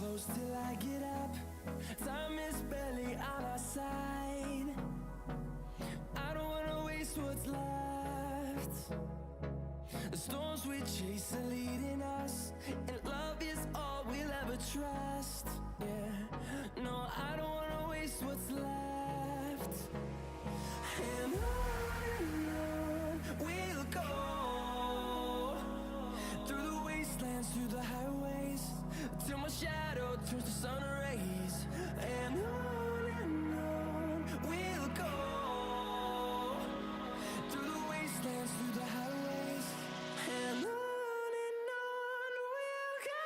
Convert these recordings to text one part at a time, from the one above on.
close till I get up. Time is barely on our side. I don't wanna waste what's left. The storms we chase are leading us, and love is all we'll ever trust. Yeah, no, I don't wanna waste what's left. And on we'll go, through the wastelands, through the highways, till my shadow turns to sun rays. And on we'll go, through the wastelands, through the highways, and on we'll go.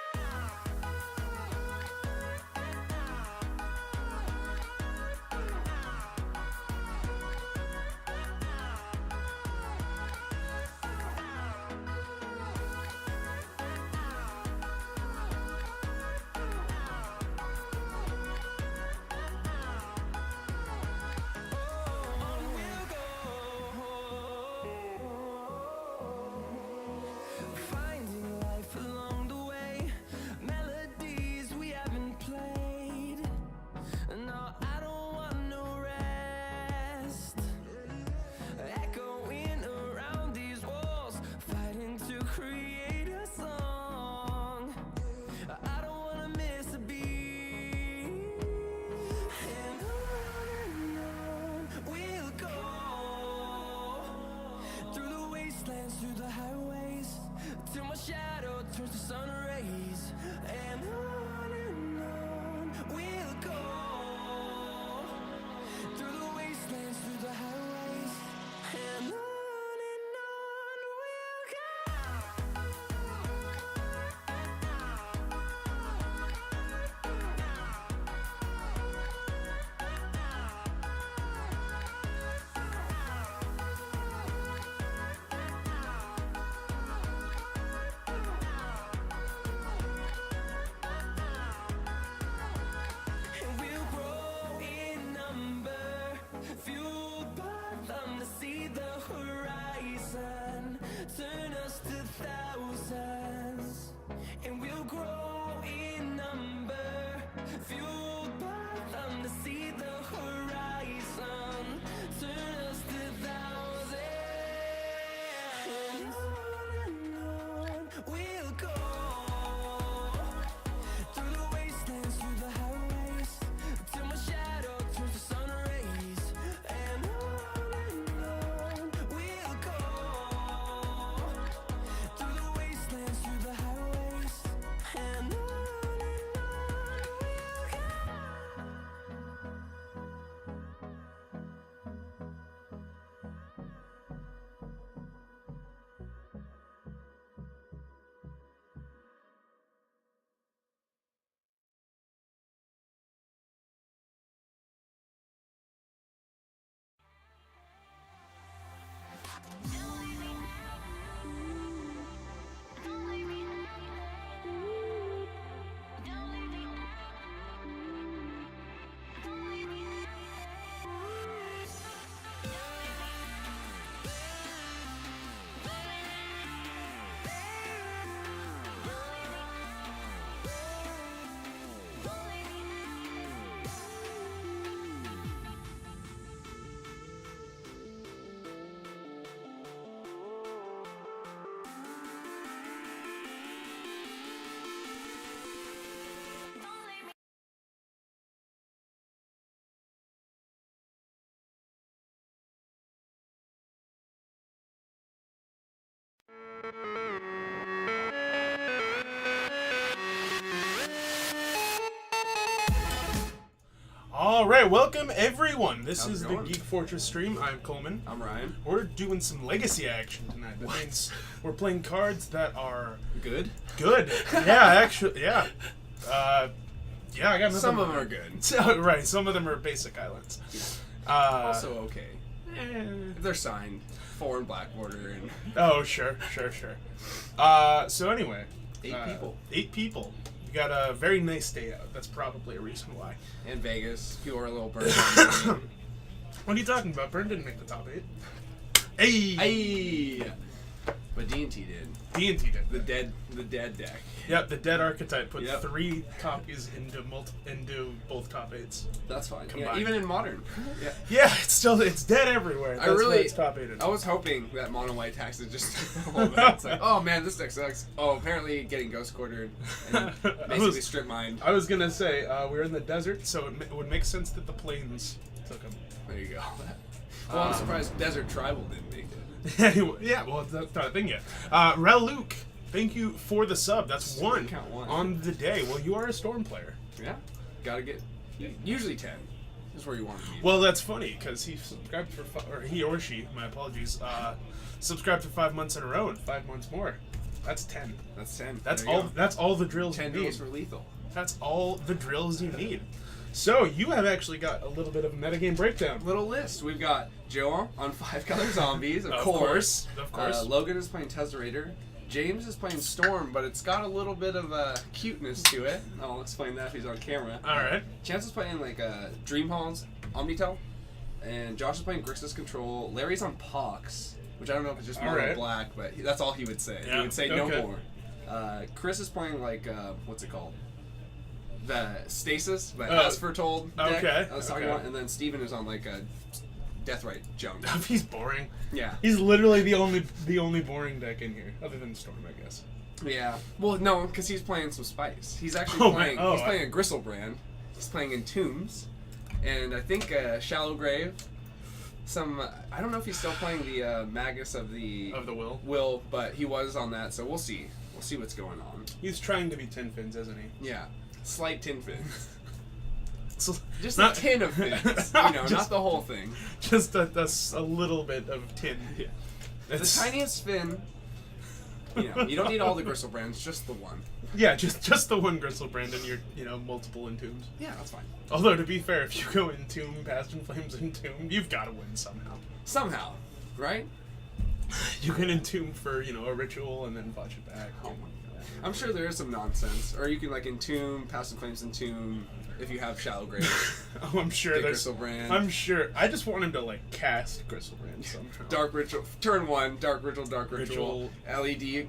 All right, welcome everyone. This How's is it the going? Geek Fortress stream. I'm Coleman. I'm Ryan. We're doing some legacy action tonight. That means we're playing cards that are Good? good. Yeah, actually, yeah. Yeah, I got nothing. Some of them are good. Right, some of them are basic islands. Also okay. eh. If they're signed, foreign black border and Oh, sure. So anyway. 8 people. 8 people. You got a very nice day out. That's probably a reason why. In Vegas, people are a little burned. What are you talking about? Burn didn't make the top 8. Hey! Hey! But D&T did. D&T did. The dead deck. Yep, the dead archetype put Yep. 3 copies into both top 8s. That's fine. Yeah, Combined. even in modern. Yeah. Yeah, it's dead everywhere. That's why it's top 8. I was hoping that mono white tax would just hold that. It's like, oh man, this deck sucks. Oh, apparently getting ghost quartered and basically strip mined. I was gonna say we're in the desert, so it would make sense that the plains took them. There you go. Well, I'm surprised Desert Tribal didn't make it. Yeah, well, that's not a thing yet. Reluk, thank you for the sub. That's one Count one. on the day. Well, you are a Storm player. Yeah, gotta get usually 10. Is where you want to be. Well, that's funny because he subscribed for or he or she, my apologies, subscribed for 5 months in a row and 5 months more. That's 10. That's 10. That's There you all. go. That's all the drills 10 you need. drills for lethal. That's all the drills you need. So you have actually got a little bit of a metagame breakdown. Little list. We've got Joe on 5-color zombies, of course. Of course. Logan is playing Tezzerator. James is playing Storm, but it's got a little bit of cuteness to it. I'll explain that if he's on camera. All right. Chance is playing like Dream Halls, Omnitel, and Josh is playing Grixis Control. Larry's on Pox, which I don't know if it's just mono Alright. black, but that's all he would say. Yeah, He would say okay. no more. Chris is playing like what's it called? The Stasis, but as foretold deck okay, I was talking okay. about, and then Steven is on like a Deathrite junk. He's boring. Yeah. He's literally the only boring deck in here, other than Storm, I guess. Yeah. Well, no, because he's playing some Spice. He's actually Oh, playing. man. Oh, he's playing a Gristlebrand. He's playing Entombs, and I think Shallow Grave. I don't know if he's still playing the Magus of the Will. but he was on that, so we'll see. We'll see what's going on. He's trying to be 10 fins, isn't he? Yeah. Slight tin fins. So, Just not- a tin of fins. You know, Just- not the whole thing. Just a little bit of tin. Yeah. The It's- tiniest fin. You know, you don't need all the Gristlebrand's, just the one. Yeah, just the one Gristlebrand and your multiple Entombs. Yeah, that's fine. Although to be fair, if you go Entomb, Past in Flames Entomb, you've got to win somehow. Somehow, right? You can Entomb for a ritual and then botch it back. Oh my god. I'm sure there is some nonsense. Or you can like Entomb, Past in Flames Entomb, if you have Shallow Grave. Oh, I'm sure Big there's. Gristlebrand. I'm sure. I just want him to cast Gristlebrand somehow. Dark Ritual, turn 1, Dark Ritual, LED,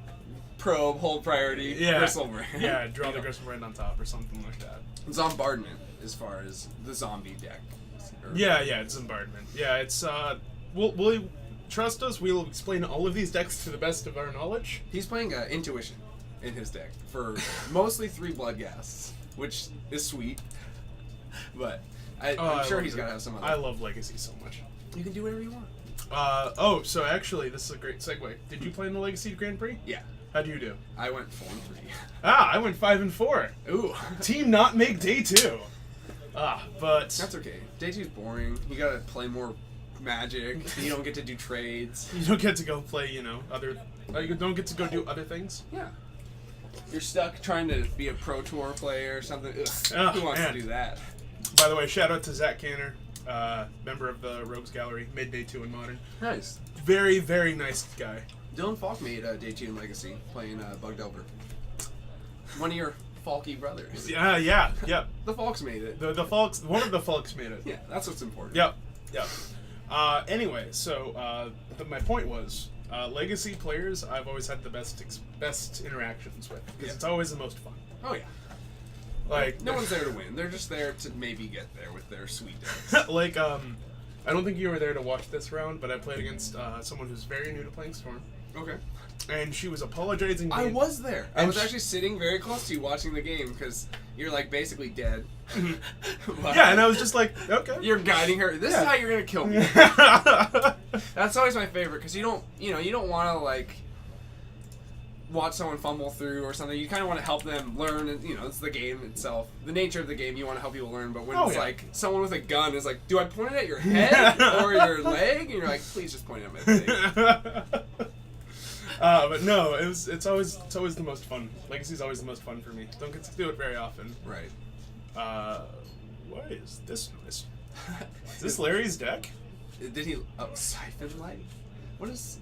probe, hold priority, Yeah. Gristlebrand. Yeah, draw the You know. Gristlebrand on top or something like that. Zombardment, as far as the zombie deck. Or- Yeah, it's Bombardment. Yeah, it's will you trust us? We'll explain all of these decks to the best of our knowledge. He's playing Intuition in his deck for mostly 3 Bloodghasts, which is sweet. But I'm sure he's got to have some other. I love Legacy so much. You can do whatever you want. So actually, this is a great segue. Did you play in the Legacy Grand Prix? Yeah. How'd you do? I went 4-3. I went 5-4. Ooh. Team not make day 2. But That's okay. Day 2's boring. You gotta play more Magic. You don't get to do trades. you don't get to go play, other. You don't get to go do other things. Yeah. You're stuck trying to be a Pro Tour player or something. Ugh. Oh, Who wants man. to do that? By the way, shout out to Zach Canner, member of the Rogues Gallery, mid day 2 in Modern. Nice. Very, very nice guy. Dylan Falk made Day 2 in Legacy, playing Bug Delver. One of your Falky brothers. Yeah. The Falks made it. The Falks, one of the Falks made it. Yeah, that's what's important. Yep. Anyway, so my point was, Legacy players I've always had the best interactions with because Yeah. it's always the most fun. Oh yeah. Like No one's there to win. They're just there to maybe get there with their sweet decks. I don't think you were there to watch this round, but I played against someone who's very new to playing Storm, Okay. and she was apologizing. I was there. I And was sh- actually sitting very close to you watching the game because you're like basically dead. But Yeah, and I was just like, okay. you're guiding her. This Yeah. is how you're gonna kill me. That's always my favorite because you don't want to like watch someone fumble through or something, you kind of want to help them learn. And, it's the game itself, the nature of the game. You want to help people learn. But when it's like someone with a gun is like, do I point it at your head or your leg? And you're like, please just point it at my leg. But no, it's always the most fun. Legacy's always the most fun for me. Don't get to do it very often. Right. What is this noise? Is this Larry's deck? Did he? Oh, Siphon Light. What is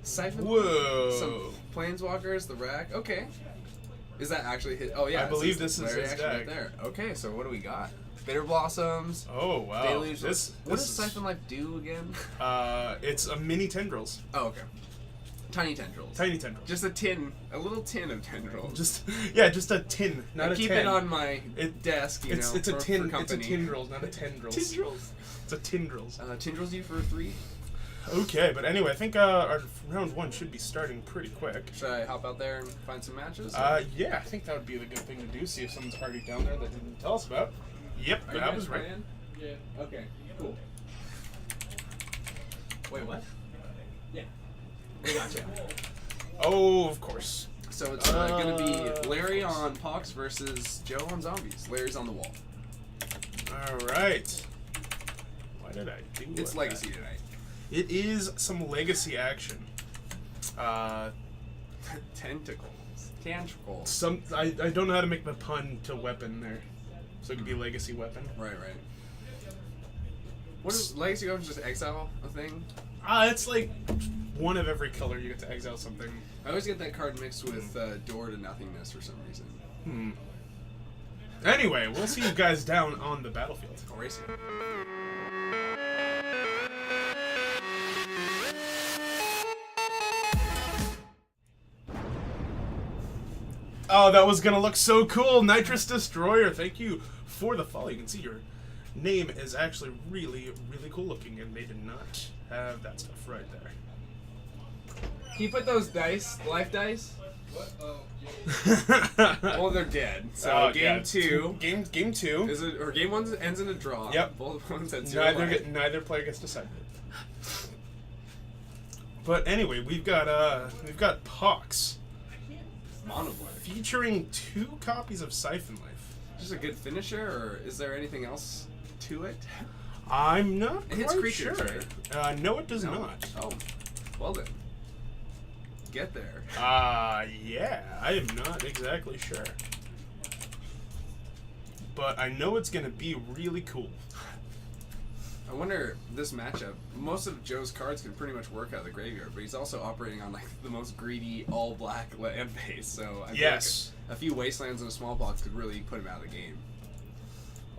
Siphon? Whoa. Some Planeswalkers, the rack. Okay. Is that actually his? Oh yeah. I believe this is Larry his actually deck. right there. Okay, so what do we got? Bitter Blossoms. Oh wow. Deluge. What This does is- Siphon Life do again? It's a mini tendrils. Oh okay. Tiny tendrils. Tiny tendrils. Just a little tin of tendrils. Just a tin, not I a keep 10. it on my desk. It's a for tin. It's a company. tendrils, not a tendrils. Tendrils. It's a tendrils. Tendrils you for 3. Okay, but anyway, I think our round 1 should be starting pretty quick. Should I hop out there and find some matches? Yeah, I think that would be the good thing to do. See if someone's already down there that didn't tell us about. Yep, Are you that guys was right. playing? Yeah. Okay. Cool. Wait, what? Yeah. We gotcha. Oh, of course. So it's gonna be Larry on Pox versus Joe on Zombies. Larry's on the wall. All right. Why did I do It's that? Legacy tonight. It is some legacy action. Tentacles. Tentacles. I don't know how to make the pun to weapon there, so it could be legacy weapon. Right. What is Legacy Go? Just exile a thing? It's like one of every color you get to exile something. I always get that card mixed with Door to Nothingness for some reason. Anyway, we'll see you guys down on the battlefield. Racing. Oh, that was gonna look so cool! Nitrous Destroyer, thank you for the follow. You can see your name is actually really, really cool looking, and they did not have that stuff right there. Can you put those life dice? What? Oh, Well, they're dead. So game 2 Game 2. is it, or game 1 ends in a draw. Yep. Both ones at 0 life. Neither player gets decided. But anyway, we've got Pox Mono Blade. featuring 2 copies of Siphon Life. Just a good finisher, or is there anything else to it? I'm not It hits quite creatures, sure. No, it does not. Oh, well then. Get there. Yeah, I am not exactly sure. But I know it's gonna be really cool. I wonder this matchup. Most of Joe's cards can pretty much work out of the graveyard, but he's also operating on like the most greedy all black land base. So I feel Yes. like a few wastelands and a small box could really put him out of the game.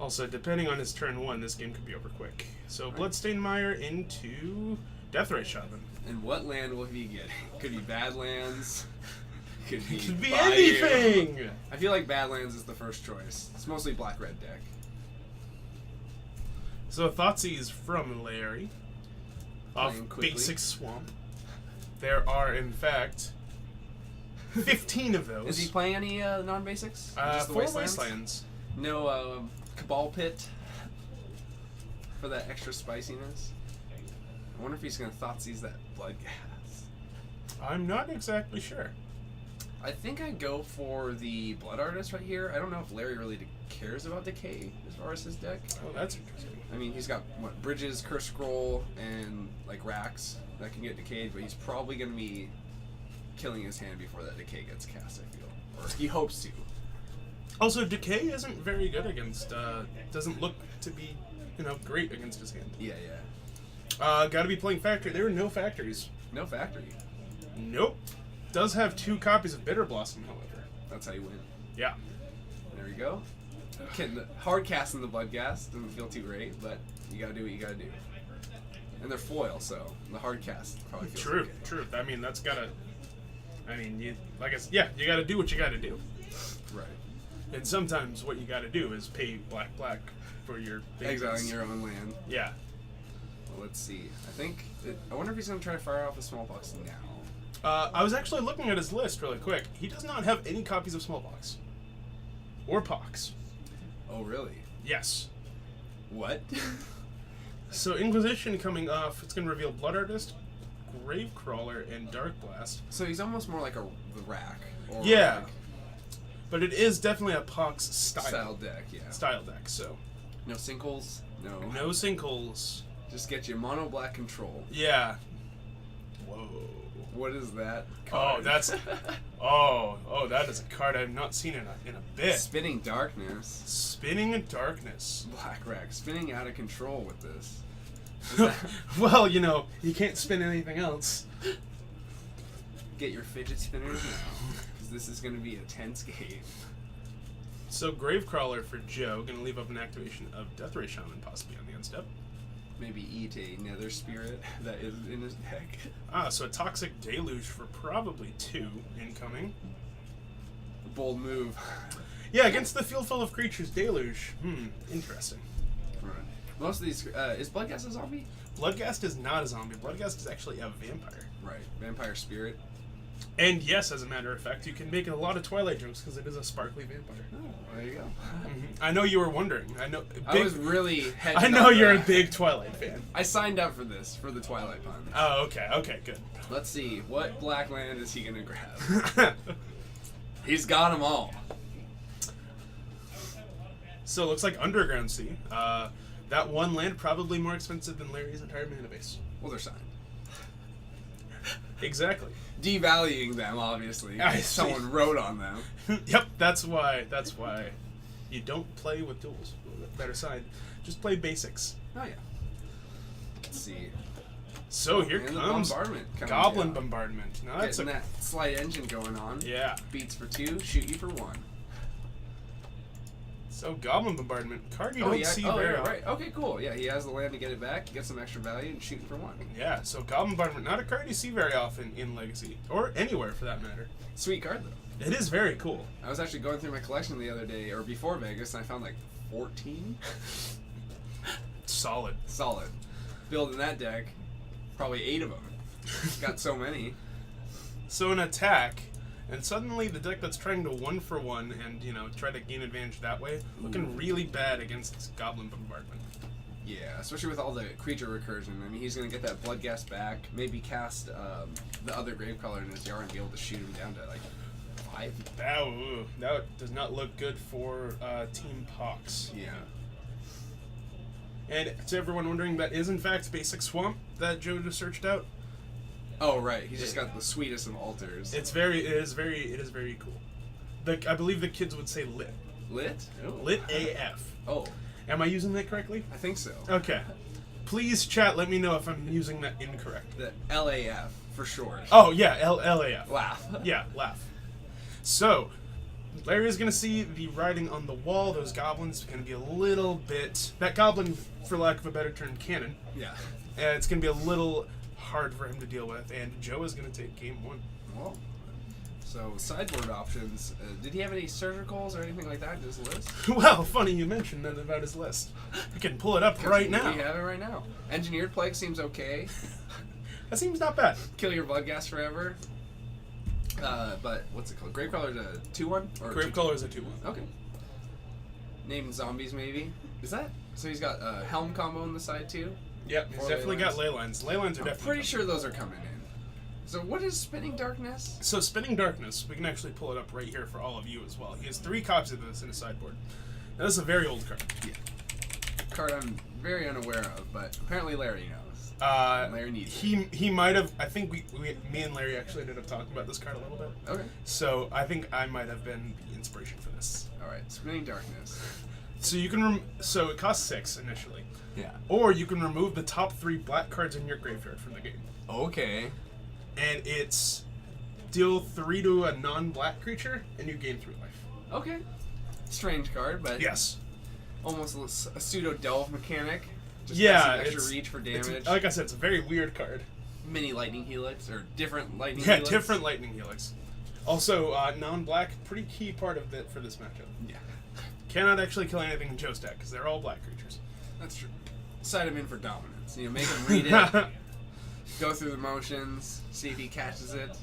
Also, depending on his turn 1, this game could be over quick. So Bloodstained Mire into Deathray Shaman. And what land will he be getting? Could be Badlands. Could be, Could be Bayou. anything. I feel like Badlands is the first choice. It's mostly black-red deck. So Thoughtseize from Larry off Playing quickly. Basic Swamp. There are, in fact, 15 of those. Is he playing any non-basics? Or just the 4 Wastelands. No Cabal Pit for that extra spiciness. I wonder if he's gonna Thoughtseize that blood gas. I'm not exactly sure. I think I go for the Blood Artist right here. I don't know if Larry really cares about Decay as far as his deck. Oh, that's interesting. I mean, he's got what, Bridges, Curse Scroll, and like racks that can get decayed, but he's probably gonna be killing his hand before that decay gets cast. I feel, or he hopes to. Also, Decay isn't very good against. Doesn't look to be, great against his hand. Yeah. Got to be playing Factory. There are no factories. No factory. Nope. Does have 2 copies of Bitter Blossom, however. That's how you win. Yeah. There we go. Hard casting the blood gas doesn't feel too great, but you gotta do what you gotta do. And they're foil, so the hard cast probably feels True. okay. True. I mean, that's gotta. I mean, you gotta do what you gotta do. Right. And sometimes what you gotta do is pay black for your babies. Exiling your own land. Yeah. Well, let's see. I wonder if he's gonna try to fire off a smallpox now. I was actually looking at his list really quick. He does not have any copies of Smallpox. Or Pox. Oh, really? Yes. What? So Inquisition coming off, it's going to reveal Blood Artist, Gravecrawler and Dark Blast. So he's almost more like the rack. Or Yeah. like But it is definitely a Pox style deck, yeah. style deck, so. No sinkles, no. No sinkholes. Just get you mono black control. Yeah. Whoa. What is that? Oh, card? that's. That is a card I've not seen in a bit. Spinning Darkness. Spinning in Darkness. Black rack. Spinning out of control with this. Is that- Well, you can't spin anything else. Get your fidget spinners now. Because this is going to be a tense game. So Gravecrawler for Joe, gonna leave up an activation of Deathray Shaman possibly on the end step. Maybe eat a nether spirit that is in his deck. So a Toxic Deluge for probably 2 incoming. Bold move. Yeah, against the field full of creatures, Deluge. Interesting. Right. Most of these... is Bloodghast a zombie? Bloodghast is not a zombie. Bloodghast is actually a vampire. Right. Vampire spirit. And yes, as a matter of fact, you can make a lot of Twilight jokes because it is a sparkly vampire. Oh, there you go. I know you were wondering. I was really hedging I know on you're a that. big Twilight fan. I signed up for this, for the Twilight pun. Oh, okay. Okay, good. Let's see. What black land is he going to grab? He's got them all. So it looks like Underground Sea. That one land probably more expensive than Larry's entire mana base. Well, they're signed. Exactly. Devaluing them, obviously. I see. Someone wrote on them. Yep, that's why you don't play with duels that are signed. Just play basics. Oh, yeah. Let's see. So here And the comes bombardment coming Goblin down. Bombardment. Now that's Getting that slight engine going on. yeah. Beats for 2, shoot you for 1. So Goblin Bombardment card you don't see very yeah, often. right. Okay, cool. Yeah, he has the land to get it back, get some extra value, and shooting for 1. Yeah, so Goblin Bombardment, not a card you see very often in Legacy or anywhere for that matter. Sweet card though. It is very cool. I was actually going through my collection the other day, or before Vegas, and I found like 14. Solid. Solid. Building that deck, probably 8 of them. Got so many. So an attack, and suddenly the deck that's trying to 1-for-1 and try to gain advantage that way, looking really bad against Goblin Bombardment. Yeah, especially with all the creature recursion. I mean, he's going to get that Bloodghast back, maybe cast the other Gravecrawler in his yard and be able to shoot him down to like 5. That does not look good for Team Pox. Yeah. And to everyone wondering, that is in fact Basic Swamp that Joe just searched out. Oh, right. He's just got the sweetest of altars. It is very cool. I believe the kids would say lit. Lit? Oh. Lit AF. Oh, Am I using that correctly? I think so. Okay. Please chat, let me know if I'm using that incorrect. The LAF, for short. Oh yeah, LAF. Laugh. Yeah, laugh. So, Larry is going to see the writing on the wall. Those goblins are going to be a little bit... That goblin, for lack of a better term, cannon. Yeah. It's going to be a little hard for him to deal with, and Joe is going to take game 1. Well, so sideboard options. Did he have any surgicals or anything like that in his list? Well, funny you mentioned that about his list. I can pull it up right now. We have it right now. Engineered Plague seems okay. That seems not bad. Kill your Bloodghast forever. But what's it called? Gravecrawler's a 2/1? Or Gravecaller is a 2-1. Okay. Named zombies, maybe. Is that? So he's got a Helm combo on the side too. Yep, he's Or definitely ley got ley lines. Ley lines are I'm definitely pretty coming. sure those are coming in. So what is Spinning Darkness? So Spinning Darkness, we can actually pull it up right here for all of you as well. He has 3 copies of this in his sideboard. Now this is a very old card. Yeah. Card I'm very unaware of, but apparently Larry knows. Larry needs He might have. I think me and Larry actually ended up talking about this card a little bit. Okay. So I think I might have been the inspiration for this. All right. Spinning Darkness. So you can so it costs 6 initially, Yeah. or you can remove the top 3 black cards in your graveyard from the game, Okay. and it's deal 3 to a non-black creature, and you gain 3 life. Okay. Strange card, but Yes. almost a pseudo delve mechanic. Just Yeah, has some extra it's- reach for It's, damage. like I said, it's a very weird card. Mini lightning helix or different lightning Yeah, helix. different lightning helix. Also, non-black, pretty key part of it for this matchup. Yeah. Cannot actually kill anything in Joe's deck because they're all black creatures. That's true. Side him in for dominance. Make him read it, go through the motions, see if he catches it.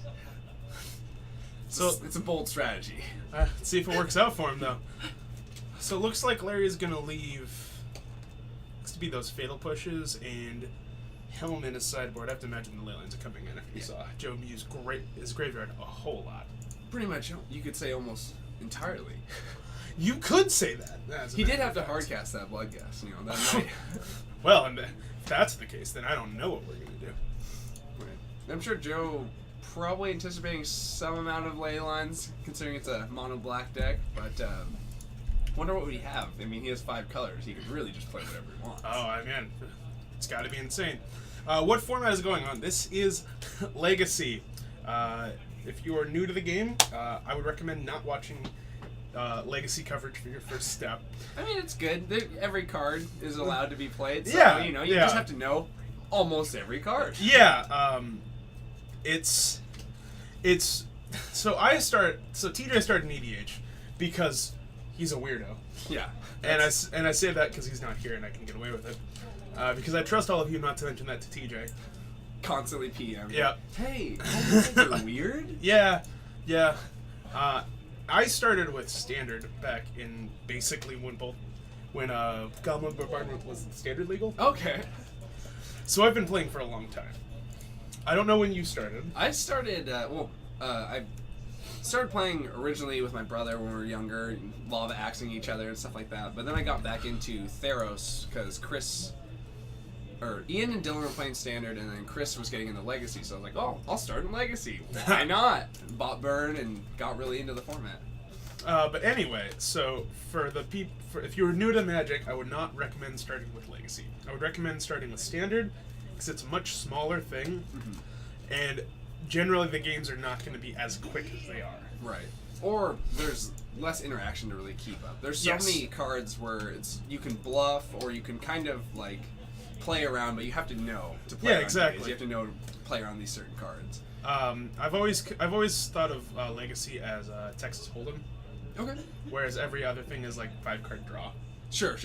So It's a bold strategy. let's see if it works out for him though. So it looks like Larry is gonna leave. Looks to be those fatal pushes and Helm in his sideboard. I have to imagine the Leylines are coming in after you saw Joe use his graveyard a whole lot. Pretty much, you could say almost entirely. You could say that. He did have to hardcast that Bloodghast, you know. That might... Well, and if that's the case, then I don't know what we're going to do. Right. I'm sure Joe probably anticipating some amount of Leylines, considering it's a mono black deck, but wonder what would he have. I mean, he has 5 colors. He could really just play whatever he wants. Oh, I mean, it's got to be insane. What format is going on? This is Legacy. If you are new to the game, I would recommend not watching Legacy coverage for your first step. I mean, it's good. Every card is allowed to be played, so Yeah, you just have to know almost every card. Yeah, it's so TJ started in EDH because he's a weirdo. Yeah. And I say that because he's not here and I can get away with it. Because I trust all of you not to mention that to TJ. Constantly PM. Yeah. Hey, you're weird? Yeah. I started with Standard back in basically when Goblin Bombardment was Standard legal. Okay. So I've been playing for a long time. I don't know when you started. I started, I started playing originally with my brother when we were younger, lava axing each other and stuff like that. But then I got back into Theros because Ian and Dylan were playing Standard, and then Chris was getting into Legacy. So I was like, oh, I'll start in Legacy. Why not? Bought Burn and got really into the format. But anyway, so if you were new to Magic, I would not recommend starting with Legacy. I would recommend starting with Standard because it's a much smaller thing, and generally the games are not going to be as quick as they are. Right. Or there's less interaction to really keep up. There's so many cards where you can bluff or you can kind of like play around, but you have to know to play around exactly. these. You have to know to play around these certain cards. I've always thought of Legacy as Texas Hold'em. Okay. Whereas every other thing is like 5-card draw. Sure.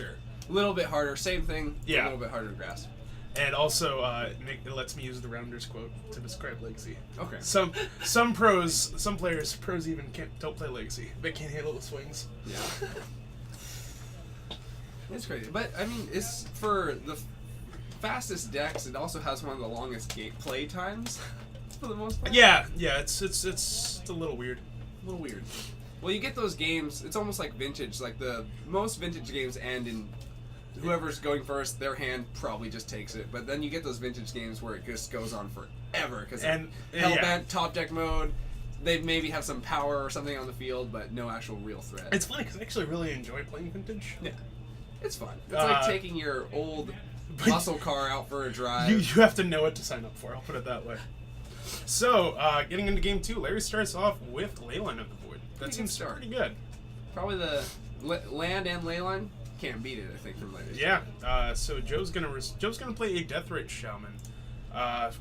A little bit harder. Same thing. Yeah. A little bit harder to grasp. And also, it lets me use the Rounders quote to describe Legacy. Okay. Some pros even don't play Legacy. They can't handle the swings. Yeah. It's crazy, but I mean, it's for the fastest decks. It also has one of the longest play times for the most part. Yeah. It's a little weird. A little weird. Well, you get those games. It's almost like vintage. Like the most vintage games end in whoever's going first, their hand probably just takes it. But then you get those vintage games where it just goes on forever because Hellbent, top deck mode. They maybe have some power or something on the field, but no actual real threat. It's funny because I actually really enjoy playing vintage. Yeah, it's fun. It's like taking your old muscle car out for a drive. You have to know what to sign up for. I'll put it that way. So, getting into game 2, Larry starts off with Leyline of the board. That seems pretty good. Probably the land and Leyline. Can't beat it, I think, from Larry. Yeah. So Joe's gonna play a Deathrite Shaman,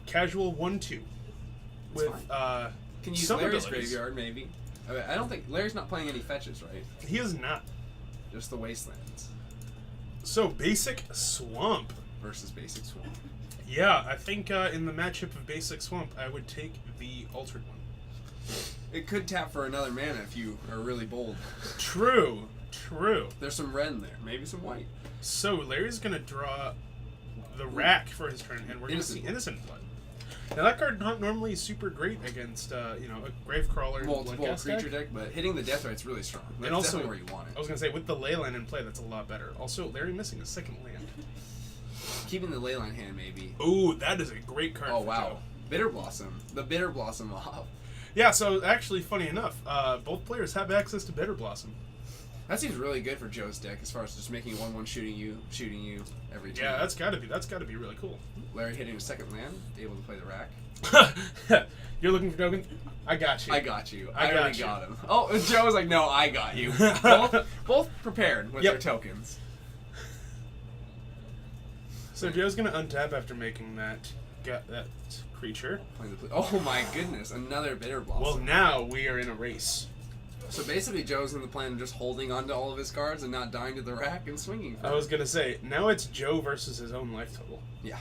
casual 1/2, with can use some Larry's abilities. graveyard maybe. I don't think Larry's not playing any fetches, right? He is not. Just the wastelands. So basic Swamp Versus basic Swamp. Yeah, I think in the matchup of basic Swamp, I would take the altered one. It could tap for another mana if you are really bold. True. There's some red in there, maybe some white. So Larry's gonna draw the Rack for his turn, and we're gonna see Innocent Blood. Now that card not normally super great against a Gravecrawler multiple and creature deck, but hitting the Deathrite's really strong. That's and also definitely where you want it. I was gonna say with the Leyline in play, that's a lot better. Also, Larry missing a second land. Keeping the Leyline hand maybe. Ooh, that is a great card. Oh for wow, Joe. Bitter Blossom. The Bitter Blossom off. Yeah, so actually, funny enough, both players have access to Bitter Blossom. That seems really good for Joe's deck as far as just making 1/1 shooting you every turn. Yeah, that's gotta be really cool. Larry hitting a second land, able to play the Rack. You're looking for Dogen? I got you. I got you. I already got him. Oh, Joe was like, no, I got you. both prepared with their tokens. So Joe's gonna untap after making that creature. Oh my goodness, another Bitter Blossom. Well, now we are in a race. So basically, Joe's in the plan of just holding onto all of his cards and not dying to the Rack and swinging. I was gonna say, now it's Joe versus his own life total. Yeah.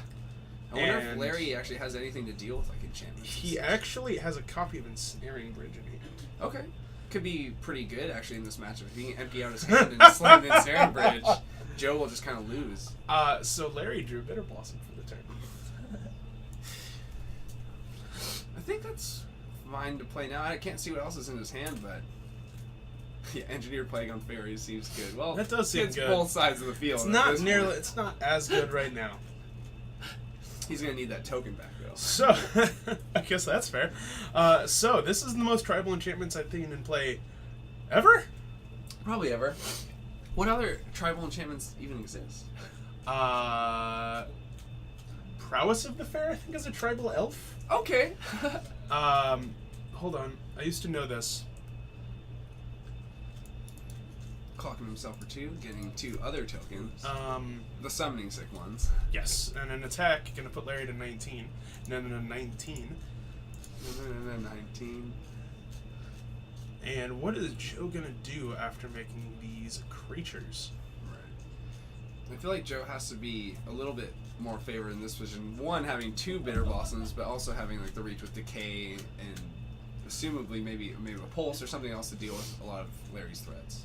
I wonder if Larry actually has anything to deal with like enchantments. He actually has a copy of Ensnaring Bridge in hand. Okay. Could be pretty good actually in this matchup. If he can empty out his hand and slam the Ensnaring Bridge, Joe will just kind of lose. So Larry drew Bitter Blossom for the turn. think that's fine to play now. I can't see what else is in his hand, but yeah, engineered Plague on Fairies seems good. Well, That does seem it's good. both sides of the field. It's at not this nearly. point. It's not as good right now. He's gonna need that token back though. So, I guess that's fair. So this is the most tribal enchantments I've seen in play ever. Probably ever. What other tribal enchantments even exist? Prowess of the Fair, I think, is a tribal elf. Okay. Hold on. I used to know this. Clocking himself for 2, getting 2 other tokens. Um, The summoning sick ones. yes, and an attack, gonna put Larry to 19. No, 19. 19. And what is Joe gonna do after making these creatures? Right. I feel like Joe has to be a little bit more favored in this position. One, having 2 Bitter Blossoms, but also having like the reach with Decay and assumably maybe a Pulse or something else to deal with a lot of Larry's threats.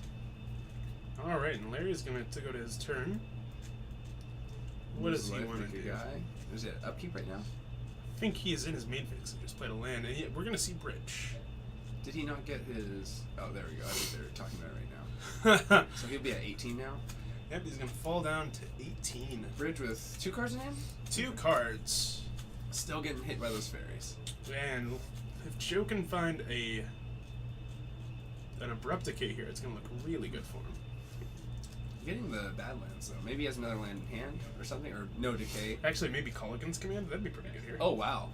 All right, and Larry's gonna to go to his turn. What does he want to do? Guy? Is it upkeep right now? I think he is in his main phase. He just played a land, and we're gonna see Bridge. Did he not get his... Oh, there we go. I think they're talking about it right now. So he'll be at 18 now. Yep, he's gonna fall down to 18. Bridge with 2 cards in hand? 2 cards. Still getting hit by those fairies. And if Joe can find an Abrupt Decay here, it's gonna look really good for him. Getting the Badlands, though. Maybe he has another land in hand or something, or no Decay. Actually, maybe Colligan's Command? That'd be pretty good here. Oh, wow.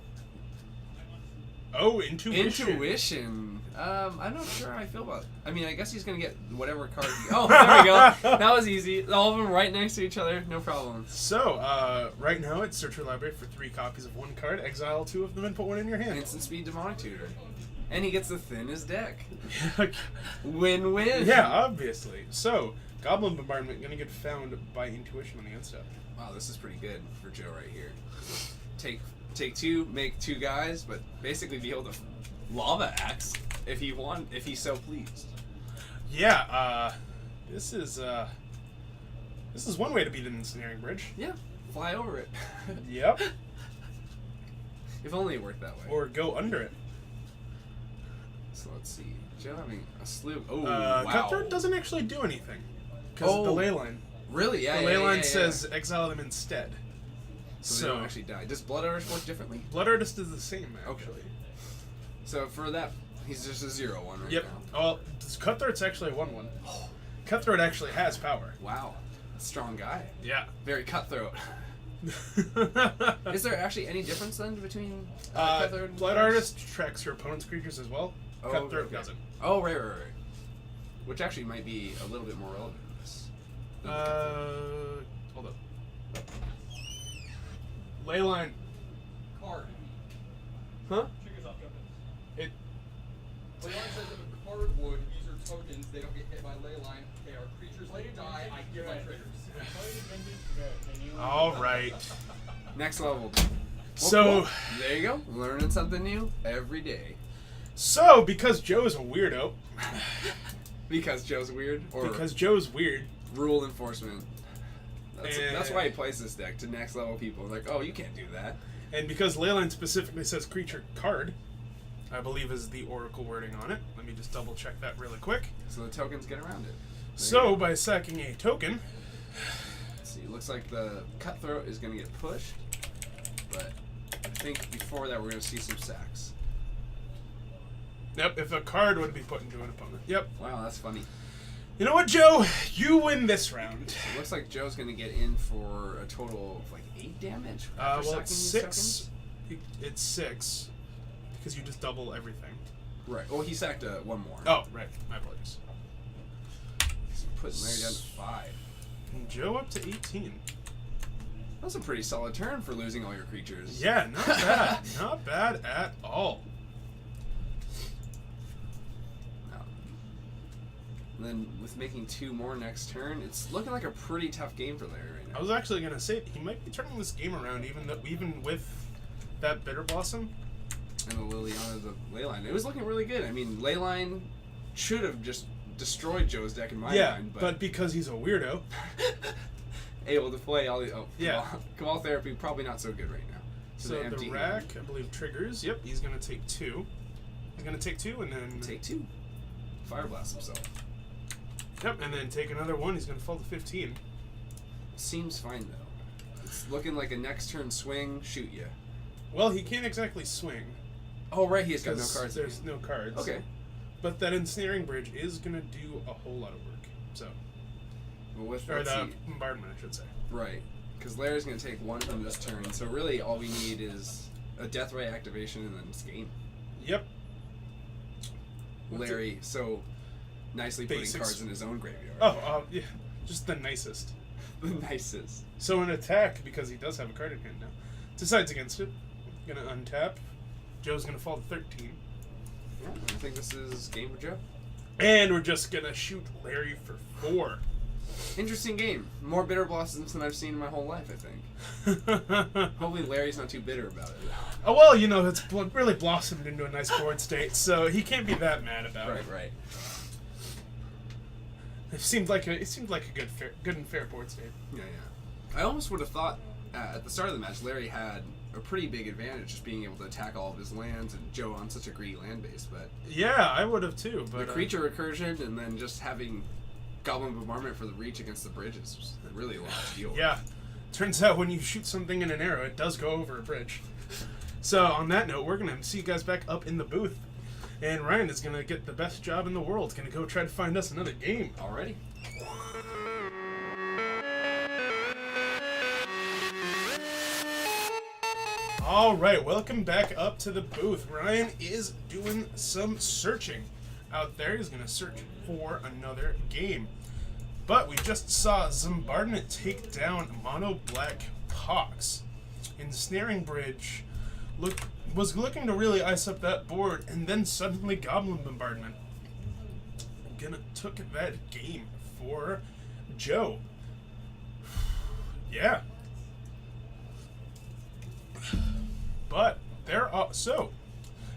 Oh, Intuition. Intuition. I'm not sure how I feel about it. I mean, I guess he's going to get whatever card he... Oh, there we go. That was easy. All of them right next to each other. No problem. So, right now, it's search your library for 3 copies of 1 card, exile 2 of them, and put 1 in your hand. Instant speed Demonic Tutor. And he gets the thinnest deck. Win-win. Yeah, obviously. So, Goblin Bombardment gonna get found by Intuition on the end step. Wow, this is pretty good for Joe right here. Take 2, make 2 guys, but basically be able to Lava Axe if he's so pleased. Yeah, this is one way to beat an Ensnaring Bridge. Yeah, fly over it. Yep. If only it worked that way. Or go under it. So let's see. Joe having a slew. Oh, wow. Cutthroat doesn't actually do anything because of the ley line. Really? Yeah. The ley line says exile them instead. So they don't actually die. Does Blood Artist work differently? Blood Artist is the same, actually. Okay. So for that, he's just a 0-1 right Yep. now. Well, Cutthroat's actually a 1/1. Cutthroat actually has power. Wow. Strong guy. Yeah. Very cutthroat. Is there actually any difference then between Cutthroat and Blood Artist tracks your opponent's creatures as well. Oh, Cutthroat okay. doesn't. Oh, right. Which actually might be a little bit more relevant in this. Hold up. Leyline. Card. Huh? Triggers off weapons. It. Leyline says if a card would, these are tokens, they don't get hit by Leyline. They are creatures later die, I give my triggers. All right. Next level. So, Cool. There you go. Learning something new every day. So because Joe's a weirdo, Because Joe's weird? Or because Joe's weird, rule enforcement. And- That's why he plays this deck, to next level people. Like, oh, you can't do that. and because Leyline specifically says creature card, I believe is the Oracle wording on it. Let me just double check that really quick. So the tokens get around it. There So you go. by sacking a token, Let's see, looks like the Cutthroat is going to get pushed. But I think before that we're going to see some sacks. yep, if a card would be put into an opponent. Yep. Wow, that's funny. You know what, Joe? You win this round. It looks like Joe's going to get in for a total of like 8 damage. after Well, sacking it's these 6. It's 6 because you just double everything. Tokens? Right. Oh, he sacked one more. Oh, right. My apologies. So putting Larry down to 5. And Joe up to 18. That's a pretty solid turn for losing all your creatures. Yeah, not bad. Not bad at all. No. And then with making 2 more next turn, it's looking like a pretty tough game for Larry right I now. was actually gonna say he might be turning this game around, even with that Bitter Blossom. And the Liliana, the Leyline. It was looking really good. I mean, Leyline should have just destroyed Joe's deck in my Yeah, mind, but because he's a weirdo. able to play all the... Oh, Yeah. Cabal Therapy, probably not so good right now. So the empty rack, I believe, triggers. Yep, he's going to take 2. He's going to take 2 and then... Take 2. Fire blast himself. Yep, and then take another 1. He's going to fall to 15. Seems fine, though. It's looking like a next turn swing, shoot you. Well, he can't exactly swing. Oh, right, he has got no 'cause cards. There's no cards. Okay. But that Ensnaring Bridge is going to do a whole lot of work. So... Well, with Or let's the see. bombardment, I should say. Right. Because Larry's going to take 1 from this turn, so really all we need is a Death Ray activation and then it's game. Yep. What's Larry, so nicely putting Basics. cards in his own graveyard. Oh, yeah. Just the nicest. The nicest. So an attack, because he does have a card in hand now, decides against it. Gonna untap. Joe's gonna fall to 13. Yeah, I think this is game for Joe. And we're just gonna shoot Larry for 4. Interesting game. More bitter blossoms than I've seen in my whole life, I think. Hopefully Larry's not too bitter about it. Oh, well, you know, it's really blossomed into a nice board state, so he can't be that mad about it. Right. It seemed like a good and fair board state. Yeah. I almost would have thought at the start of the match, Larry had a pretty big advantage just being able to attack all of his lands and Joe on such a greedy land base, but Yeah, I would have too. But the creature recursion and then just having Goblin Bombardment for the reach against the bridges was really a lot to deal with. Yeah. Turns out when you shoot something in an arrow, it does go over a bridge. So on that note, we're going to see you guys back up in the booth. And Ryan is going to get the best job in the world. Going to go try to find us another game. Already? All right, welcome back up to the booth. Ryan is doing some searching out there. He's going to search for another game. But we just saw Zombardment take down Mono Black Pox. Ensnaring Bridge was looking to really ice up that board, and then suddenly Goblin Bombardment took that game for Joe. Yeah. But there are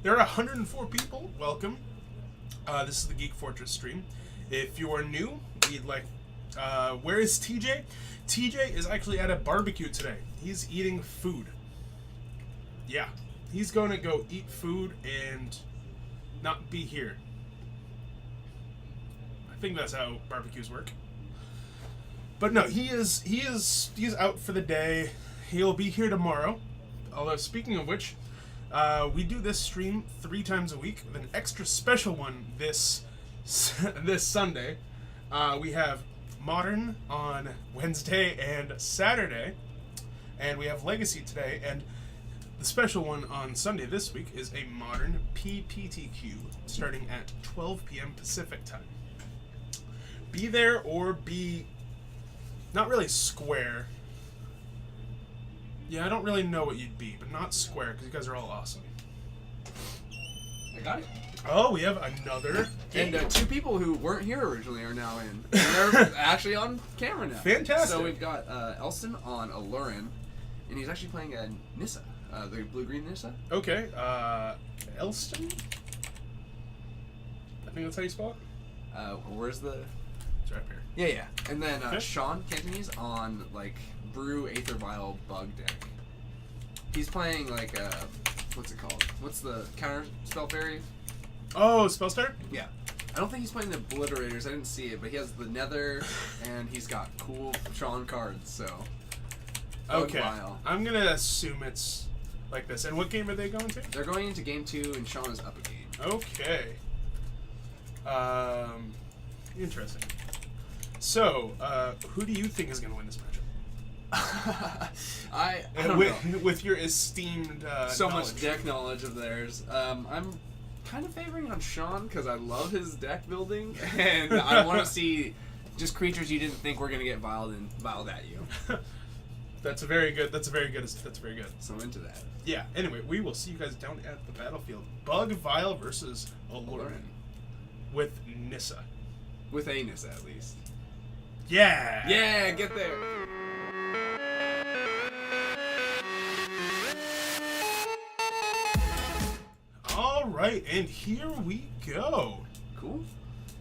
104 people. Welcome. This is the Geek Fortress stream. If you are new, we'd like. Where is TJ? TJ is actually at a barbecue today. He's eating food. Yeah, he's going to go eat food and not be here. I think that's how barbecues work. But no, he's out for the day. He'll be here tomorrow. Although, speaking of which, we do this stream 3 times a week with an extra special one this Sunday. We have Modern on Wednesday and Saturday, and we have Legacy today, and the special one on Sunday this week is a Modern PPTQ starting at 12 p.m. Pacific time. Be there or be not really square. Yeah, I don't really know what you'd be, but not square, because you guys are all awesome. I got it. Oh, we have another game. And 2 people who weren't here originally are now in. And they're actually on camera now. Fantastic. So we've got Elston on Alurin, and he's actually playing Nissa, the blue-green Nissa. Okay, Elston? I think that's how you spell it? Where's the... It's right up here. Yeah. And then Okay. Sean Cantonese on, Brew Aether Vial bug deck. He's playing, what's it called? What's the counter spell fairy? Oh, Spellstar? Yeah. I don't think he's playing the Obliterators. I didn't see it, but he has the Nether, and he's got cool Sean cards, so... Okay. Vial. I'm going to assume it's like this. And what game are they going to? They're going into game 2, and Sean is up a game. Okay. Interesting. So, who do you think is going to win this matchup? I don't know. With your esteemed So knowledge. much deck knowledge of theirs. I'm kind of favoring on Sean because I love his deck building, and I want to see just creatures you didn't think were going to get vialed and vialed at you. That's very good. So I'm into that. Yeah, anyway, we will see you guys down at the battlefield. Bug Vial versus Alurin with Nissa. With Anus, at least. Yeah! Yeah, get there. All right, and here we go. Cool.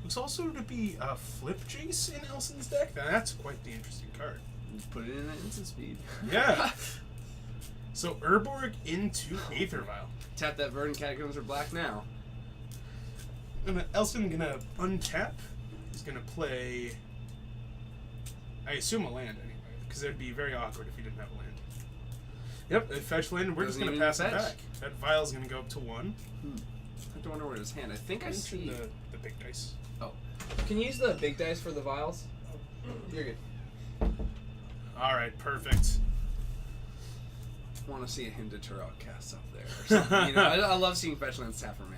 Looks also to be a Flip Jace in Elson's deck. Now, that's quite the interesting card. Just put it in an instant speed. Yeah. So Urborg into Aether Vial. Tap that Verdant Catacombs are black now. And Elston gonna untap. He's gonna play. I assume a land anyway, because it'd be very awkward if he didn't have a land. Yep, a fetch land. We're Doesn't just gonna even pass it fetch. back. That vial's gonna go up to 1. I have to wonder where his hand. I think I Into see. the big dice. Oh, can you use the big dice for the vials? You're good. All right, perfect. Want to see a hint of Turok cast up there or something. You know, I love seeing fetch lands tap for mana.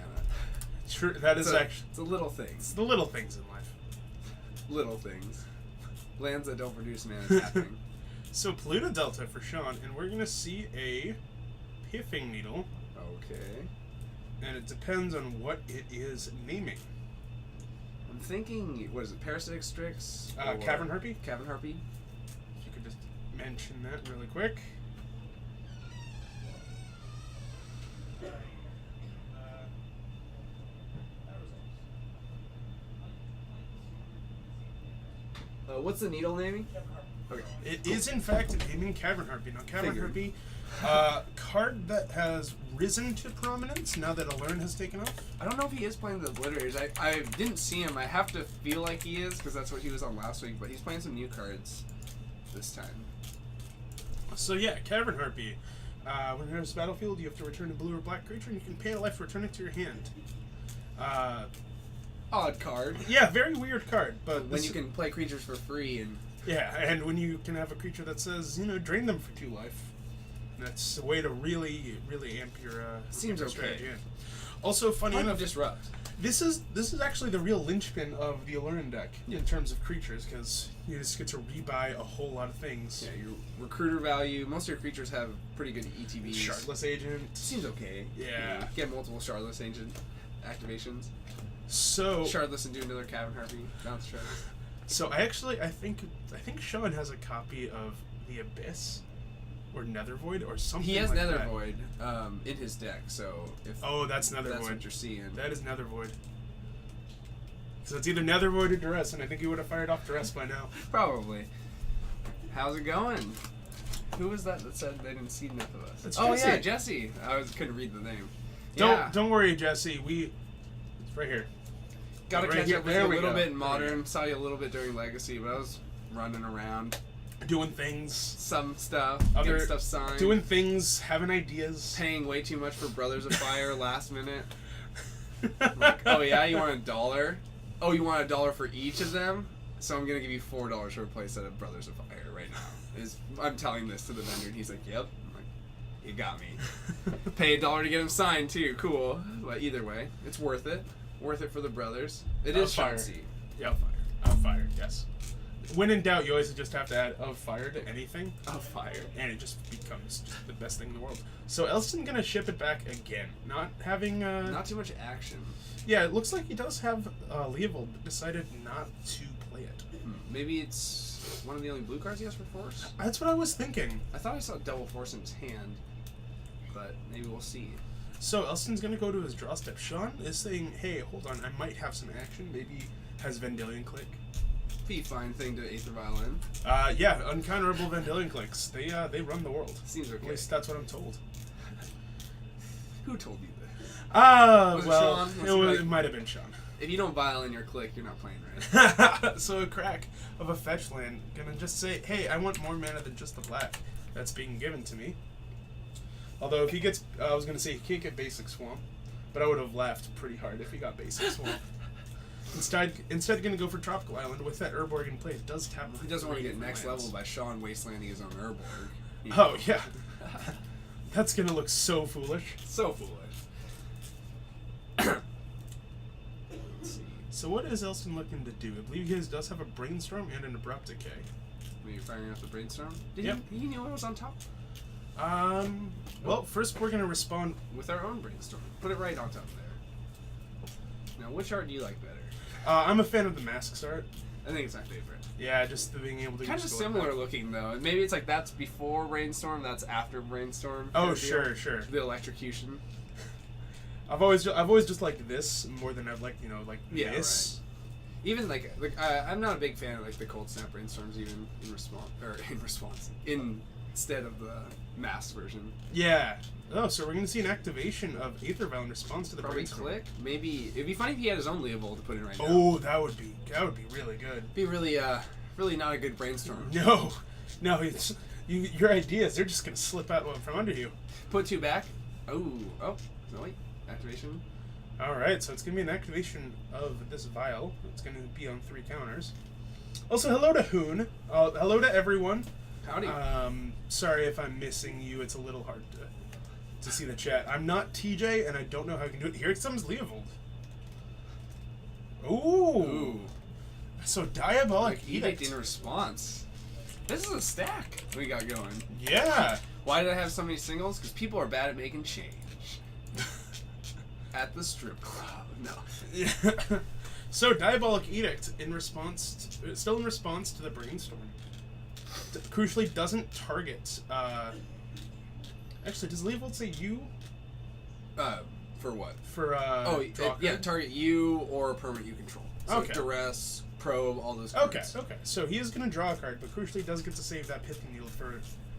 True. That is actually It's a little it's things. the little things in life. Little things. Lands that don't produce mana tapping. So Polluta Delta for Sean, and we're gonna see a Piffing Needle, Okay. and it depends on what it is naming. I'm thinking, what is it, Parasitic Strix? Cavern Harpy? Cavern Harpy? If you could just mention that really quick. What's the needle naming? Okay. It is in fact naming Cavern Harpy. Now Cavern Figured. Harpy, card that has risen to prominence now that Alern has taken off. I don't know if he is playing the Obliterators. I didn't see him. I have to feel like he is because that's what he was on last week. But he's playing some new cards this time. So yeah, Cavern Harpy. When it enters the battlefield, you have to return a blue or black creature, and you can pay a life to return it to your hand. Odd card. Yeah, very weird card, but When this- you can play creatures for free and yeah, and when you can have a creature that says, drain them for 2 life, that's a way to really, really amp your Seems your okay. strategy in. Also, funny Fun to enough, disrupt. this is actually the real linchpin of the Allurin deck in terms of creatures, because you just get to rebuy a whole lot of things. Yeah, your recruiter value. Most of your creatures have pretty good ETBs. Shardless Agent. Seems okay. Yeah. You get multiple Shardless Agent activations. So Shardless and do another Cavern Harpy. Bounce Shardless. So I think Sean has a copy of the Abyss or Nethervoid or something. He has like that. Nethervoid in his deck, so if Oh, that's that's Nethervoid. what you're seeing. That is Nethervoid. So it's either Nethervoid or Duress, and I think he would have fired off Duress by now. Probably. How's it going? Who was that said they didn't see enough of us? That's oh Jesse. yeah, Jesse. Couldn't read the name. Don't worry, Jesse. It's right here. Gotta Right catch here. up with There you a we little go. bit in There we Modern. Saw you a little bit during Legacy, but I was running around. Doing things. Some stuff. Other Getting stuff signed. Doing things. Having ideas. Paying way too much for Brothers of Fire last minute. Like, oh yeah, you want $1? Oh, you want $1 for each of them? So I'm gonna give you $4 for a playset of Brothers of Fire right now. I'm telling this to the vendor, and he's like, "Yep." I'm like, "You got me." Pay $1 to get them signed too. Cool, but either way, it's worth it. Worth it for the brothers. It is Fire. Shotzi. Yep. Of fire. Yes. When in doubt, you always just have to add of fire to anything. Of Fire. And it just becomes just the best thing in the world. So Elston gonna ship it back again, not having. Not too much action. Yeah, it looks like he does have Leovold, but decided not to play it. Maybe it's one of the only blue cards he has for Force. That's what I was thinking. I thought I saw Double Force in his hand, but maybe we'll see. So Elston's gonna go to his draw step. Sean is saying, "Hey, hold on, I might have some action. Maybe has Vendilion Click." Be fine thing to Aether Violin. Yeah, uncounterable Vendilion Clicks. They run the world. Seems At okay. least that's what I'm told. Who told you this? Was it Well, Sean? Was it like- it might have been Sean. If you don't violin your click, you're not playing right. So a crack of a fetch land gonna just say, "Hey, I want more mana than just the black that's being given to me." Although if he gets, I was gonna say he can't get basic swamp, but I would have laughed pretty hard if he got basic swamp. Instead gonna go for tropical island with that Urborg in play. It does tap. He doesn't want to great get for next lands. level by Sean wastelanding his own Urborg. Oh yeah, that's gonna look so foolish. So foolish. Let's see. So what is Elston looking to do? I believe he does have a brainstorm and an abrupt decay. Maybe firing off the brainstorm. Did Yep. he knew it was on top Well, first we're gonna respond. with our own brainstorm. Put it right on top there. Now, which art do you like better? I'm a fan of the masks art. I think it's my favorite. Yeah, just the being able to Kind of just go like similar that. looking though. Maybe it's like that's before brainstorm, that's after brainstorm. Oh, kind of deal. sure. The electrocution. I've always just liked this more than I've liked Yeah, this. Even I'm not a big fan of like the cold snap brainstorms even in response instead of the mass version. Yeah. Oh, so we're gonna see an activation of Aethervial in response to the Probably brainstorm. click. Maybe it'd be funny if he had his own Leovold to put in right now. Oh, that would be really good. It'd be really not a good brainstorm. No, it's your ideas. They're just gonna slip out from under you. Put 2 back. Oh, no wait, activation. All right, so it's gonna be an activation of this vial. It's gonna be on 3 counters. Also, hello to Hoon. Hello to everyone. Howdy. Sorry if I'm missing you. It's a little hard to see the chat. I'm not TJ, and I don't know how I can do it. Here comes Leovold. Ooh. So Diabolic Edict Edict. in response. This is a stack we got going. Yeah. Why did I have so many singles? Because people are bad at making change. At the strip club. No. So Diabolic Edict still in response to the brainstorm. Crucially, doesn't target. Actually, does Leovold say you? For what? For draw yeah, card? target you or a permanent you control. So Okay. duress, probe, all those Okay, cards. okay. So he is going to draw a card, but crucially does get to save that Pithing Needle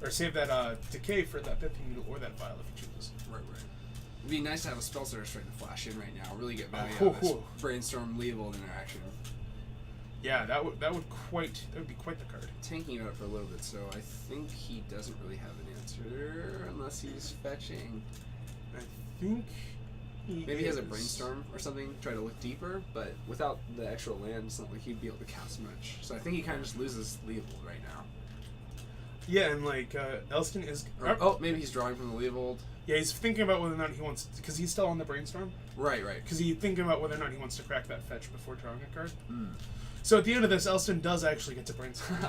or save that Decay for that Pithing Needle or that Vial if he chooses. Right. It'd be nice to have a spell starter starting to flash in right now. Really get value Oh, out of this oh. brainstorm Leovold interaction. Yeah, that would be quite the card. Tanking about it for a little bit, so I think he doesn't really have an answer unless he's fetching. I think Maybe he has a is. brainstorm or something, try to look deeper, but without the extra land, it's not like he'd be able to cast much. So I think he kind of just loses Leovold right now. Yeah, and like Elston is. Or, maybe he's drawing from the Leovold. Yeah, he's thinking about whether or not he wants, because he's still on the brainstorm. Right. Because he's thinking about whether or not he wants to crack that fetch before drawing a card. Mm. So at the end of this, Elston does actually get to brainstorm How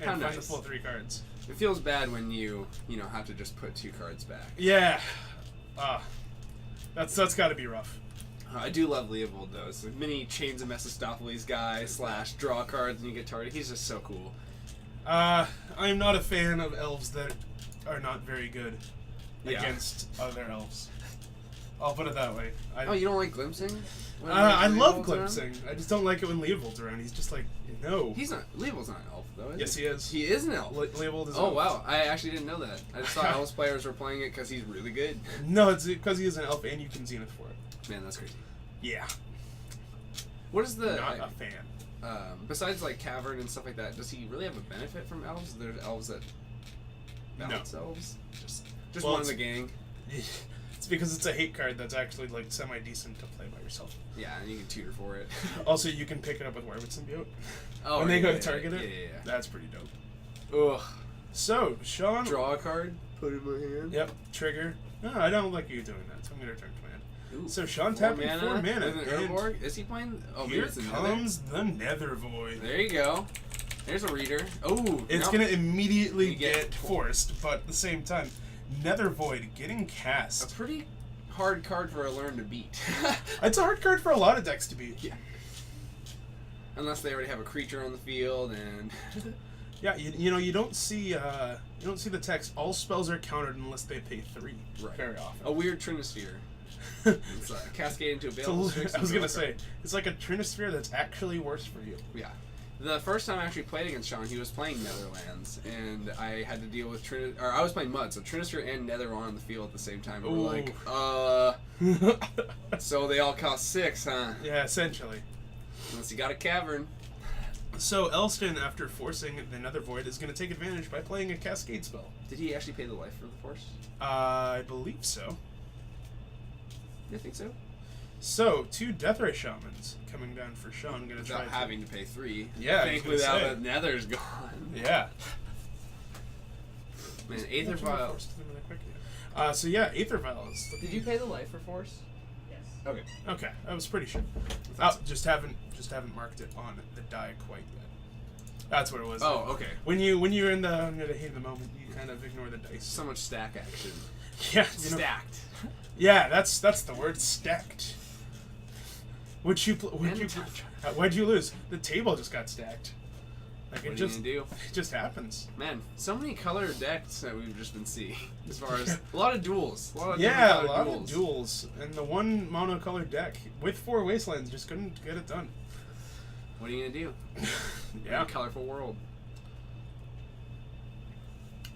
and find the nice. full 3 cards. It feels bad when you have to just put 2 cards back. Yeah, that's got to be rough. I do love Leovold though. It's a mini Chains of Mephistopheles guy / draw cards and you get targeted. He's just so cool. I'm not a fan of elves that are not very good Yeah. against other elves. I'll put it that way. Oh, you don't like glimpsing? When I love Leovold's around? glimpsing. I just don't like it when Leovold's around. He's just like, no. He's not. Leovold's not an elf though. Is Yes, he is. He is an elf. Leovold is. Oh elf. wow! I actually didn't know that. I just thought elves players were playing it because he's really good. No, it's because he is an elf and you can Zenith for it. Man, that's crazy. Yeah. What is the Not a fan. besides like cavern and stuff like that? Does he really have a benefit from elves? There's elves that balance elves. Just Well, one in it's- the gang. It's because it's a hate card that's actually like semi-decent to play by yourself. Yeah, and you can tutor for it. Also, you can pick it up with Wirbid Symbiote. Oh, When they go yeah, to target it? Yeah. That's pretty dope. Ugh. So, Sean. Draw a card. Put it in my hand. Yep, trigger. No, I don't like you doing that, so I'm going to return command. Ooh, So, Sean 4 tapping 4 mana. with an and Urborg. Is he playing? Oh, maybe here it's another. comes the Nether Void. There you go. There's a reader. Oh, It's no. going to immediately You get get forced, but at the same time, Nether Void getting a cast. pretty hard card for a learn to beat. It's a hard card for a lot of decks to beat. Yeah. Unless they already have a creature on the field and Yeah, you don't see the text. All spells are countered unless they pay 3. Right. Very often. a weird Trinisphere. It's cascade into a It's a Baleful li- Strix I was and gonna draw a say it's like a Trinisphere that's actually worse for you. card. Yeah. The first time I actually played against Sean, he was playing Netherlands, and I had to deal with I was playing Mud, so Trinisphere and Nether were on the field at the same time. And we're like, so they all cost 6, huh? Yeah, essentially. Unless you got a cavern. So Elston, after forcing the Nether Void, is going to take advantage by playing a Cascade spell. Did he actually pay the life for the force? I believe so. I think so. So 2 Deathray Shamans coming down for Sean. Going to try Without having to pay 3. Yeah, I was Thankfully, gonna now say. that Nether's gone. Yeah. Man, Aether Vial. So yeah, Aether Vial is. Did you pay the life for force? Yes. Okay. Okay, I was pretty sure. thought Oh, just haven't marked it on the die quite yet. That's what it was. Oh, okay. When you're in the heat of the moment, you kind of ignore the dice. So much stack action. Yeah, you know, Stacked. yeah, that's the word, stacked. What'd you lose? The table just got stacked. Like What it are you just gonna do? it just happens. Man, so many color decks that we've just been seeing. As far as a lot of duels. A lot of Yeah, a different lot colored of duels, and the one monocolored deck with 4 wastelands just couldn't get it done. What are you gonna do? Yeah. A colorful world.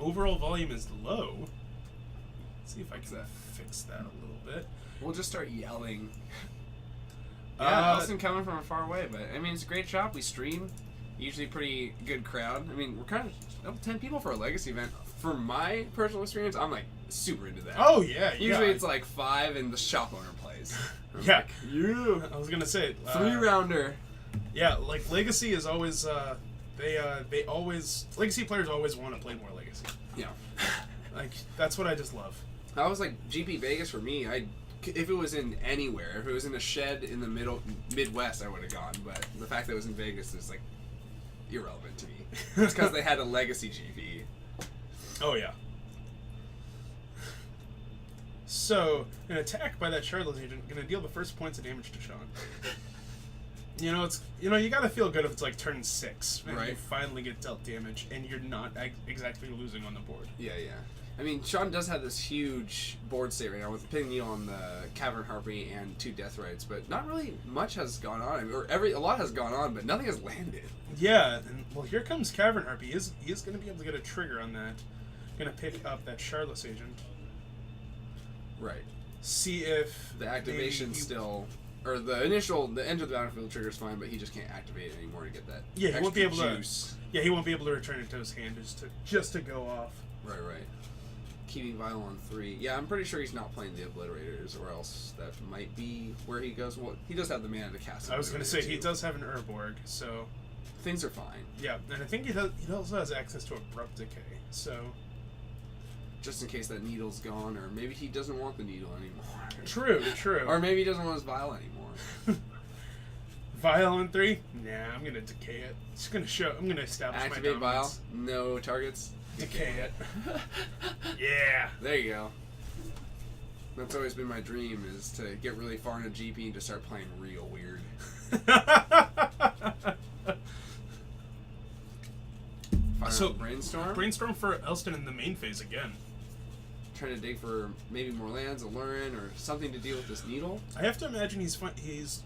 overall volume is low. Let's see if I can fix that a little bit. We'll just start yelling. Yeah, Elston coming from far away, but I mean, it's a great shop. We stream, usually pretty good crowd. I mean, we're kind of 10 people for a legacy event. For my personal experience, I'm like super into that. Oh yeah, Usually it's like 5 and the shop owner plays. I'm yeah. like, yeah. I was gonna say 3-rounder. Yeah, like Legacy is always they always Legacy players always want to play more Legacy. Yeah. Like that's what I just love. That was like GP Vegas for me. If it was in anywhere, if it was in a shed in the Midwest, I would have gone. But the fact that it was in Vegas is like irrelevant to me. It's because they had a Legacy GP. Oh yeah. So an attack by that Shardless agent gonna deal the first points of damage to Sean. You gotta feel good if it's like turn 6 and Right. you finally get dealt damage and you're not exactly losing on the board. Yeah. I mean, Sean does have this huge board state right now with Ping Needle on the Cavern Harpy and 2 Death Rites, but not really much has gone on. I mean, a lot has gone on, but nothing has landed. Yeah, and well, here comes Cavern Harpy. He is going to be able to get a trigger on that. Going to pick up that Shardless agent. Right. See if The activation still, or the enter the battlefield trigger is fine, but he just can't activate it anymore to get that. Yeah, he won't be able juice. to. Yeah, he won't be able to return it to his hand just to go off. Right. Keeping Vial on 3. Yeah, I'm pretty sure he's not playing the Obliterators, or else that might be where he goes. Well, he does have the mana to cast. I was going to say Obliterator, he too. does have an Urborg, so Things are fine. yeah, and I think he also has access to Abrupt Decay. So Just in case that needle's gone, or maybe he doesn't want the needle anymore. true. Or maybe he doesn't want his Vial anymore. Vial on 3. Nah, I'm going to decay it. I'm going to establish Activate my Vial. dominance. No targets. Decay it. Yeah. There you go. That's always been my dream, is to get really far into GP and to start playing real weird. So, Brainstorm. Brainstorm for Elston in the main phase again. Trying to dig for maybe more lands, a Lurin, or something to deal with this needle. I have to imagine he's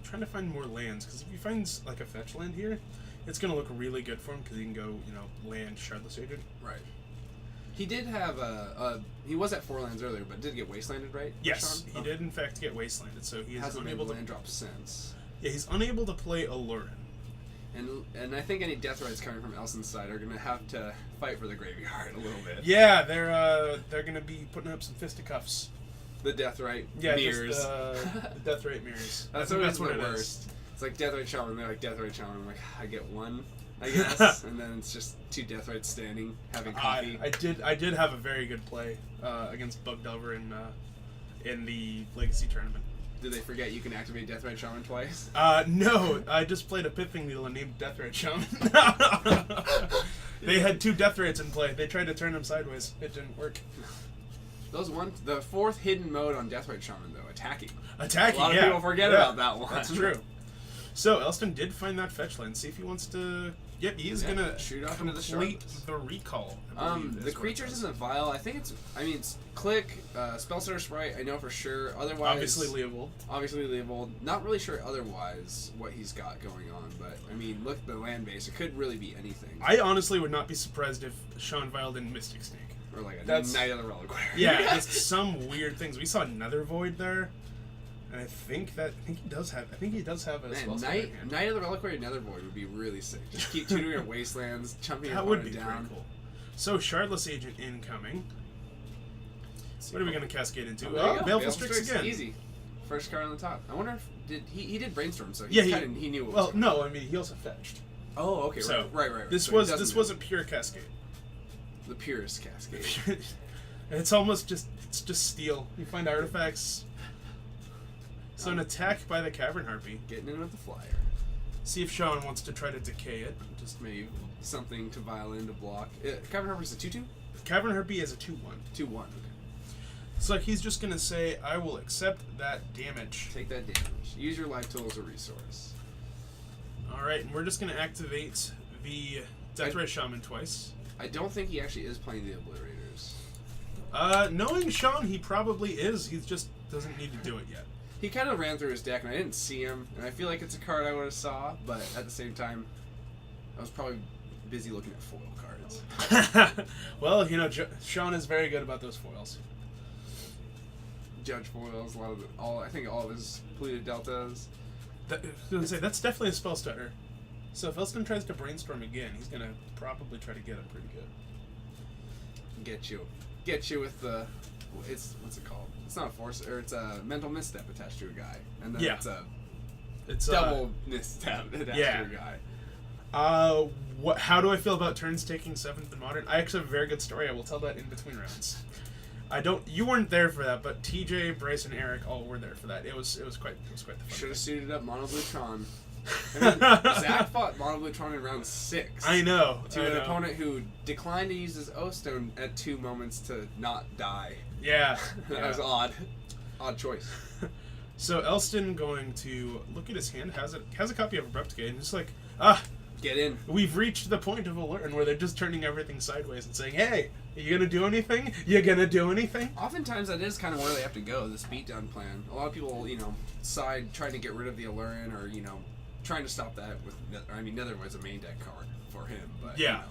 trying to find more lands, because if he finds like a fetch land here, it's going to look really good for him, because he can go, land Shardless Agent. Right. He did have he was at 4 lands earlier, but did get wastelanded, right? Yes, Sean? he did in fact get wastelanded, so he is Hasn't been unable to. land drop since. Yeah, he's unable to play a Lurin. And I think any Death Rites coming from Elston's side are gonna have to fight for the graveyard a little bit. Yeah, they're going to be putting up some fisticuffs. The Death Rite Just mirrors. the Death Rate mirrors. That's always what the it is. worst. It's like Death Rite Shaman. They're like Death Rite Shaman. I'm like, I get one, I guess, and then it's just 2 Death Rites standing having coffee. I did have a very good play against Bug Delver in the Legacy tournament. Did they forget you can activate Death Rite Shaman twice? No, I just played a Pithing Needle and named Death Rate Shaman. They had 2 Death Rates in play. They tried to turn them sideways. It didn't work. The 4th hidden mode on Death Rite Shaman though, attacking. Attacking, A lot of yeah. people forget Yeah, about that one. That's true. So Elston did find that fetch land. See if he wants to. Yep, he is gonna shoot off into the complete Shardless. the recall. I believe is The what creatures it in does. the vial, I think it's Click, Spellstutter Sprite, I know for sure. Otherwise, Obviously Leovold. Obviously Leovold. Not really sure otherwise what he's got going on, but I mean, look at the land base. It could really be anything. I honestly would not be surprised if Sean Vial didn't Mystic Snake. Or like a That's- Knight of the Reliquary. Yeah, just some weird things. We saw Nether Void there, and I think he does have a Man, spell Knight of the Reliquary Nether Void would be really sick. Just keep tutoring your wastelands, chumping your That would be opponent pretty down. cool. So Shardless Agent incoming. What are we gonna cascade into? Oh, there you Oh, go. Baleful Baleful Strix again. Easy. First card on the top. I wonder if he did brainstorm, so Yeah, he knew what Well, was no, I mean he also fetched. Oh, okay, So right. This So it doesn't was matter. a pure cascade. The purest cascade. It's almost just steal. You find artifacts. So an attack by the Cavern Harpy. Getting in with the flyer. See if Sean wants to try to decay it. Just maybe something to violin to block. Cavern Harper's a 2/2? Cavern Harpy is a 2/1. 2/1. Okay. So he's just gonna say, I will accept that damage. Take that damage. Use your life tool as a resource. Alright, and we're just gonna activate the Death Ray Shaman twice. I don't think he actually is playing the Obliterators. Knowing Sean, he probably is. He just doesn't need to do it yet. He kind of ran through his deck, and I didn't see him, and I feel like it's a card I would have saw, but at the same time, I was probably busy looking at foil cards. Well, you know, Sean is very good about those foils. Judge foils, a lot of I think all of his polluted deltas. I was gonna say, that's definitely a spell stutter. So if Elston tries to brainstorm again, he's gonna probably try to get him pretty good. Get you with the, what's it called? It's not a force, or it's a mental misstep attached to a guy, and then Yeah. it's a double misstep attached yeah. to a guy. How do I feel about turns taking 7th in Modern? I actually have a very good story. I will tell that in between rounds. You weren't there for that, but TJ, Bryce, and Eric all were there for that. It was quite the fun. Should have thing. suited up Mono Blutron. I mean, Zach fought Mono Blutron in round 6. I know. To an opponent who declined to use his O-Stone at 2 moments to not die. Yeah. That was odd. Odd choice. So Elston going to look at his hand, has a copy of Abrupt Gate, and just like, Get in. we've reached the point of Alluren where they're just turning everything sideways and saying, hey, are you gonna do anything? You gonna do anything? Oftentimes that is kind of where they have to go, this beatdown plan. A lot of people, side trying to get rid of the Alluren or, trying to stop that with, Nether was a main deck card for him, but, Yeah.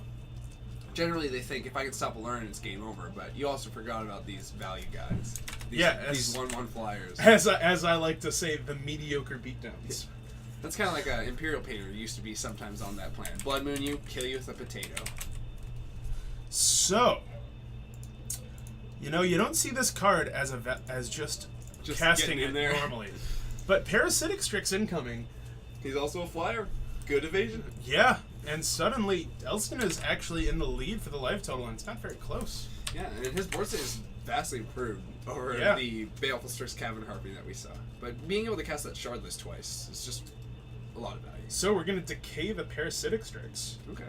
Generally they think if I can stop Alluren, it's game over, but you also forgot about these value guys. These 1/1 flyers. As I like to say, the mediocre beatdowns. That's kind of like an Imperial Painter used to be sometimes on that plan. Blood Moon you, kill you with a potato. So, you don't see this card as just casting getting in it there. normally. But Parasitic Strix incoming. He's also a flyer. Good evasion. Yeah, and suddenly Elston is actually in the lead for the life total, and it's not very close. Yeah, and his board state is vastly improved over Yeah. the Baleful Strix Cavern Harpy that we saw. But being able to cast that Shardless twice is just a lot of value. So we're going to decay the Parasitic Strix. Okay.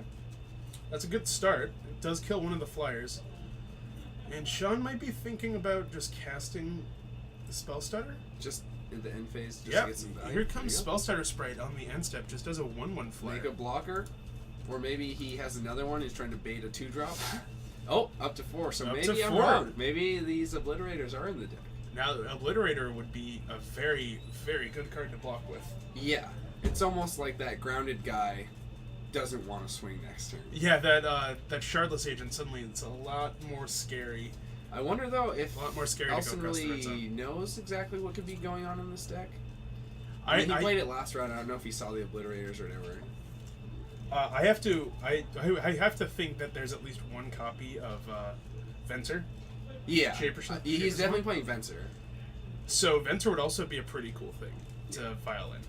That's a good start. It does kill one of the flyers. And Sean might be thinking about just casting the Spell Stutter. Just in the end phase, just to Yeah, get some value. here comes There you Spell Stutter Sprite on the end step, just as a 1/1 go. flyer. Make a blocker. Or maybe he has another one, he's trying to bait a 2-drop. Oh, up to 4. So Up maybe to I'm 4. wrong. Maybe these Obliterators are in the deck. Now, Obliterator would be a very, very good card to block with. Yeah. It's almost like that grounded guy doesn't want to swing next turn. Yeah, that Shardless Agent, suddenly it's a lot more scary. I wonder though if A lot more scary to Elson go across the red really zone. knows exactly what could be going on in this deck. I mean, he played it last round. I don't know if he saw the Obliterators or whatever. I have to think that there's at least one copy of Venser. Yeah, Shaper he's Swarm? definitely playing Venser. So Venser would also be a pretty cool thing to file in.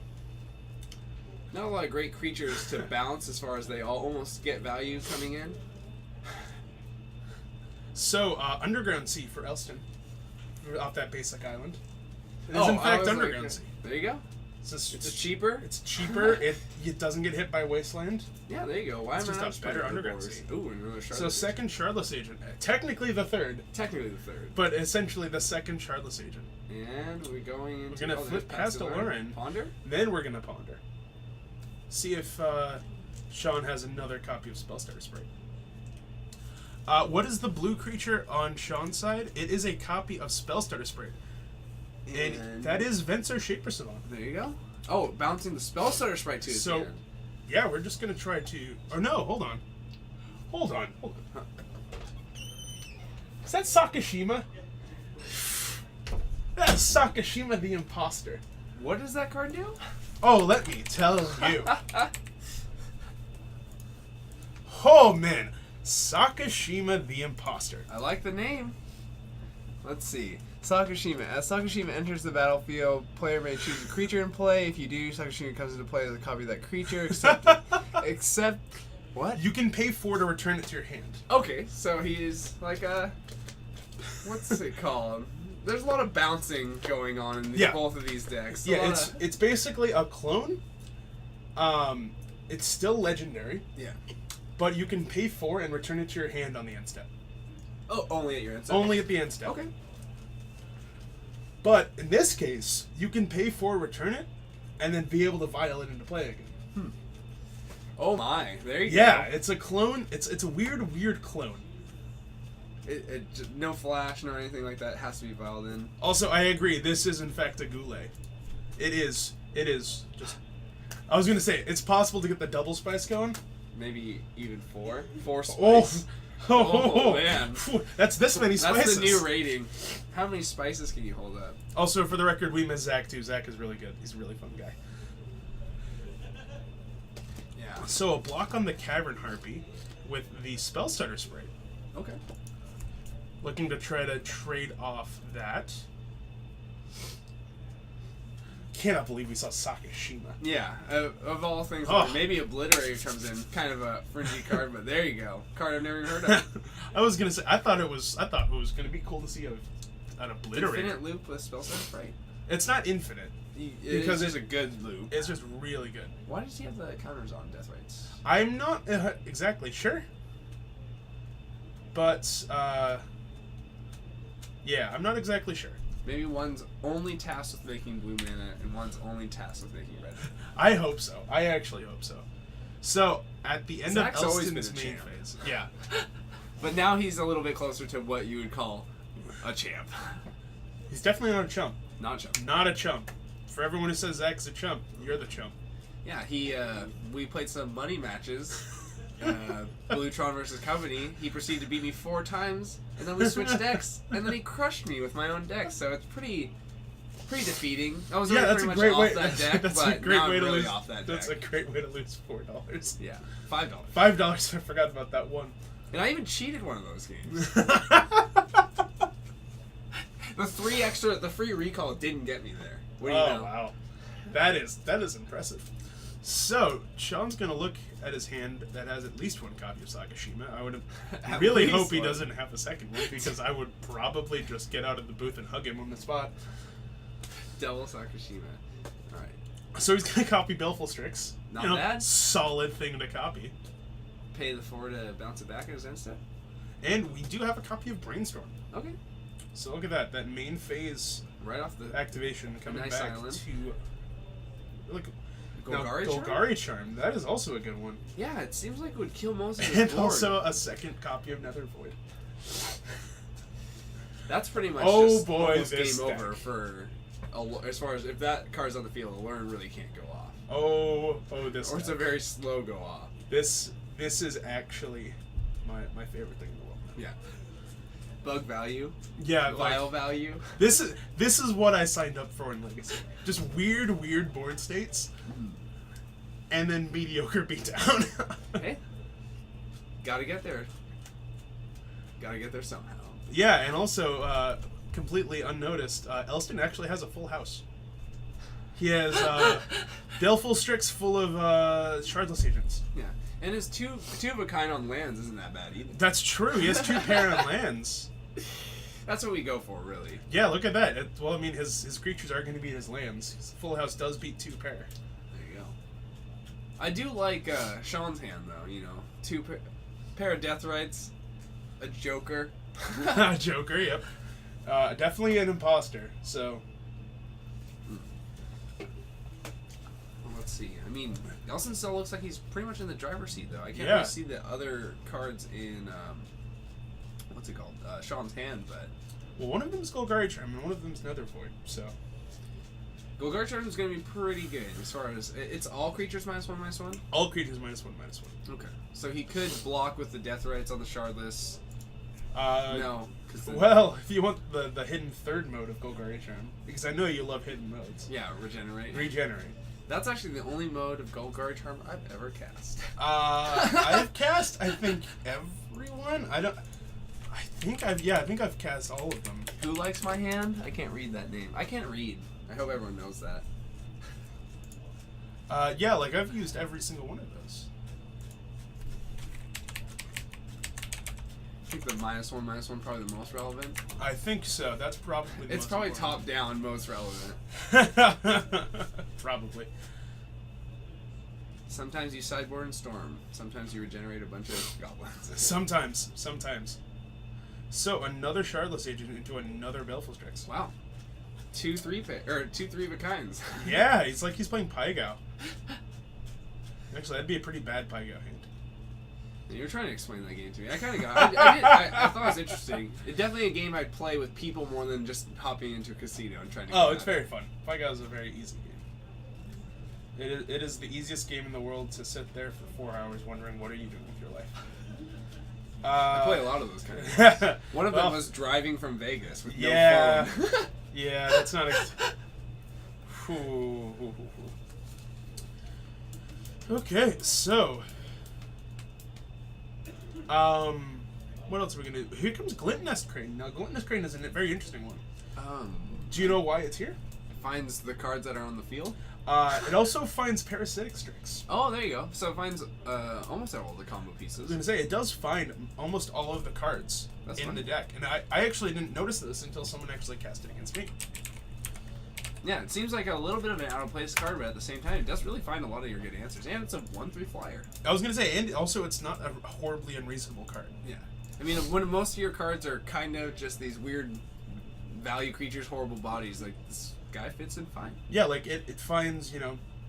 Not a lot of great creatures to bounce as far as they all almost get value coming in. So Underground Sea for Elston, off that basic island. It is in I fact was Underground like, Sea. there you go. It's cheaper. It's cheaper. it doesn't get hit by Wasteland. Yeah, there you go. Why It's am I just not a better playing Underground Herbivores? Sea. Ooh, another Shardless So Agent. second Shardless Agent, technically the third, Technically the third. but essentially the second Shardless Agent. And we're going into... gonna there's flip past Alluren. Ponder? Then we're gonna ponder. See if Sean has another copy of Spellstarter Sprite. What is the blue creature on Sean's side? It is a copy of Spellstarter Sprite. And that is Venser Shaper Savant. There you go. Oh, bouncing the Spellstutter Sprite to his So, hand. yeah, we're just gonna try to... Or no, hold on. Hold on. Is that Sakashima? That's Sakashima the Imposter. What does that card do? Oh, let me tell you. Oh, man. Sakashima the Imposter. I like the name. Let's see. Sakashima. As Sakashima enters the battlefield, player may choose a creature in play. If you do, Sakashima comes into play as a copy of that creature, except what? You can pay 4 to return it to your hand. Okay, so he's like a... What's it called? There's a lot of bouncing going on in both of these decks. Yeah, it's basically a clone. It's still legendary, Yeah. but you can pay 4 and return it to your hand on the end step. Oh, only at your end. Only at the end step. Okay. But in this case, you can pay 4, return it, and then be able to vial it into play again. Oh my, there you Yeah, go. it's a clone. It's a weird clone. No flash, no anything like that. It has to be vialed in. Also, I agree. This is in fact a Goulet. It is just. I was gonna say it's possible to get the double spice going, maybe even 4. 4 Oh, spice. oh, man. That's this many spices. That's the new rating. How many spices can you hold up? Also, for the record, we miss Zach too. Zach is really good. He's a really fun guy. Yeah. So a block on the Cavern Harpy with the Spell Stutter Spray. Okay. Looking to try to trade off that. Cannot believe we saw Sakashima. Yeah, of all things, Oh. maybe Obliterator comes in, kind of a fringy card, but there you go. Card I've never even heard of. I was gonna say I thought it was gonna be cool to see an Obliterator. Infinite loop with spell set sprite. It's not infinite. Because it's a good loop. It's just really good. Why does he have the counters on Death Rights? I'm not exactly sure, but yeah, I'm not exactly sure. Maybe one's only tasked with making blue mana, and one's only tasked with making red. I hope so. I actually hope so. So at the end Zach's of always Elston's been a main champ. phase, yeah, But now he's a little bit closer to what you would call a champ. he's definitely not a chump. Not a champ. Not a chump. For everyone who says Zach's a chump, you're the chump. Yeah, we played some money matches. Bluetron versus Company. He proceeded to beat me 4 times, and then we switched decks, and then he crushed me with my own deck. So it's pretty defeating. I was already that's pretty a much great off way. that deck, That's but a great now way I'm to really lose. off that That's deck. a great way to lose $4. Yeah, $5. $5. I forgot about that one. And I even cheated one of those games. The free recall didn't get me there. What do you know? Wow, that is impressive. So Sean's gonna look at his hand that has at least 1 copy of Sakashima. I would At really least hope he one. doesn't have a second one because I would probably just get out of the booth and hug him on the spot. Double Sakashima. Alright. So he's gonna copy Baleful Strix. Not bad. Solid thing to copy. Pay the 4 to bounce it back at his end step. And we do have a copy of Brainstorm. Okay. So look at that. That main phase Right off the activation coming nice back island. to look. Golgari now, Charm? Golgari Charm. That is also a good one. Yeah, it seems like it would kill most of his And board. also a second copy of Nether Void. That's pretty much Oh just boy, almost this game deck. over for as far as if that card's on the field, Allure really can't go off. Oh, this. Or it's a deck. very slow go off. This is actually my favorite thing in the world. Yeah. Bug value. Yeah, like, Vile value. this is what I signed up for in Legacy. Just weird board states, and then mediocre beatdown. Hey. Gotta get there. Gotta get there somehow. Yeah, and also completely unnoticed, Elston actually has a full house. He has Delphil Strix full of Shardless Agents. Yeah. And his two of a kind on lands isn't that bad either. That's true. He has 2 pair on lands. That's what we go for, really. Yeah, look at that. Well, I mean, his creatures are going to be his lands. His full house does beat 2 pair. There you go. I do like Sean's hand, though. You know, 2 pair of Death Rights, a Joker. Joker, yep. Definitely an imposter. So Let's see. I mean, Nelson still looks like he's pretty much in the driver's seat, though. I can't Yeah. really see the other cards in what's it called? Sean's hand, but well, one of them's Golgari Charm and one of them's Nether Void. So Golgari Charm is going to be pretty good as far as it's all creatures -1/-1. all creatures -1/-1. Okay, so he could block with the Death Rights on the Shardless. No, because Well, if you want the hidden third mode of Golgari Charm, because I know you love hidden modes. yeah, regenerate. Regenerate. That's actually the only mode of Golgari Charm I've ever cast. I've cast, I think, everyone. I think I've cast all of them. Who likes my hand? I can't read that name. I can't read. I hope everyone knows that. Yeah, like I've used every single one of those. I think the -1/-1 probably the most relevant. I think so. That's probably the It's most probably important. top down most relevant. Probably. Sometimes you sideboard and storm. Sometimes you regenerate a bunch of goblins. Sometimes. So another Shardless Agent into another Baleful Strix. Wow. 2 3 of a kinds. Yeah, he's playing Pygow. Actually, that'd be a pretty bad Pygow hand. You were trying to explain that game to me. I kind of got. I thought it was interesting. It's definitely a game I'd play with people more than just hopping into a casino and trying to. Oh, get it's out. very fun. Pygow is a very easy game. It is the easiest game in the world to sit there for 4 hours wondering what are you doing with your life. I play a lot of those kind of games. One of them was driving from Vegas with no phone. Yeah, that's not. Okay, so. What else are we gonna do? Here comes Gluttonous Crane. Now, Gluttonous Crane is a very interesting one. Do you know why it's here? Finds the cards that are on the field. It also finds Parasitic Strix. Oh, there you go. So it finds almost all the combo I was pieces. gonna say it does find almost all of the cards in the deck, and I actually didn't notice this until someone actually cast it against me. Yeah, it seems like a little bit of an out of place card, but at the same time, it does really find a lot of your good answers, and it's a 1/3 flyer. I was gonna say, and also it's not a horribly unreasonable card. Yeah, I mean, when most of your cards are kind of just these weird value creatures, horrible bodies, like this guy fits in fine. Yeah, like it finds,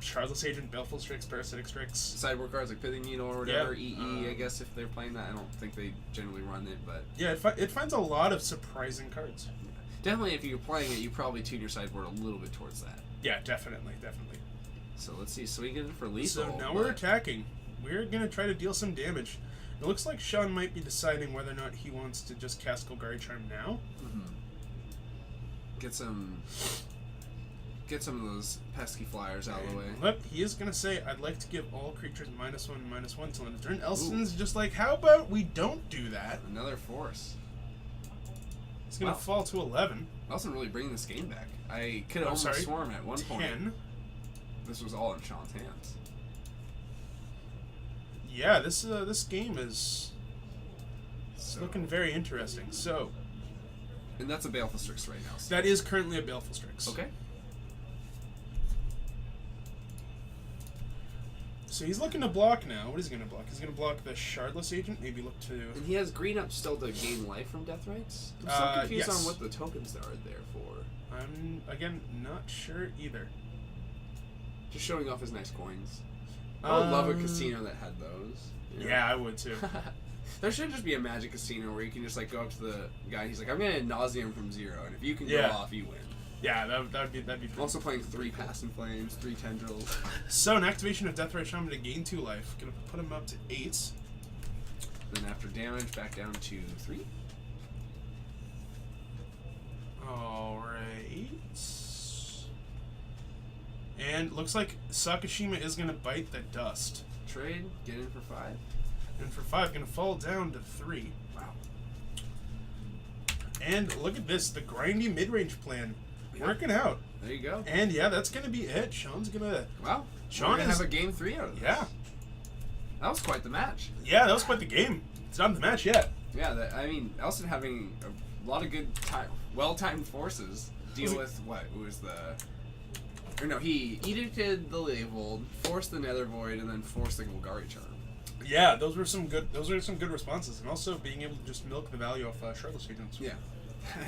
Shardless Agent, Baleful Strix, Parasitic Strix. Sideboard cards like Pithing Needle or whatever, Yeah. EE, I guess if they're playing that. I don't think they generally run it, but Yeah, it finds a lot of surprising cards. definitely if you're playing it, you probably tune your sideboard a little bit towards that. Yeah, definitely. So let's see, swing it for lethal. So now we're attacking. We're gonna try to deal some damage. It looks like Sean might be deciding whether or not he wants to just cast Golgari Charm now. Get some of those pesky flyers out of the way. But he is gonna say, "I'd like to give all creatures -1/-1 till end of turn." Elston's just like, "How about we don't do that?" Another force. It's gonna fall to 11. Elston really bringing this game back. I could have almost sworn at one point 10. this was all in Sean's hands. Yeah, this game is looking very interesting. So And that's a Baleful Strix right now. So. that is currently a Baleful Strix. Okay. So he's looking to block now. What is he going to block? He's going to block the Shardless Agent. Maybe look to... And he has green up still to gain life from Death Rites? I'm so confused on what the tokens are there for. I'm, again, not sure either. Just showing off his nice coins. I would love a casino that had those. Yeah, I would too. There should just be a Magic Casino where you can just like go up to the guy and he's like, I'm going to nauseum from 0, and if you can go off, you win. Yeah, that'd be I'm also playing 3 Passing Flames, 3 Tendrils. So an activation of Deathrite Shaman to gain 2 life. Gonna put him up to 8. Then after damage, back down to 3. Alright. And looks like Sakashima is gonna bite the dust. Trade, get in for 5. And for 5, gonna fall down to 3. Wow. And look at this, the grindy mid-range plan. Working out. There you go. And yeah, that's gonna be it. Sean's gonna... Wow. Sean We're gonna is... have a game 3 out of this. Yeah. That was quite the match. Yeah, that was quite the game. It's not the match yet. Yeah, I mean, Elston having a lot of good well-timed forces deal with what was the... Or no, he edicted the Leovold, forced the Nether Void, and then forced the Golgari Charm. Yeah, those were some good responses, and also being able to just milk the value of Shardless Agents. Yeah.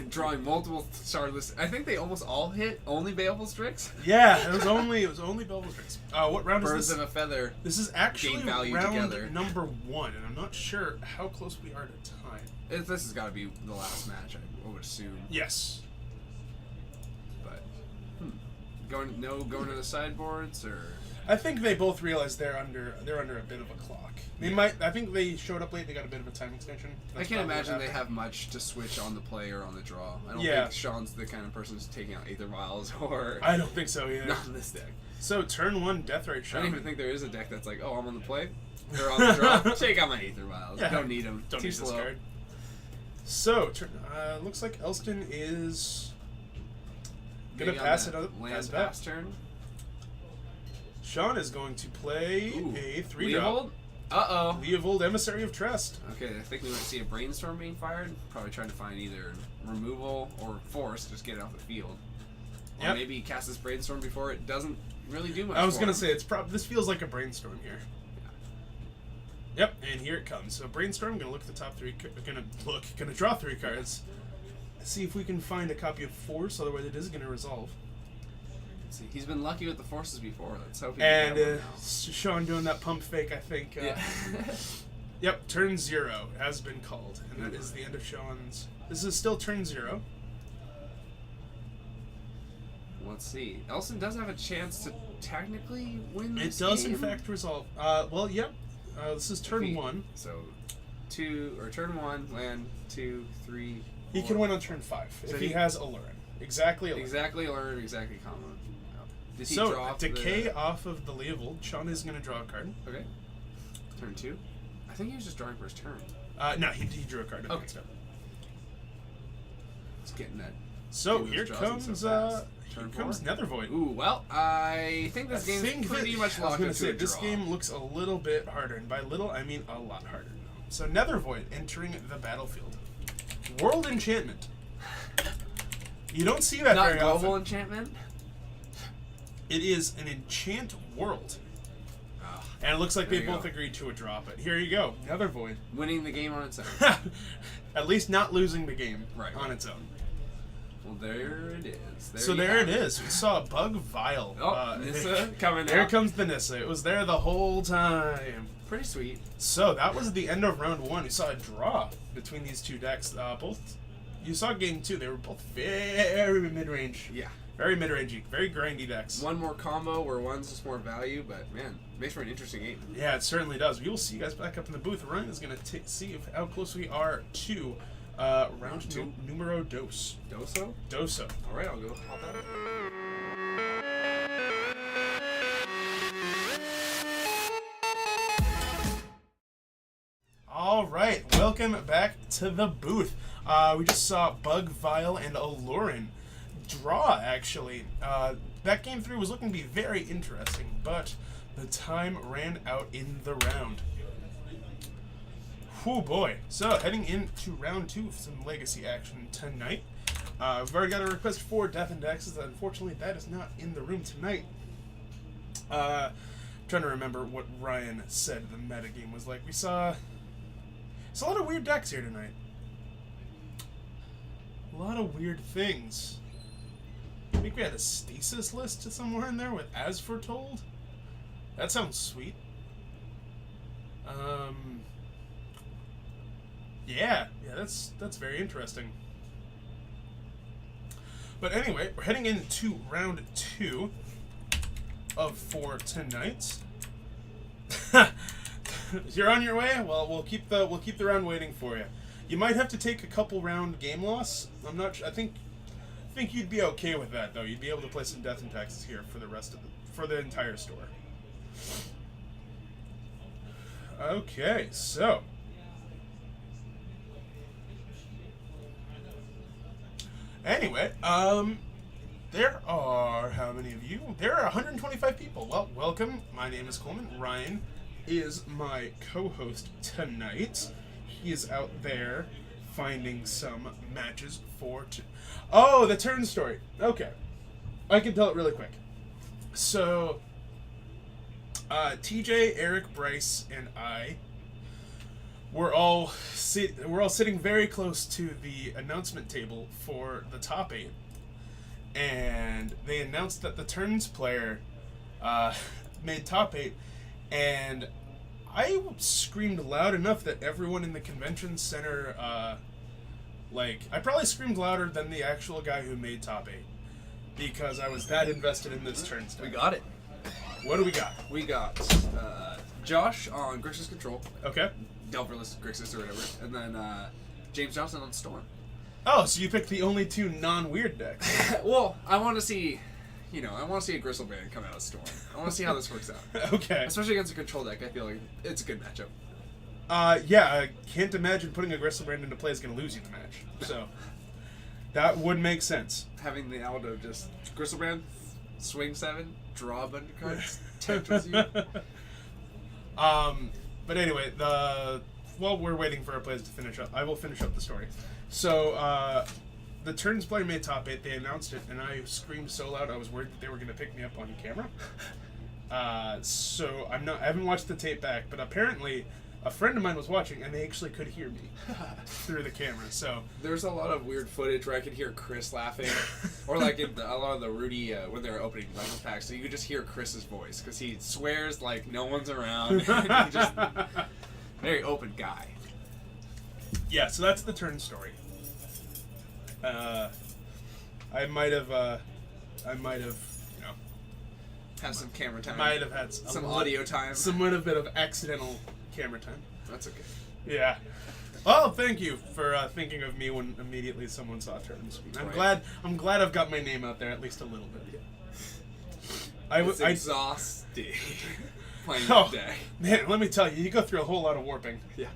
Drawing multiple Shardless. I think they almost all hit only Baleful Strix. Yeah, it was only Baleful Strix. What round Birds is this? of a feather. This is actually gain value round together. number 1, and I'm not sure how close we are to time. This has got to be the last match, I would assume. Yes. But going to the sideboards, or I think they both realize they're under a bit of a clock. They might. I think they showed up late. They got a bit of a time extension. I can't imagine they have much to switch on the play or on the draw. I don't think Sean's the kind of person who's taking out Aether Vials or. I don't think so either. Not in this deck. So turn 1, Deathrite I don't Shaman. even think there is a deck that's like, oh, I'm on the play or on the draw. Take out my Aether Vials. Yeah. Don't need them. Don't Too need this slow. card. So looks like Elston is gonna Maybe on pass that it up. Land Pass it pass up. turn. Sean is going to play a 3-drop. Leovold? Uh-oh. Leovold, Emissary of Trust. Okay, I think we might see a Brainstorm being fired. Probably trying to find either removal or force, just get it off the field. Or Yep. maybe cast this Brainstorm before it doesn't really do much. I was for gonna him. say this feels like a brainstorm here. Yep, and here it comes. So brainstorm, gonna look at the top 3. Gonna draw 3 cards. See if we can find a copy of Force. Otherwise, it is gonna resolve. Let's see. He's been lucky with the forces before. Let's hope he And can get one now. Sean doing that pump fake, I think. Yeah. Yep, turn 0 has been called, and that is the end of Sean's. This is still turn 0. Let's see. Elson does have a chance to technically win It this does, game. in fact, resolve. Well, yep. This is turn 1. So, turn 1, land 2, 3. He 4. can win on turn 5 So if he he- has Allurin. Exactly Allurin. Exactly learn, exactly combo. Did he So, draw off decay the... off of the Leovold. Sean is going to draw a card. Okay. Turn 2. I think he was just drawing for his turn. No, he drew a card. Okay. Instead. It's getting that. So, Doing here those draws comes, so fast. here Turn comes 4. Nethervoid. Ooh, well, I think this game's think pretty that- much I was locked gonna into say, a this draw. game looks a little bit harder, and by little, I mean a lot harder. So, Nethervoid entering the battlefield. World Enchantment. You don't see that Not very global often. enchantment? It is an enchant world. Ah, And it looks like There they you both go. agreed to a draw, but here you go. Nethervoid. winning the game on its own. At least not losing the game Right. on its own. Well, there it is. So you there it have is. We saw a Bug Vile. Oh, Nissa coming There out. comes the Nissa. It was there the whole time. Pretty sweet. So that was the end of round 1. We saw a draw between these two decks. Both, you saw game 2. They were both very mid-range. Yeah. Very mid-rangey. Very grindy decks. One more combo where one's just more value, but man, makes for an interesting game. Yeah, it certainly does. We will see you guys back up in the booth. Ryan is going to see how close we are to round 2, numero dos. Doso? Doso. Alright, I'll go hop out. All right, welcome back to the booth. We just saw Bug Vile and Allurin draw, actually. That game 3 was looking to be very interesting, but the time ran out in the round. Oh boy. So, heading into round 2 for some legacy action tonight. We've already got a request for Death and Dexes. Unfortunately, that is not in the room tonight. Trying to remember what Ryan said the metagame was like. We saw... It's a lot of weird decks here tonight. A lot of weird things. I think we had a Stasis list somewhere in there with As Foretold. That sounds sweet. Yeah, that's very interesting. But anyway, we're heading into round 2 of 4 tonight. You're on your way? Well, we'll keep the round waiting for you. You might have to take a couple round game loss. I'm not sure. I think you'd be okay with that though. You'd be able to play some Death and Taxes here for the entire store. Okay, so anyway, there are how many of you? There are 125 people. Well, welcome. My name is Coleman. Ryan is my co-host tonight. He is out there finding some matches for... Oh, the turn story. Okay. I can tell it really quick. So, TJ, Eric, Bryce, and I we're all sitting very close to the announcement table for the top 8. And they announced that the turns player made top 8, and I screamed loud enough that everyone in the convention center, I probably screamed louder than the actual guy who made top 8, because I was that invested in this turn stuff. We got it. What do we got? We got Josh on Grixis Control, Okay. Delverless Grixis or whatever, and then James Johnson on Storm. Oh, so you picked the only 2 non-weird decks. Well, I want to see, a Gristlebrand come out of Storm. I want to see how this works out. Okay. Especially against a control deck, I feel like it's a good matchup. Yeah, I can't imagine putting a Gristlebrand into play is going to lose you the match. So, that would make sense. Having the Aldo just Gristlebrand, swing 7, draw a bunch of cards, tempers you. But anyway, while we're waiting for our plays to finish up, I will finish up the story. So, the turns player made top 8. They announced it, and I screamed so loud I was worried that they were going to pick me up on camera. So I haven't watched the tape back, but apparently a friend of mine was watching, and they actually could hear me through the camera. So There's a lot of weird footage where I could hear Chris laughing, or like in a lot of the Rudy when they were opening Legends packs, so you could just hear Chris's voice because he swears like no one's around. He just very open guy. yeah, so that's the turn story. I might have I might have, Have some camera time. might have had some audio time. Somewhat a bit of accidental camera time. That's okay. Yeah. Well, thank you for thinking of me when immediately someone saw turns. I'm glad I've got my name out there at least a little bit. It's exhausting playing Oh, that deck. man, let me tell you, you go through a whole lot of warping. Yeah.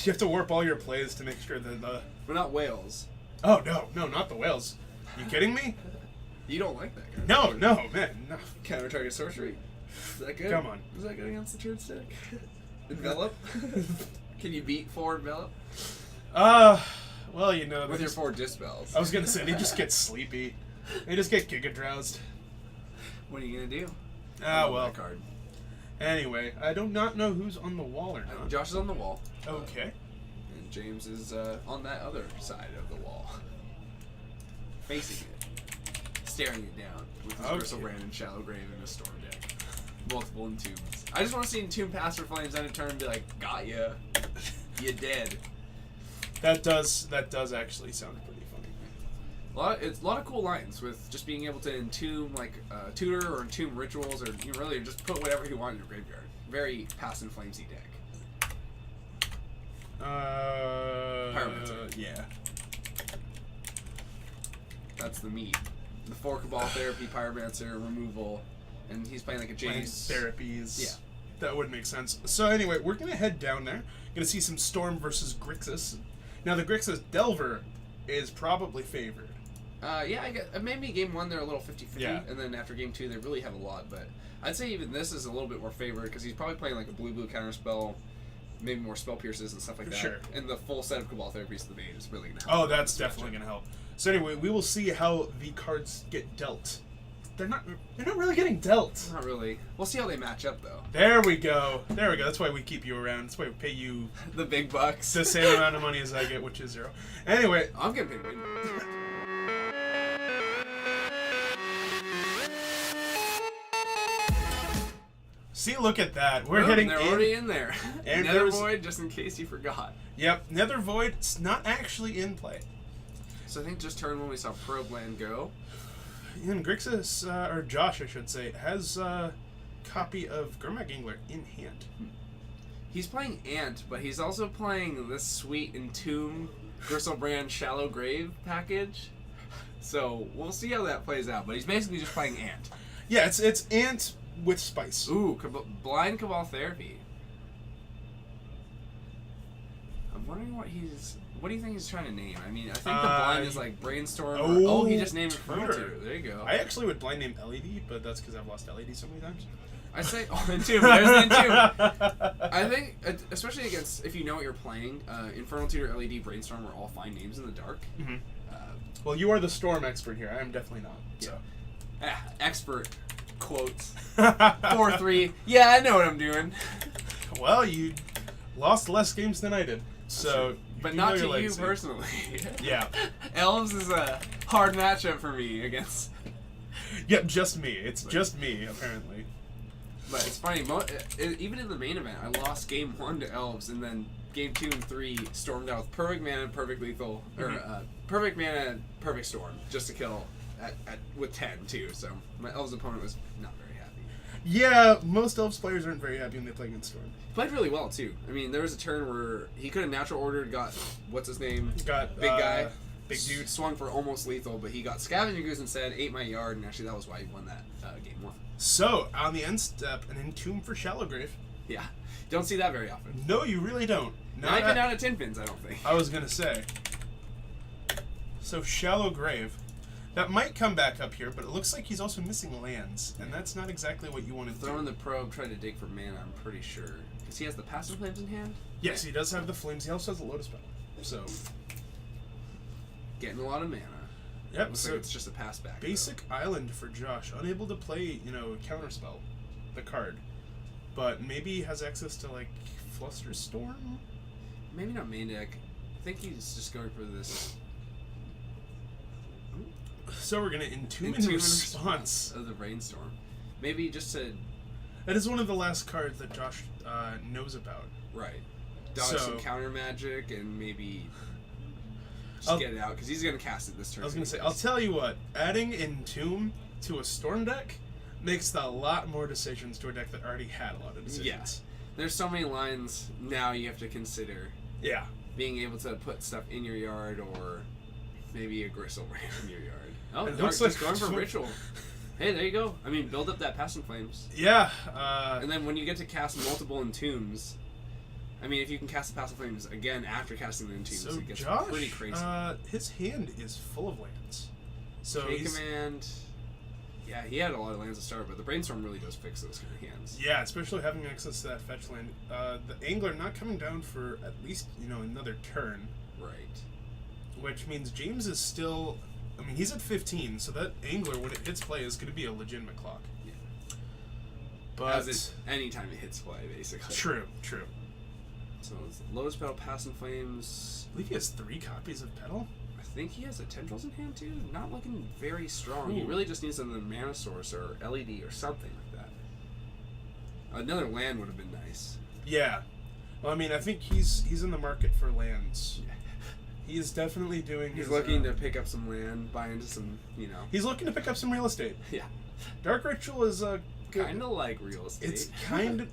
You have to warp all your plays to make sure that We're not whales. Oh, no, not the whales. You kidding me? You don't like that guy. No, man, no. Counter target sorcery. Is that good? Come on. Is that good against the turn stick? Envelop? Can you beat 4 envelop? Well, you know. With your 4 dispels. I was gonna say, they just get sleepy. They just get giga drowsed. What are you gonna do? Ah, well. That card. Anyway, I do not know who's on the wall or not. Josh is on the wall. Okay. And James is on that other side of the wall. Facing it. Staring it down. With his Bristle Brand and Shallow Grave and a Storm deck. Multiple entombs. I just want to see Entomb Pastor Flames end a turn and be like, got ya. You dead. That does actually sound pretty funny. It's a lot of cool lines with just being able to entomb like tutor or entomb rituals, or you really just put whatever you want in your graveyard. Very Past in Flamesy deck. Pyromancer. Yeah. That's the meat. The 4 Cabal Therapy, Pyromancer, removal, and he's playing like a James. Therapies. Yeah. That would make sense. So anyway, we're gonna head down there. Gonna see some Storm versus Grixis. Now the Grixis Delver is probably favored. Yeah, I guess maybe game 1 they're a little 50-50, Yeah. and then after game 2 they really have a lot. But I'd say even this is a little bit more favored because he's probably playing like a blue counter spell, maybe more spell pierces and stuff like that. Sure. And the full set of Cabal Therapies to the main is really gonna help. Oh, that's definitely gonna help. So anyway, we will see how the cards get dealt. They're not really getting dealt. Not really. We'll see how they match up though. There we go. That's why we keep you around. That's why we pay you The big bucks. the same amount of money as I get, which is 0. Anyway, I'm getting paid big bucks. see, look at that. We're Boom, hitting. They're already in there. And Nether there's- Void, just in case you forgot. Yep, Nether Void. It's not actually in play. So I think just turn when we saw Probe Land go. And Grixis, or Josh, I should say, has a copy of Gurmag Angler in hand. He's playing Ant, but he's also playing this sweet Entomb Gristlebrand Shallow Grave package. So we'll see how that plays out. But he's basically just playing Ant. Yeah, it's Ant with spice. Ooh, Blind Cabal Therapy. I'm wondering what do you think he's trying to name? I mean, I think the blind is like Brainstorm. Oh, he just named it cuter. Tutor. There you go. I actually would blind name LED, but that's because I've lost LED so many times. I say, Entomb. There's the Entomb. I think, especially against, if you know what you're playing, Infernal Tutor, LED, Brainstorm are all fine names in the dark. Mm-hmm. Well, you are the Storm expert here. I am definitely not. So. Expert quotes. 4-3. Yeah, I know what I'm doing. Well, you lost less games than I did. So, but you not know to your you legacy. personally. Yeah. Elves is a hard matchup for me against. Yep, just me. It's just me, apparently. But it's funny, even in the main event, I lost game 1 to Elves, and then game 2 and 3 stormed out with perfect mana, perfect lethal, or perfect mana, perfect storm, just to kill with 10 too. So my Elves opponent was not very happy. Yeah, most Elves players aren't very happy when they play against Storm. He played really well too. I mean, there was a turn where he could have natural ordered, got what's his name, Got big guy, big dude. swung for almost lethal, but he got Scavenger Goose instead, ate my yard, and actually that was why he won that game 1. So, on the end step, an Entomb for Shallowgrave. Yeah, don't see that very often. No, you really don't. Not even out of Tin Pins, I don't think. I was gonna say. So, Shallowgrave. That might come back up here, but it looks like he's also missing lands, and that's not exactly what you want to do. Throwing the probe, trying to dig for mana, I'm pretty sure. Because he has the Passive Flames in hand? Yes, he does have the flames. He also has the Lotus Petal. So, Getting a lot of mana. yep. Looks So like it's just a pass back. basic island for Josh, unable to play, Counterspell, the card, but maybe he has access to like Flusterstorm. Though. Maybe not main deck. I think he's just going for this So we're gonna Entomb in Entomb in response. of the Brainstorm. Maybe just to That is one of the last cards that Josh knows about. dodge So- some counter magic and maybe Just get it out, because he's going to cast it this turn. I was going to say, I'll tell you what, adding Entomb to a Storm deck makes a lot more decisions to a deck that already had a lot of decisions. Yeah. There's so many lines now you have to consider. Yeah. Being able to put stuff in your yard, or maybe a Gristlebrand in your yard. Oh, It Dark looks just like- going for Ritual. Hey, there you go. I mean, build up that Passing Flames. Yeah. And then when you get to cast multiple Entombs, I mean, if you can cast the Passing Flames again after casting the Entombs, So it gets Josh, pretty crazy. his hand is full of lands. So K he's, Command, yeah, he had a lot of lands to start, but the Brainstorm really does fix those kind of hands. yeah, especially having access to that fetch land. The Angler not coming down for at least another turn, Right. which means James is still. I mean, he's at 15, so that Angler when it hits play is going to be a legitimate clock. Yeah. But As it, anytime it hits play, basically. true. So it's Lotus Petal, Passing Flames. I believe he has 3 copies of Petal. I think he has a Tendrils in hand too. Not looking very strong. He Ooh. really just needs another mana source or LED or something like that. Another land would have been nice. Yeah. Well, I mean, I think he's in the market for lands. He is definitely doing. He's his, looking to pick up some land, buy into some, He's looking to pick up some real estate. Yeah. Dark Ritual is a Kind of like real estate. It's kind of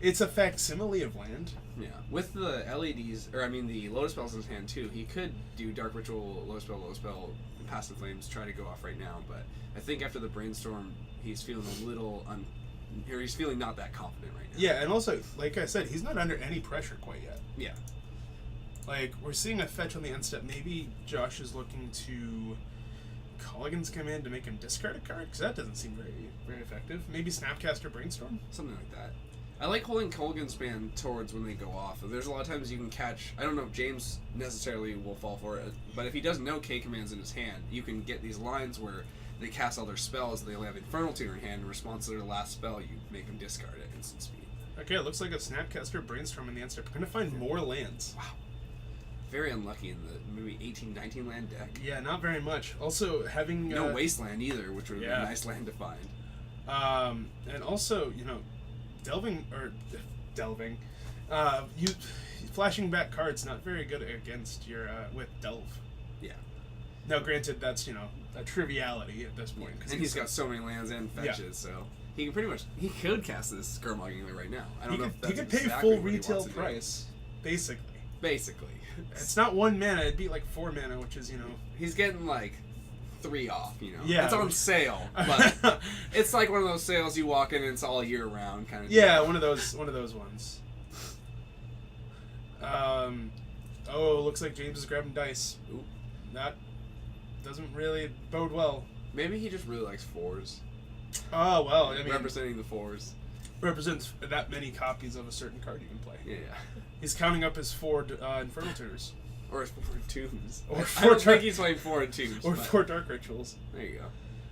it's a facsimile of land. Yeah. With the LEDs, or I mean the Lotus Spells in his hand too, he could do Dark Ritual, Lotus Spell, Passing Flames, try to go off right now, but I think after the Brainstorm, he's feeling a little or he's feeling not that confident right now. Yeah, and also, like I said, he's not under any pressure quite yet. Yeah. Like, we're seeing a fetch on the end step. Maybe Josh is looking to Colligan's Command to make him discard a card, because that doesn't seem very effective. Maybe Snapcaster Brainstorm? Something like that. I like holding Colgan's Band towards when they go off. There's a lot of times you can catch. I don't know if James necessarily will fall for it, but if he doesn't know K commands in his hand, you can get these lines where they cast all their spells. They only have Infernal Tutor in hand. In response to their last spell, you make them discard at instant speed. Okay, it looks like a Snapcaster Brainstorm in the end step. We're going to find more lands. Wow. Very unlucky in the maybe 18-19 land deck. Yeah, not very much. Also, having... No Wasteland either, which would have yeah. been a nice land to find. And also, delving, you flashing back cards not very good against your with delve. Yeah. Now, granted, that's a triviality at this point. And he's got so many lands and fetches, so he can pretty much could cast this Skurmog Angler right now. I don't know if that's he could pay exactly full what he retail wants to do. price, basically. Basically, It's not 1 mana; it'd be like 4 mana, which is he's getting like 3 off. Yeah. It's on sale, but it's like one of those sales you walk in and it's all year round kind of. yeah, deal. one of those ones. Oh, looks like James is grabbing dice. Oop. That doesn't really bode well. Maybe he just really likes 4s. Oh well, I mean, Representing the 4s. represents that many copies of a certain card you can play. Yeah. He's counting up his 4 Infernal Tutors. Or 4 tombs. Or I 4 don't think he's playing 4 tombs. Or but 4 Dark Rituals. There you go.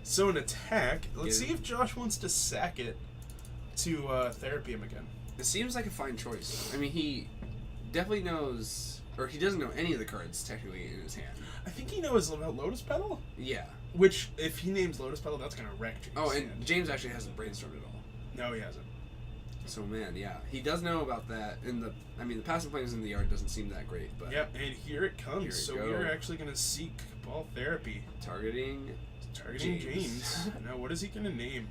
So an attack. Let's Get see it. if Josh wants to sack it to Therapy him again. It seems like a fine choice. I mean, he definitely knows, or he doesn't know any of the cards technically in his hand. I think he knows about Lotus Petal, Yeah. which if he names Lotus Petal, that's gonna wreck James. Oh, and James actually hasn't brainstormed at all. No, he hasn't. So man, yeah, he does know about that. And the Passing Flames in the yard doesn't seem that great, but Yep, and here it comes. Here it So go. we are actually gonna seek Cabal Therapy, targeting. targeting James. James. Now, what is he gonna name?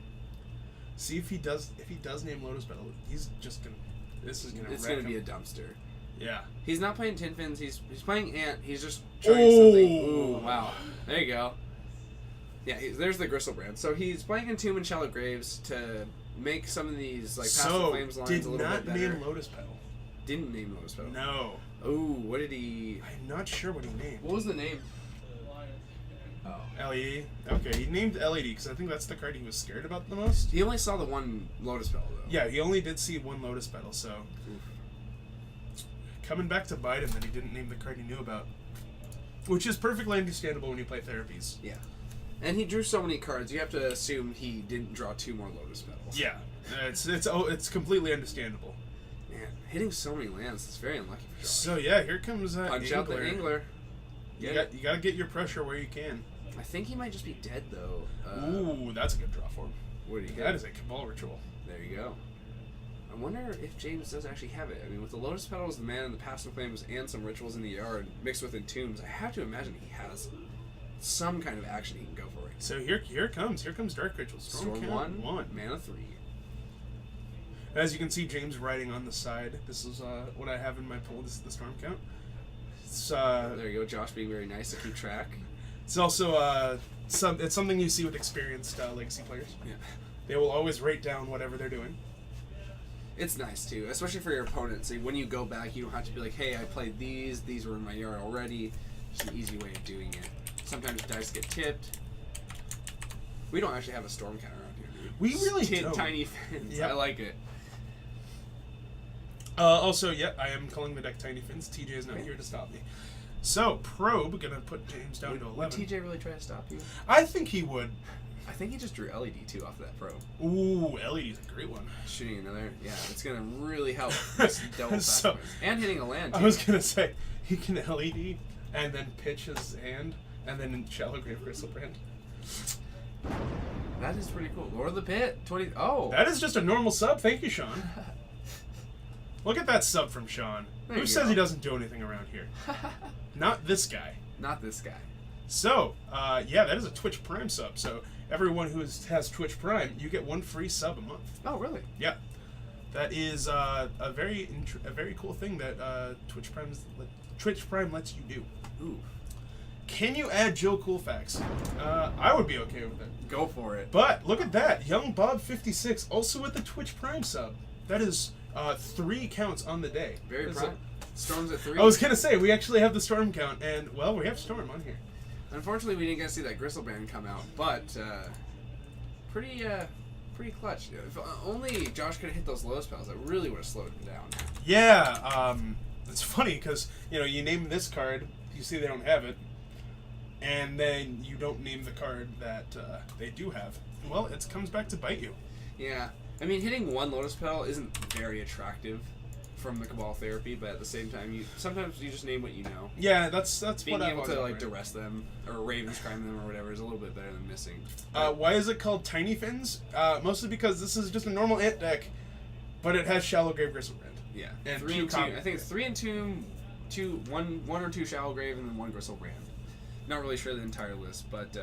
See if he does. If he does name Lotus Petal, he's just gonna. This is gonna. It's wreck gonna be a him. dumpster. Yeah. He's not playing Tin Fins. He's playing Ant. He's just trying something. Oh. Ooh, wow. There you go. Yeah, there's the Gristlebrand. So he's playing Entomb and Shallow Graves to make some of these like Passing So Flames lines did a little not bit better. name Lotus Petal. Didn't name Lotus Petal. No, Ooh, what did he? I'm not sure what he named. What was the name? Oh. LED. Okay, he named LED because I think that's the card he was scared about the most. He only saw the one Lotus Petal though. Yeah, he only did see 1 Lotus Petal, so coming back to bite him that he didn't name the card he knew about, which is perfectly understandable when you play therapies. Yeah. And he drew so many cards. You have to assume he didn't draw 2 more Lotus Petals. Yeah, it's completely understandable. Man, hitting so many lands is very unlucky for Josh. So yeah, here comes Punch out the Angler. You got to get your pressure where you can. I think he might just be dead though. Ooh, that's a good draw for him. What do you That get? is a Cabal Ritual. There you go. I wonder if James does actually have it. I mean, with the Lotus Petals, the Man, and the Passing Flames, and some Rituals in the Yard mixed with Entombs, I have to imagine he has some kind of action he can go for it. So here it comes. Here comes Dark Ritual. Storm Count 1, Mana 3. As you can see, James writing on the side. This is what I have in my poll. This is the Storm Count. It's There you go, Josh being very nice to keep track. it's also it's something you see with experienced Legacy players. Yeah. They will always write down whatever they're doing. It's nice too, especially for your opponent. So when you go back, you don't have to be like, "Hey, I played these. These were in my yard already." It's an easy way of doing it. Sometimes dice get tipped. We don't actually have a storm counter around here, do we? We really don't. Tiny fins. Yep. I like it. Also, yeah, I am calling the deck Tiny Fins. TJ is not here to stop me. So, Probe, gonna put James down to 11. Would TJ really try to stop you? I think he would. I think he just drew LED too off that pro. Ooh, LED's a great one. Shooting another, yeah, it's gonna really help. This double So- fast and hitting a land. Too. I was gonna say, he can LED and then pitch his hand and then in Shallow Grave Gristlebrand. That is pretty cool. Lord of the Pit, 20. Oh, That is just a normal sub. Thank you, Sean. Look at that sub from Sean. There Who you says go. he doesn't do anything around here? Not this guy. not this guy. So, yeah, that is a Twitch Prime sub. So everyone who has Twitch Prime, you get one free sub a month. Oh, really? Yeah, that is a very cool thing that Twitch Prime lets you do. Ooh, Can you add Joe Coolfax? I would be okay with it. go for it. But look at that, Young Bob 56 also with the Twitch Prime sub. That is 3 counts on the day. Very That's proud. Storm's at 3. I was gonna say we actually have the Storm count, and well, we have Storm on here. Unfortunately, we didn't get to see that Gristlebrand come out, but pretty clutch. If only Josh could have hit those low spells, that really would have slowed him down. Yeah, it's funny because you name this card, you see they don't have it, and then you don't name the card that they do have. Well, it comes back to bite you. Yeah, I mean, hitting one Lotus Petal isn't very attractive from the Cabal Therapy, but at the same time, sometimes you just name what you know. Yeah, that's Being what I've able always to like operated. duress them or Ravenscrime them or whatever is a little bit better than missing. Why is it called Tiny Fins? Mostly because this is just a normal Ant deck, but it has Shallow Grave Gristlebrand. Yeah, And 3 two and 2. common. I think it's 3 and 2, one or two Shallow Grave, and then 1 Gristlebrand. Not really sure the entire list, but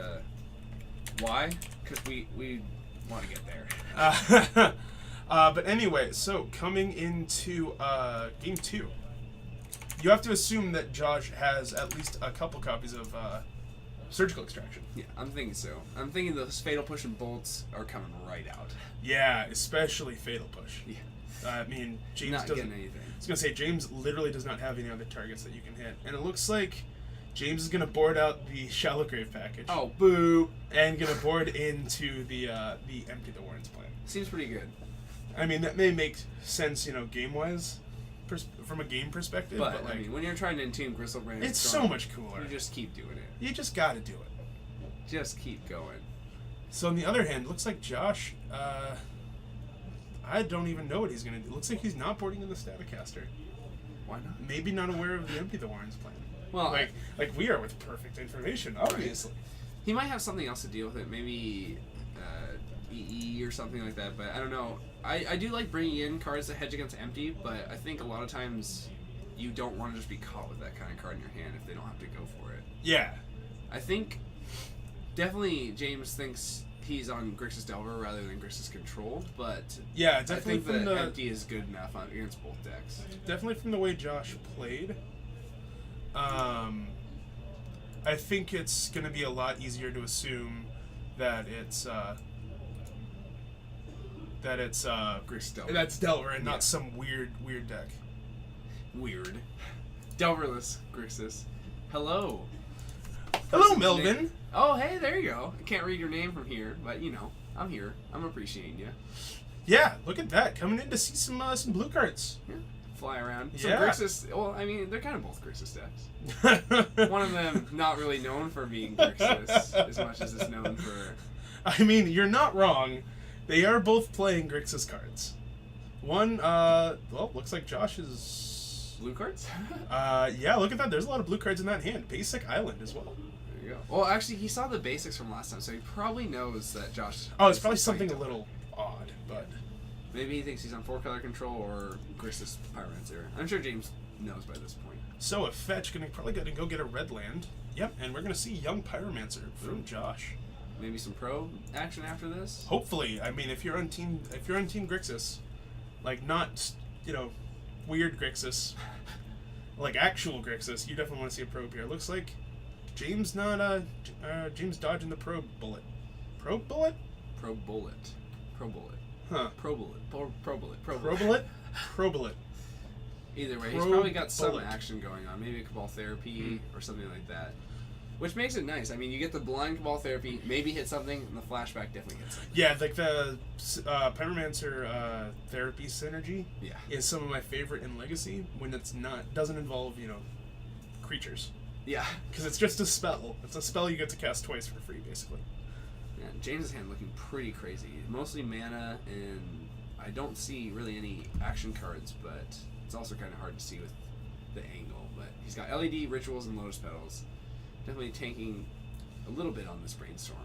why? Because we want to get there. But anyway, so coming into game 2, you have to assume that Josh has at least a couple copies of Surgical Extraction. Yeah, I'm thinking so. I'm thinking those Fatal Push and Bolts are coming right out. Yeah, especially Fatal Push. Yeah, I mean, James not doesn't. getting anything. I was gonna say James literally does not have any other targets that you can hit, and it looks like James is gonna board out the Shallow Grave package. Oh, boo! And gonna board into the Empty the Warrens plan. Seems pretty good. I mean, that may make sense, game wise, from a game perspective, But, but like, I mean, when you're trying to entomb Gristlebrand, it's Storm, so much cooler. You just keep doing it. You just gotta do it. Just keep going. So on the other hand, looks like Josh, I don't even know what he's gonna do. Looks like he's not boarding in the Staticaster. Why not? Maybe not aware of the Empty the Warrens plan. Well, like we are with perfect information, obviously. he might have something else to deal with it. Maybe EE or something like that. But I don't know. I do like bringing in cards that hedge against empty, but I think a lot of times you don't want to just be caught with that kind of card in your hand if they don't have to go for it. Yeah. I think definitely James thinks he's on Grixis Delver rather than Grixis Control, but Yeah, I definitely think from that the empty is good enough against both decks. definitely from the way Josh played. I think it's gonna be a lot easier to assume that it's Grixis Delver. that's Delver and Yeah. not some weird deck. Weird. Delverless Grixis. Hello. Hello, Person's Melvin. name- Oh, hey, there you go. I can't read your name from here, but I'm here. I'm appreciating you. Yeah, look at that coming in to see some blue cards. Yeah. Fly around. Some Yeah. Grixis. Well, I mean, they're kind of both Grixis decks. One of them not really known for being Grixis as much as it's known for. I mean, you're not wrong. They are both playing Grixis cards. One, well, looks like Josh is. Blue cards? Yeah, look at that. There's a lot of blue cards in that hand. Basic Island as well. There you go. Well, actually, he saw the basics from last time, so he probably knows that Josh. Oh, it's is probably playing something a Delver. little odd, but Maybe he thinks he's on 4-color control or Grixis Pyromancer. I'm sure James knows by this point. So a fetch probably gonna go get a red land. Yep, and we're gonna see young Pyromancer from Josh. Maybe some pro action after this. Hopefully, I mean, if you're on team Grixis, like not weird Grixis, like actual Grixis, you definitely want to see a probe here. Looks like James James dodging the probe bullet. Probe bullet? Pro bullet. Huh. Pro bullet. Pro bullet. Probe bullet? Probe bullet. Either way, he's Pro probably got some bullet. action going on. Maybe a Cabal Therapy or something like that. Which makes it nice. I mean, you get the blind Cabal Therapy, maybe hit something, and the flashback definitely hits something. Yeah, like the Pyromancer therapy synergy Yeah. is some of my favorite in Legacy when doesn't involve creatures, Yeah. because it's just a spell. It's a spell you get to cast twice for free, basically. Yeah, James' hand looking pretty crazy. Mostly mana, and I don't see really any action cards, but it's also kind of hard to see with the angle. But he's got LED, Rituals, and Lotus Petals. Definitely tanking a little bit on this Brainstorm.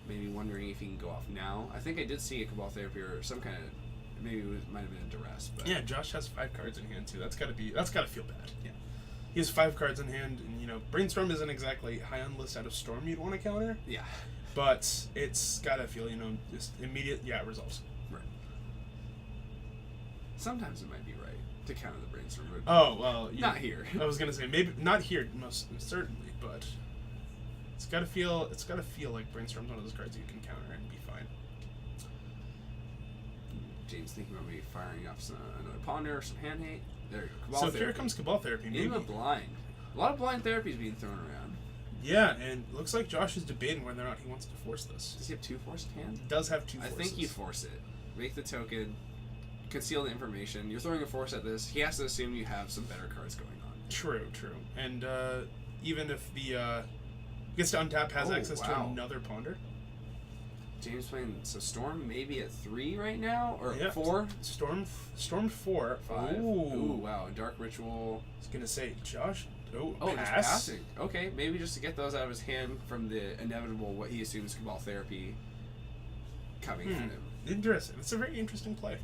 Maybe wondering if he can go off now. I think I did see a Cabal Therapy or some kind of... Maybe it might have been a duress, but... Yeah, Josh has 5 cards in hand, too. That's gotta feel bad. Yeah. He has 5 cards in hand, and, Brainstorm isn't exactly high on the list out of Storm you'd want to counter, Yeah. but it's gotta feel, just immediate, resolves. Right. Sometimes it might be right to counter the Brainstorm. Oh, well... Not here. I was gonna say, maybe, not here, most certainly, but... It's gotta feel like Brainstorm's one of those cards you can counter and be fine. James thinking about maybe firing off another Ponder or some hand hate. There you go. Cabal So Therapy. here comes Cabal Therapy, maybe. Even a blind. A lot of blind therapies being thrown around. Yeah, and looks like Josh is debating whether or not he wants to force this. Does he have 2 forced hand? He does have 2 I forces. think you force it. Make the token, conceal the information. You're throwing a force at this. He has to assume you have some better cards going on. True. And even if the gets to untap has Oh, access to wow. another Ponder. James playing so Storm maybe at 3 right now or Yeah. 4. Storm 4. 5. Ooh. Ooh, wow. Dark Ritual. I was gonna say Josh. Oh, Pass. just passing. Okay, maybe just to get those out of his hand from the inevitable, what he assumes Cabal Therapy coming at him. Interesting. It's a very interesting play.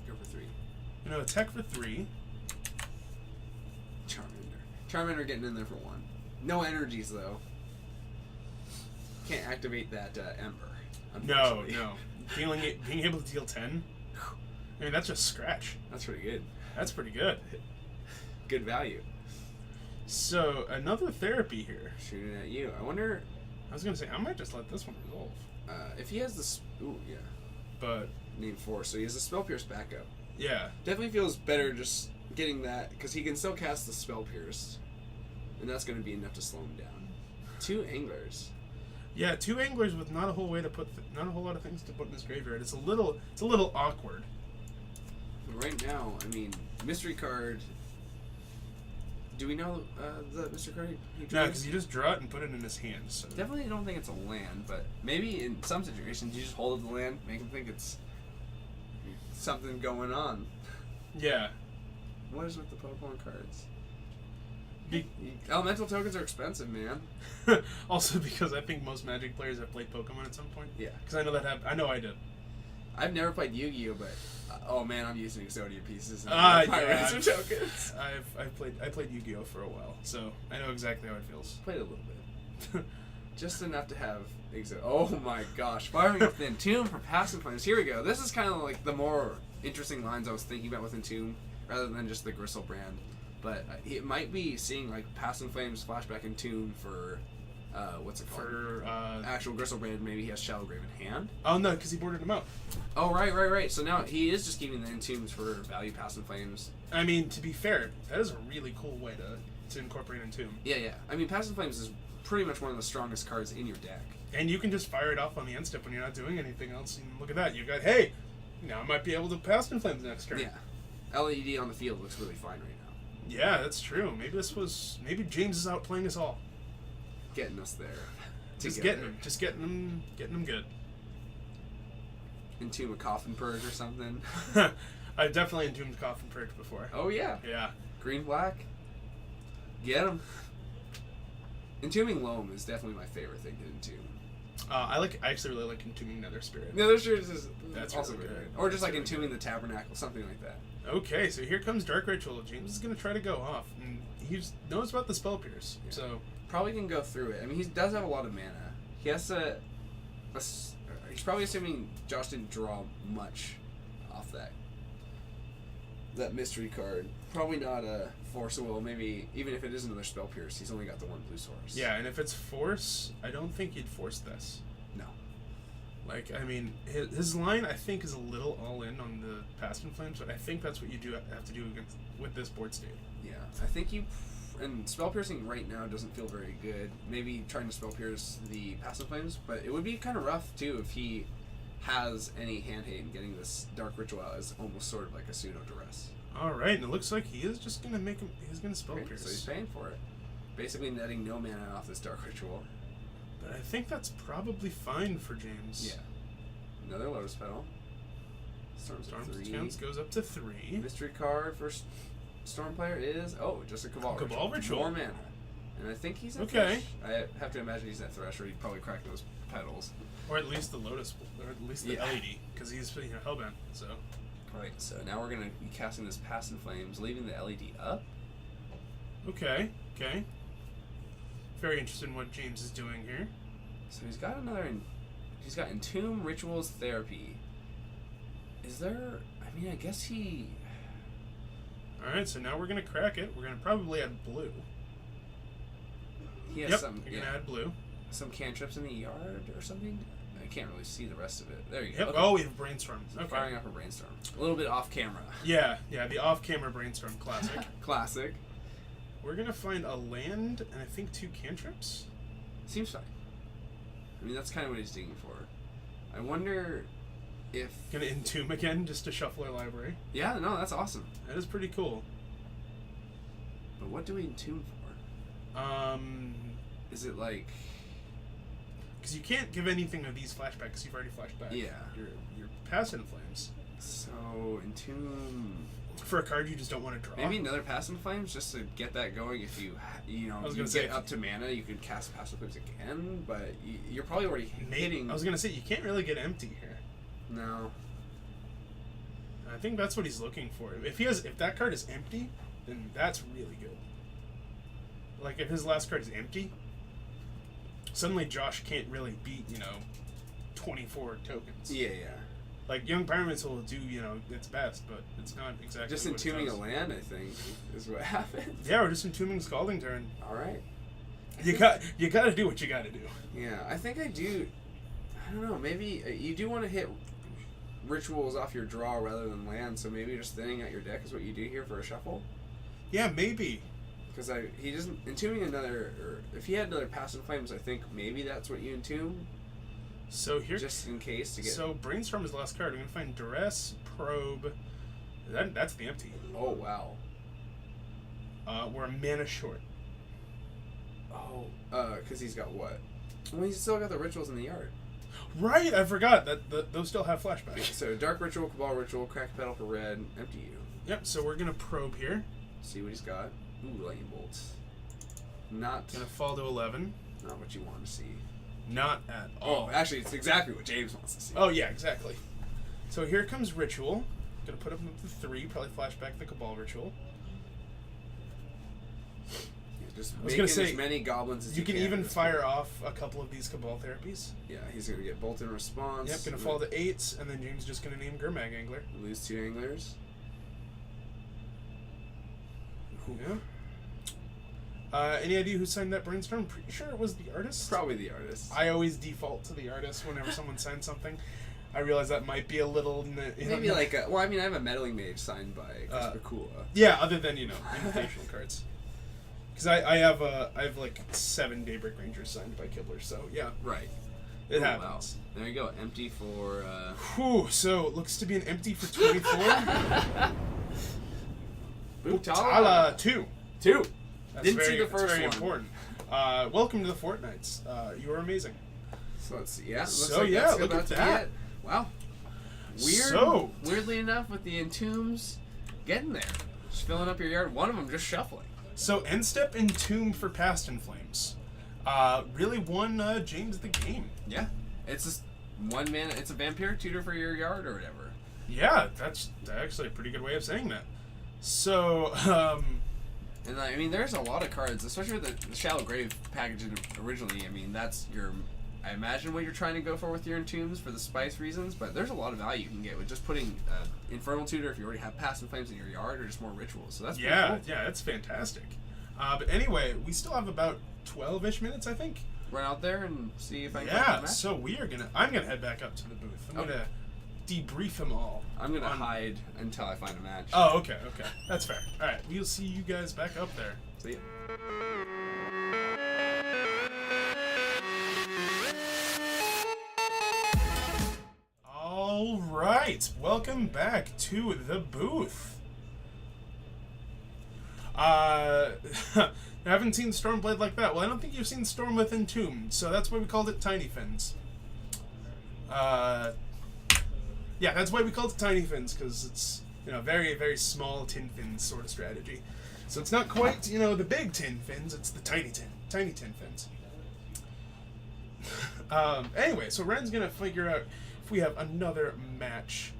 Go for 3. Attack for 3. Charmander getting in there for 1. No energies though. Can't activate that Ember. No. unfortunately. Being able to deal 10. I mean, that's just scratch. That's pretty good. That's pretty good. Good value. So another therapy here. Shooting at you. I wonder I was gonna say I might just let this one resolve, if he has this. Ooh, yeah. but Name 4. So he has a Spell Pierce backup. yeah. Definitely feels better just getting that because he can still cast the Spell Pierce, and that's going to be enough to slow him down. 2 Anglers. Yeah, 2 anglers with not a whole way to put, not a whole lot of things to put in his graveyard. It's a little awkward. But right now, I mean, mystery card. Do we know the mystery card he No, draws? because you just draw it and put it in his hand. So Definitely don't think it's a land, but maybe in some situations you just hold up the land, make him think it's something going on. yeah, What is with the Pokemon cards? Be- Elemental tokens are expensive, man. also because I think most Magic players have played Pokemon at some point. Yeah. Because I know that happened. I know I did. I've never played Yu-Gi-Oh, but oh man, I'm using Exodia pieces and Yeah, Pirates I've- tokens. I played Yu-Gi-Oh for a while, so I know exactly how it feels. Played a little bit. Just enough to have Oh my gosh. Firing up the Entomb for Passing Flames. Here we go. This is kind of like the more interesting lines I was thinking about with Entomb, rather than just the Gristle brand. But it might be seeing like Passing Flames, Flashback Entomb for, what's it called? For Actual Gristle brand, maybe he has Shadowgrave in hand. oh no, because he boarded him out. Oh, right. So now he is just keeping the Entombs for value Passing Flames. I mean, to be fair, that is a really cool way to incorporate Entomb. Yeah. I mean, Passing Flames is pretty much one of the strongest cards in your deck. And you can just fire it off on the end step when you're not doing anything else. And look at that. You got, hey, now I might be able to pass in flames next turn. Yeah. LED on the field looks really fine right now. Yeah, that's true. Maybe James is outplaying us all. Getting us there. Just together. getting them good. Entomb a Coffin Purge or something. I've definitely entombed Coffin Purge before. Oh yeah. Yeah. Green black. Get him. Entombing Loam is definitely my favorite thing to entomb. I actually really like Entombing Nether Spirit. Nether Spirit is That's also really good. good. Or just like That's really Entombing the Tabernacle, something like that. Okay, so here comes Dark Ritual. James is going to try to go off. And he knows about the Spell Pierce. Yeah. So Probably can go through it. I mean, he does have a lot of mana. He has to... He's probably assuming Josh didn't draw much off that mystery card. Probably not a Force of Will. Maybe, even if it is another Spell Pierce, he's only got the one blue source. yeah, and if it's Force, I don't think you'd force this. No. Like, I mean, his line, I think, is a little all-in on the Past in Flames, but I think that's what you have to do with this board state. Yeah, I think you... And Spell Piercing right now doesn't feel very good. Maybe trying to Spell Pierce the Passive Flames, but it would be kind of rough, too, if he has any hand hate in getting this Dark Ritual out as almost sort of like a pseudo-duress. Alright, and it looks like he is just going to make him... He's going to Spell Okay, Pierce. so he's paying for it. Basically netting no mana off this Dark Ritual. But I think that's probably fine for James. Yeah. Another Lotus Petal. Storm's Storm's 3. chance goes up to 3. Mystery card for Storm player is just a Cabal Ritual. More mana, and I think he's at Okay. Thresh. I have to imagine he's at Thresh, or he'd probably crack those petals. Or at least the Lotus, or at least the Yeah. LED, because he's Hellbent, so... Right. So now we're gonna be casting this Past in Flames, leaving the LED up. Okay, okay. Very interested in what James is doing here. So he's got he's got Entomb, Rituals, Therapy. Is there? I mean, I guess he. Alright, so now we're going to crack it. We're going to probably add blue. He has Yep, some. you're going to add blue. Some cantrips in the yard or something. I can't really see the rest of it. There you Yep. go. Okay. Oh, we have Brainstorm. So Okay. firing up a Brainstorm. A little bit off camera. Yeah, the off-camera Brainstorm classic. Classic. We're going to find a land and I think 2 cantrips. Seems fine. I mean, that's kind of what he's digging for. I wonder if... Gonna Entomb again just to shuffle our library. Yeah, no, that's awesome. That is pretty cool. But what do we Entomb for? Is it like... Because you can't give anything of these flashbacks because you've already flashed back. Yeah. Your Past in Flames. So, Entomb... For a card you just don't want to draw. Maybe another Past in Flames just to get that going. If you was you gonna say, get up to mana, you could cast Past in Flames again, but you're probably already hitting... I was going to say, you can't really get empty here. No. I think that's what he's looking for. If that card is empty, then that's really good. Like, if his last card is empty, suddenly Josh can't really beat, 24 tokens. Yeah. Like, Young Pyramids will do, its best, but it's not exactly Just what it entombing a does. land, I think, is what happens. Yeah, we're just entombing Scalding Turn. All right. You got to do what you got to do. Yeah, I think I do. I don't know. Maybe you do want to hit rituals off your draw rather than land. So maybe just thinning out your deck is what you do here for a shuffle. Yeah, maybe. Because he doesn't entombing another. Or if he had another Past in Flames, I think maybe that's what you entomb. So here, Just in case to get. So Brainstorm is the last card. We're gonna find Duress, Probe. That's the empty. Oh wow. We're a mana short. Oh. Because he's got what? Well, he's still got the rituals in the yard. Right, I forgot that those still have flashback. So Dark Ritual, Cabal Ritual, Crack Petal for red, empty you. Yep. So we're gonna probe here. See what he's got. Ooh, lightning bolts. Not Gonna fall to 11. not what you want to see. Not at Oh, all. actually, it's exactly what James wants to see. Oh yeah, exactly. So here comes Ritual. Gonna put him up to 3. Probably flashback the Cabal Ritual. Yeah, just was making gonna say, as many goblins as You can even at this fire point. off a couple of these Cabal therapies. Yeah, he's gonna get bolt in response. Yep. Gonna fall to 8s, and then James just gonna name Gurmag Angler. Lose 2 anglers. Yeah. Any idea who signed that Brainstorm? Pretty sure it was the artist. Probably the artist. I always default to the artist whenever someone signs something. I realize that might be a little... Maybe like a, well, I mean, I have a meddling mage signed by Chris Bakula. Yeah, other than, invitational cards. Because I have like 7 Daybreak Rangers signed by Kibler, so yeah. Right. It Oh, happens. Wow. There you go. Empty for. Whew, so it looks to be an empty for 24. Butala 2. 2. That's Didn't very, see the that's first very one. important. Welcome to the Fortnights. You are amazing. So let's see. Yeah. Looks So, like yeah, that's look about at to be that. it. Wow. Weird. So- Weirdly enough, with the Entombs getting there, just filling up your yard. One of them just shuffling. So end step Entomb for Past in Flames. really won James the game. Yeah. It's just one man. It's a vampiric tutor for your yard or whatever. Yeah, that's actually a pretty good way of saying that. So, And I mean, there's a lot of cards, especially with the Shallow Grave packaging originally. I mean, that's your. I imagine what you're trying to go for with your Entombs for the spice reasons, but there's a lot of value you can get with just putting Infernal Tutor if you already have Pass and Flames in your yard or just more rituals. So that's pretty cool. Yeah, that's fantastic. But anyway, we still have about 12-ish minutes, I think. Run out there and see if I can find Yeah, a match. so I'm gonna head back up to the booth. I'm gonna debrief them all. I'm gonna hide until I find a match. Oh, okay, that's fair. All right, we'll see you guys back up there. See ya. All right, welcome back to the booth. I haven't seen Stormblade like that. Well, I don't think you've seen Storm with Entombed, so that's why we called it Tiny Fins. Yeah, that's why we called it Tiny Fins, because it's, very, very small tin fins sort of strategy. So it's not quite, the big tin fins, it's the tiny tin fins. Anyway, so Ren's gonna figure out if we have another match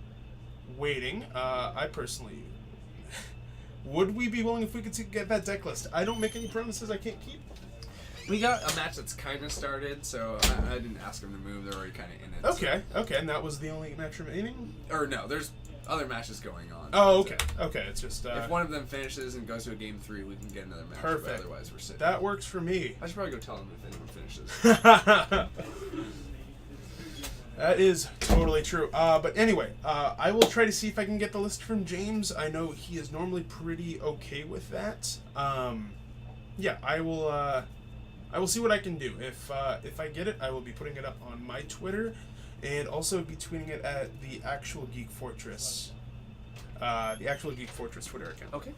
waiting. I personally... Would we be willing if we could get that deck list? I don't make any promises I can't keep. We got a match that's kind of started, so I didn't ask them to move. They're already kind of in it. Okay, and that was the only match remaining? Or no, there's other matches going on. Oh, okay, it's just... if one of them finishes and goes to a game 3, we can get another match. Perfect. But otherwise, we're sitting. That works for me. I should probably go tell them if anyone finishes. That is totally true. But anyway, I will try to see if I can get the list from James. I know he is normally pretty okay with that. Yeah, I will see what I can do. If I get it, I will be putting it up on my Twitter, and also be tweeting it at the Actual Geek Fortress, Twitter account. Okay.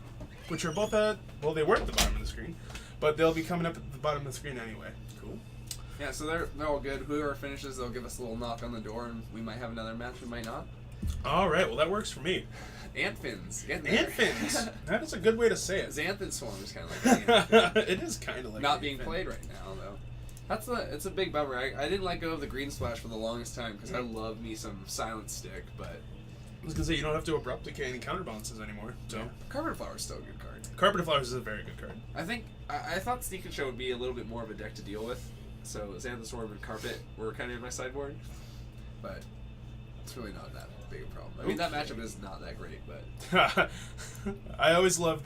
Which are both they were at the bottom of the screen, but they'll be coming up at the bottom of the screen anyway. Cool. Yeah, so they're all good. Whoever finishes, they'll give us a little knock on the door, and we might have another match. We might not. All right, well that works for me. Antfins. Antfins. That is a good way to say it. Xanthan Swarm is kind of like an It is kind of like not being played right now, though. It's a big bummer. I didn't let go of the Green Splash for the longest time because I love me some Silent Stick, but I was gonna say you don't have to abrupt decay any counterbalances anymore. So Carpet of Flowers is still a good card. Carpet of Flowers is a very good card. I think I thought Sneak and Show would be a little bit more of a deck to deal with, so Xanthan Swarm and Carpet were kind of in my sideboard, but it's really not that big a problem. I mean, that matchup is not that great, but I always love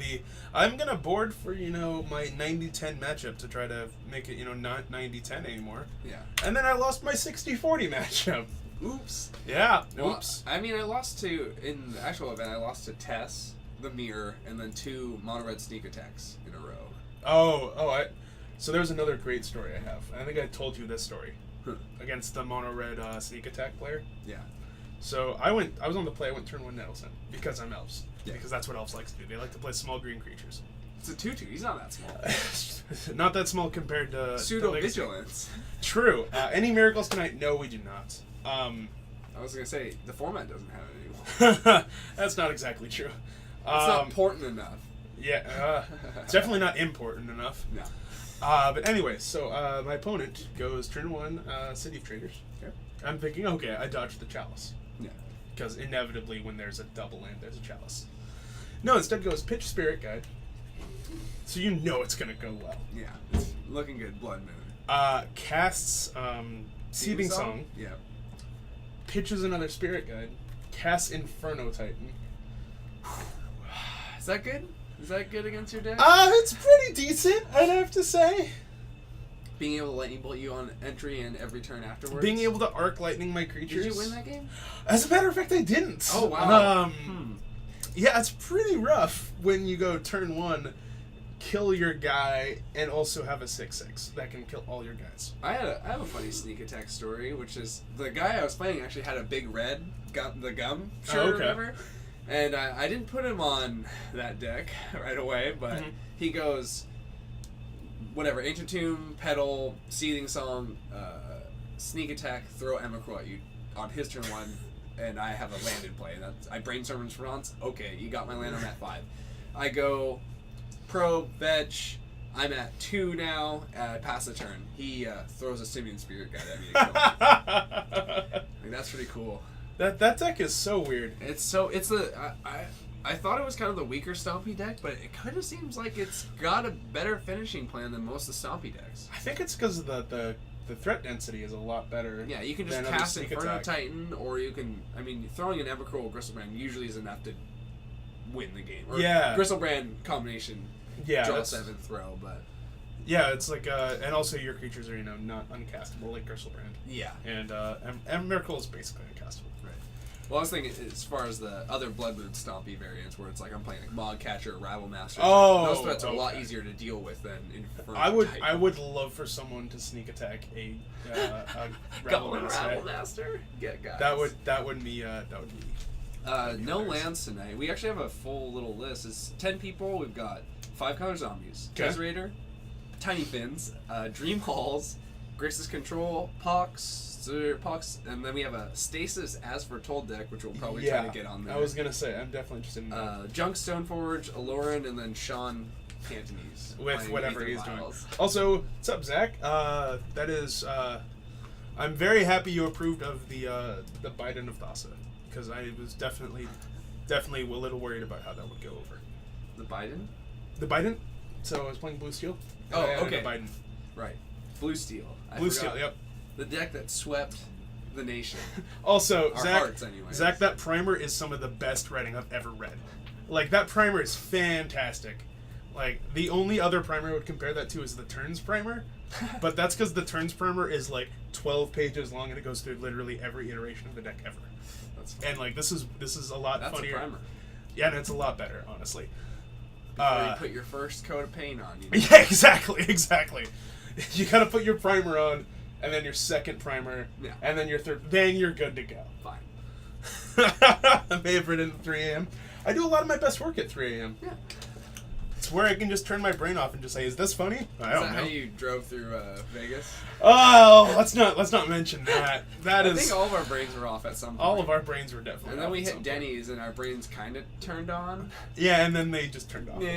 I'm gonna board for my 90-10 matchup to try to make it not 90-10 anymore. yeah. And then I lost my 60-40 matchup. Oops. Yeah. Well, Oops. I mean, I lost in the actual event. I lost to Tess, the Mirror, and then 2 mono red sneak attacks in a row. So there's another great story I have. I think I told you this story against the mono red sneak attack player. Yeah. So I was on the play. I went turn 1 Nettleson because I'm elves. Yeah. Because that's what elves like to do. They like to play small green creatures. It's a 2/2. He's not that small. Not that small compared to Pseudo the Vigilance. True. Any miracles tonight? No, we do not. I was gonna say the format doesn't have it anymore. That's not exactly true. It's not important enough. Yeah, it's definitely not important enough. No. But anyway, so my opponent goes turn 1 City of Traders. Okay. I'm thinking, okay, I dodged the Chalice. Yeah. Because inevitably when there's a double land, there's a Chalice. No, instead goes pitch Spirit Guide. So it's going to go well. Yeah. It's looking good. Blood Moon. Casts Seething Song. Yeah. Pitches another Spirit Guide. Casts Inferno Titan. Is that good? Is that good against your deck? It's pretty decent, I'd have to say. Being able to lightning bolt you on entry and every turn afterwards. Being able to arc lightning my creatures. Did you win that game? As a matter of fact, I didn't. Oh wow. Yeah, it's pretty rough when you go turn 1, kill your guy, and also have a 6/6 that can kill all your guys. I have a funny sneak attack story, which is the guy I was playing actually had a big red the gum shirt or whatever. And I didn't put him on that deck right away, but he goes, whatever, Ancient Tomb, Petal, Seething Song, Sneak Attack, throw Emrakul at you on his turn 1, and I have a land in play. And I brainstorm response, okay, you got my land on that 5. I go Probe, Fetch, I'm at 2 now. Pass the turn. He throws a Simian Spirit Guide at me to kill me. Like, that's pretty cool. That deck is so weird. It's I thought it was kind of the weaker Stompy deck, but it kind of seems like it's got a better finishing plan than most of the Stompy decks. I think it's because the threat density is a lot better. Yeah, you can just than other cast sneak Inferno attack. Titan, or you can. I mean, throwing an Evercrow or Gristlebrand usually is enough to win the game. Or Yeah. Gristlebrand combination. Yeah, Draw that's- 7th throw, but Yeah, it's like, and also your creatures are, not uncastable like Gristlebrand. yeah. And Miracle is basically uncastable. Right. Well, I was thinking as far as the other Bloodmoon Stompy variants, where it's like I'm playing like Mogcatcher or Rival Master. Oh, those threats are a lot okay. easier to deal with than Inferno Titan. I would love for someone to sneak attack a Rebel Goblin Master. Rival Master. Get guys. That would be No lands tonight. We actually have a full little list. It's 10 people. We've got 5 color zombies, Okay. Raider, Tiny Fins, Dream Halls, Grace's Control, Pox, and then we have a Stasis As Foretold deck, which we'll probably try to get on there. I was gonna say I'm definitely interested in that. Junk Stoneforge, Aloran, and then Sean Cantonese. With playing whatever Aether he's doing. Vials. Also, what's up, Zach? That is, I'm very happy you approved of the Biden of Thassa, because I was definitely a little worried about how that would go over. The Biden? The Biden. So I was playing Blue Steel. Oh, and I added okay. a Biden. Right. Blue Steel. I Blue forgot. Steel. Yep. The deck that swept the nation. Also, Our Zach, hearts, anyways. Zach, that primer is some of the best writing I've ever read. Like, that primer is fantastic. Like, the only other primer I would compare that to is the Turns primer, but that's because the Turns primer is like 12 pages long and it goes through literally every iteration of the deck ever. That's fun. And like, this is a lot That's funnier. a primer. Yeah, and it's a lot better, honestly. Before you put your first coat of paint on. You know? Yeah, exactly. You gotta put your primer on, and then your second primer, Yeah. and then your third. Then you're good to go. Fine. Favorite at 3 a.m. I do a lot of my best work at 3 a.m. Yeah. It's where I can just turn my brain off and just say, "Is this funny?" I Is don't that know. how you drove through Vegas? Oh, let's not mention that. That I is think all of our brains were off at some point. all of our brains were definitely. And then off we at hit some point. Denny's and our brains kind of turned on. Yeah, and then they just turned off. Yeah.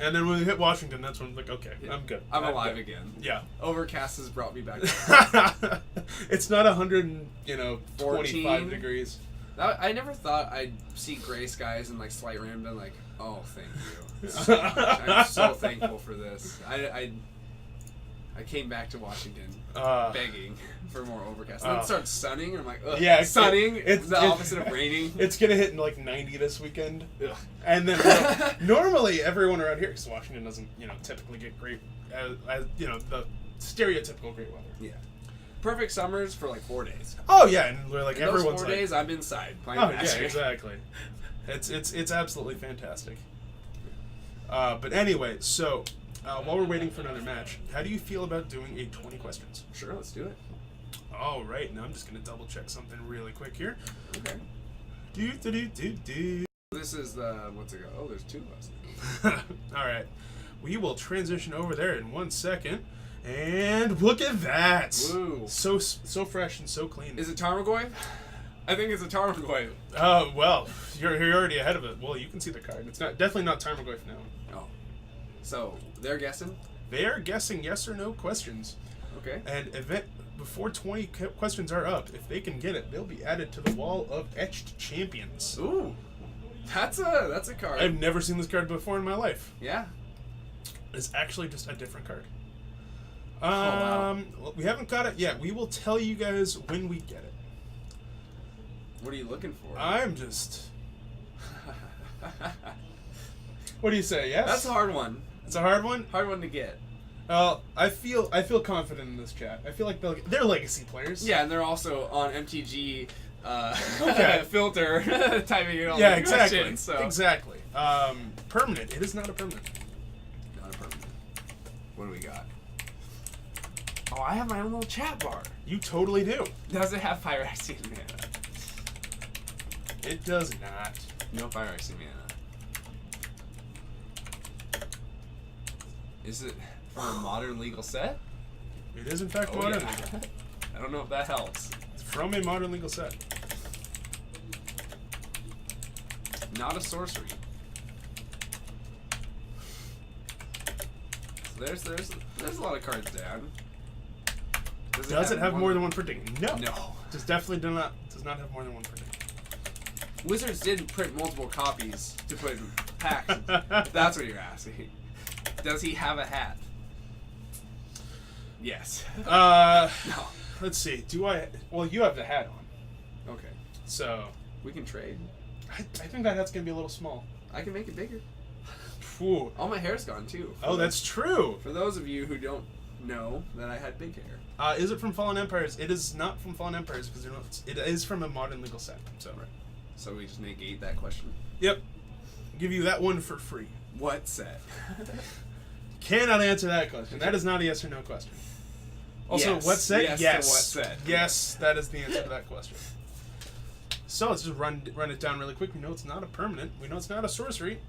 And then when we hit Washington, that's when I'm like, okay, Yeah. I'm good. I'm alive good. again. Yeah. Overcast has brought me back. It's not 125 14. degrees. I never thought I'd see gray skies and like slight rain, but like, oh, thank you so much. I'm so thankful for this. I came back to Washington begging for more overcast. And then it started sunning, and I'm like, ugh, Yeah, sunning. it's the opposite of raining. It's gonna hit like 90 this weekend, Ugh. and then normally everyone around here, because Washington doesn't, typically get great, the stereotypical great weather. Yeah. Perfect summers for like 4 days. Oh yeah, and we're like In those everyone's 4 like, days, I'm inside playing oh yeah, Magic. exactly. It's absolutely fantastic. But anyway, so while we're waiting for another match, how do you feel about doing a 20 questions? Sure, let's do it. All right, now I'm just gonna double check something really quick here. Okay. Do. This is the what's it go? Oh, there's 2 of us. All right, we will transition over there in 1 second, and look at that! Woo. So fresh and so clean. Is it Tarmogoyf? I think it's a Tarmogoyf. Oh well, you're already ahead of it. Well, you can see the card. It's definitely not Tarmogoyf now. Oh. So, they're guessing? They are guessing yes or no questions, Okay. and before 20 questions are up, if they can get it, they'll be added to the wall of etched champions. Ooh. That's a card. I've never seen this card before in my life. Yeah. It's actually just a different card. wow. Well, we haven't got it yet. We will tell you guys when we get it. What are you looking for? I'm just. What do you say? Yes. That's a hard one. It's a hard one. Hard one to get. Well, I feel confident in this chat. I feel like they're legacy players. Yeah, and they're also on MTG Okay. filter typing in all Yeah. the Exactly. questions, so. Exactly. Permanent. It is not a permanent. Not a permanent. What do we got? Oh, I have my own little chat bar. You totally do. Does it have Phyrexian mana? It does not. No Phyrexian mana. Is it from a modern legal set? It is in fact Oh, modern yeah. legal. I don't know if that helps. It's from a modern legal set. Not a sorcery. There's a lot of cards, Dan. Does it have more than one printing? No. No. Does not have more than one printing. Wizards did print multiple copies to put in packs. If that's what you're asking. Does he have a hat? Yes. No. Let's see. Do I? Well, you have the hat on, Okay. so We can trade. I think that hat's gonna be a little small. I can make it bigger. Ooh. All my hair's gone too. Oh, that's true. For those of you who don't know that I had big hair. Is it from Fallen Empires? It is not from Fallen Empires because it is from a modern legal set. So. So we just negate that question. Yep. Give you that one for free. What set? Cannot answer that question. That is not a yes or no question. Also, Yes. what set? Yes to Yes. what set. Yes, that is the answer to that question. So let's just run it down really quick. We know it's not a permanent. We know it's not a sorcery.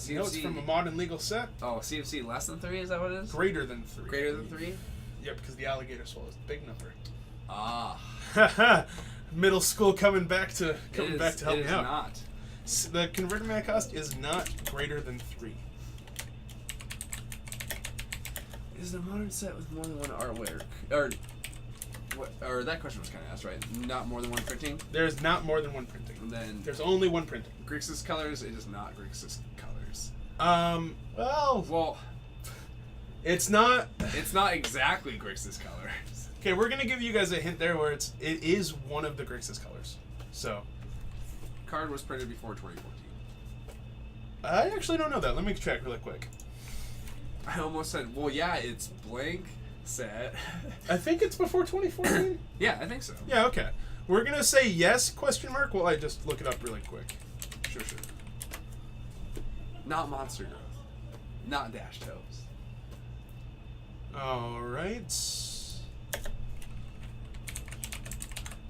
We know it's from a modern legal set. Oh, CFC less than 3, is that what it is? Greater than 3. Greater than 3? Yep, because the alligator swallows the big number. Ah. Middle school coming back to help It me is out. not. The converted mana cost is not greater than 3. Is the modern set with more than one artwork? Or that question was kind of asked, right? Not more than one printing? There is not more than one printing. And then There's only one printing. Grixis colors, it is not Grixis colors. Well, it's not. It's not exactly Grixis colors. Okay, we're gonna give you guys a hint there where it is one of the Grixis colors. So, Card was printed before 2014. I actually don't know that. Let me check really quick. I almost said, well, yeah, it's blank set. I think it's before 2014. Yeah, I think so. Yeah, okay. We're gonna say yes, question mark, while I just look it up really quick. Sure. Not Monster Growth. Not Dash Toes. Alright.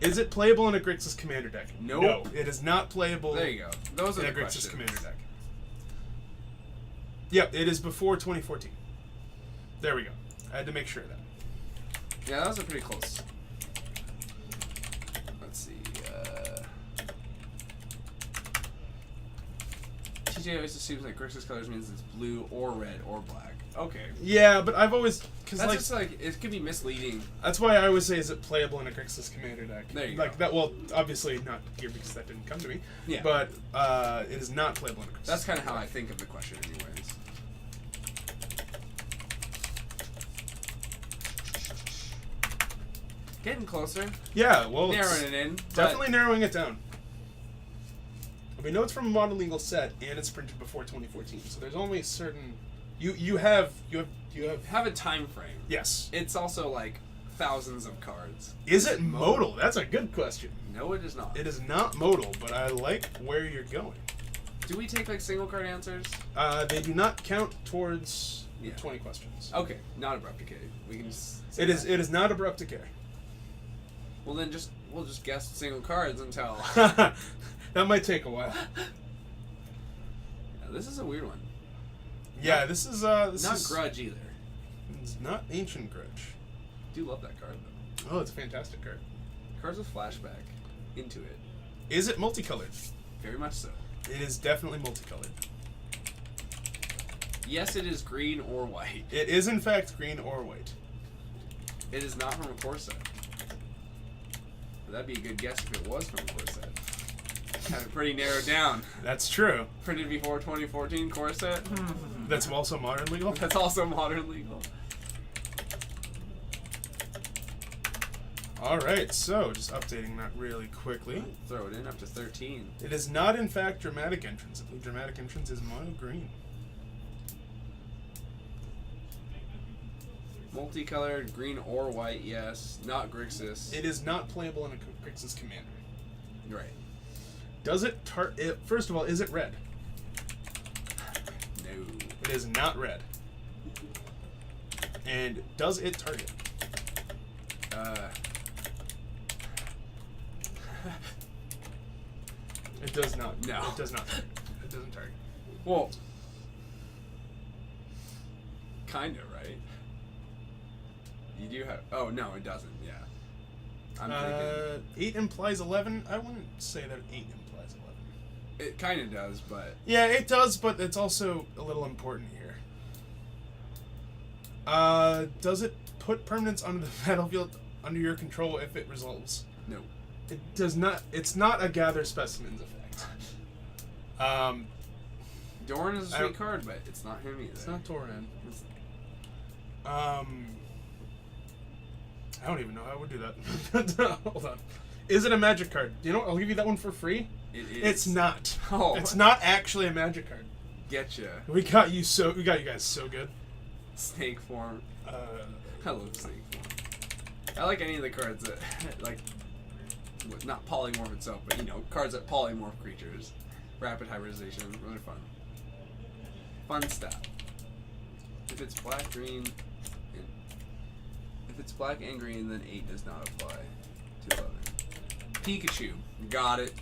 Is it playable in a Grixis Commander deck? Nope. No, it is not playable There you go. Those are in the a Grixis questions. Commander deck. Yep, it is before 2014. There we go. I had to make sure of that. Yeah, that was a pretty close. Let's see. TJ always assumes that Grixis colors means it's blue or red or black. Okay. Yeah, but I've always because That's like just like it could be misleading. that's why I always say is it playable in a Grixis Commander deck. There you like go. that. Well, obviously not here because that didn't come to me. Yeah. But it is not playable in a Grixis. That's kind of how I think of the question, anyways. Getting closer, Yeah. Well, it's narrowing it in. but- definitely narrowing it down. We know it's from a modern legal set and it's printed before 2014. So there's only certain you have have a time frame. yes. It's also like thousands of cards. Is it modal? That's a good question. No, it is not. It is not modal, but I like where you're going. Do we take like single card answers? They do not count towards Yeah. 20 questions. Okay, not abrupt decay. We can just say It is. that. It is not abrupt decay. Well, then we'll just guess single cards until. That might take a while. Yeah, this is a weird one. Yeah, this is Not is, Grudge either. It's not Ancient Grudge. Do love that card though. Oh, it's a fantastic card. Cards with flashback into it. Is it multicolored? Very much so. It is definitely multicolored. Yes, it is green or white. It is in fact green or white. It is not from a core set. But that'd be a good guess if it was from a core set. Have it pretty narrowed down. That's true. Printed before 2014 core set. That's also modern legal. That's also modern legal. All right, so just updating that really quickly. Throw it in up to 13. It is not in fact Dramatic Entrance. I believe Dramatic Entrance is mono green. Multicolored, green or white, yes. Not Grixis. It is not playable in a Grixis Commander. Right. Does it first of all, is it red? No. It is not red. And does it target? It does not. No. It does not target. It doesn't target. Well, kind of, right? You do have. Oh, no, it doesn't, yeah. I'm thinking. 8 implies 11. I wouldn't say that 8 implies 11. It kind of does, but. Yeah, it does, but it's also a little important here. Does it put permanents on the battlefield under your control if it resolves? No. It does not. It's not a gather specimens effect. Doran is a sweet card, but it's not him either. It's not Doran. I don't even know how I would do that. Hold on. Is it a magic card? You know what? I'll give you that one for free. It is. It's not. Oh. It's not actually a magic card. Getcha. We got you guys so good. Snake form. I love snake form. I like any of the cards that, like, not polymorph itself, but, you know, cards that polymorph creatures. Rapid hybridization. Really fun. Fun stuff. If it's black, green... If it's black and green, then 8 does not apply to 11. Pikachu. Got it.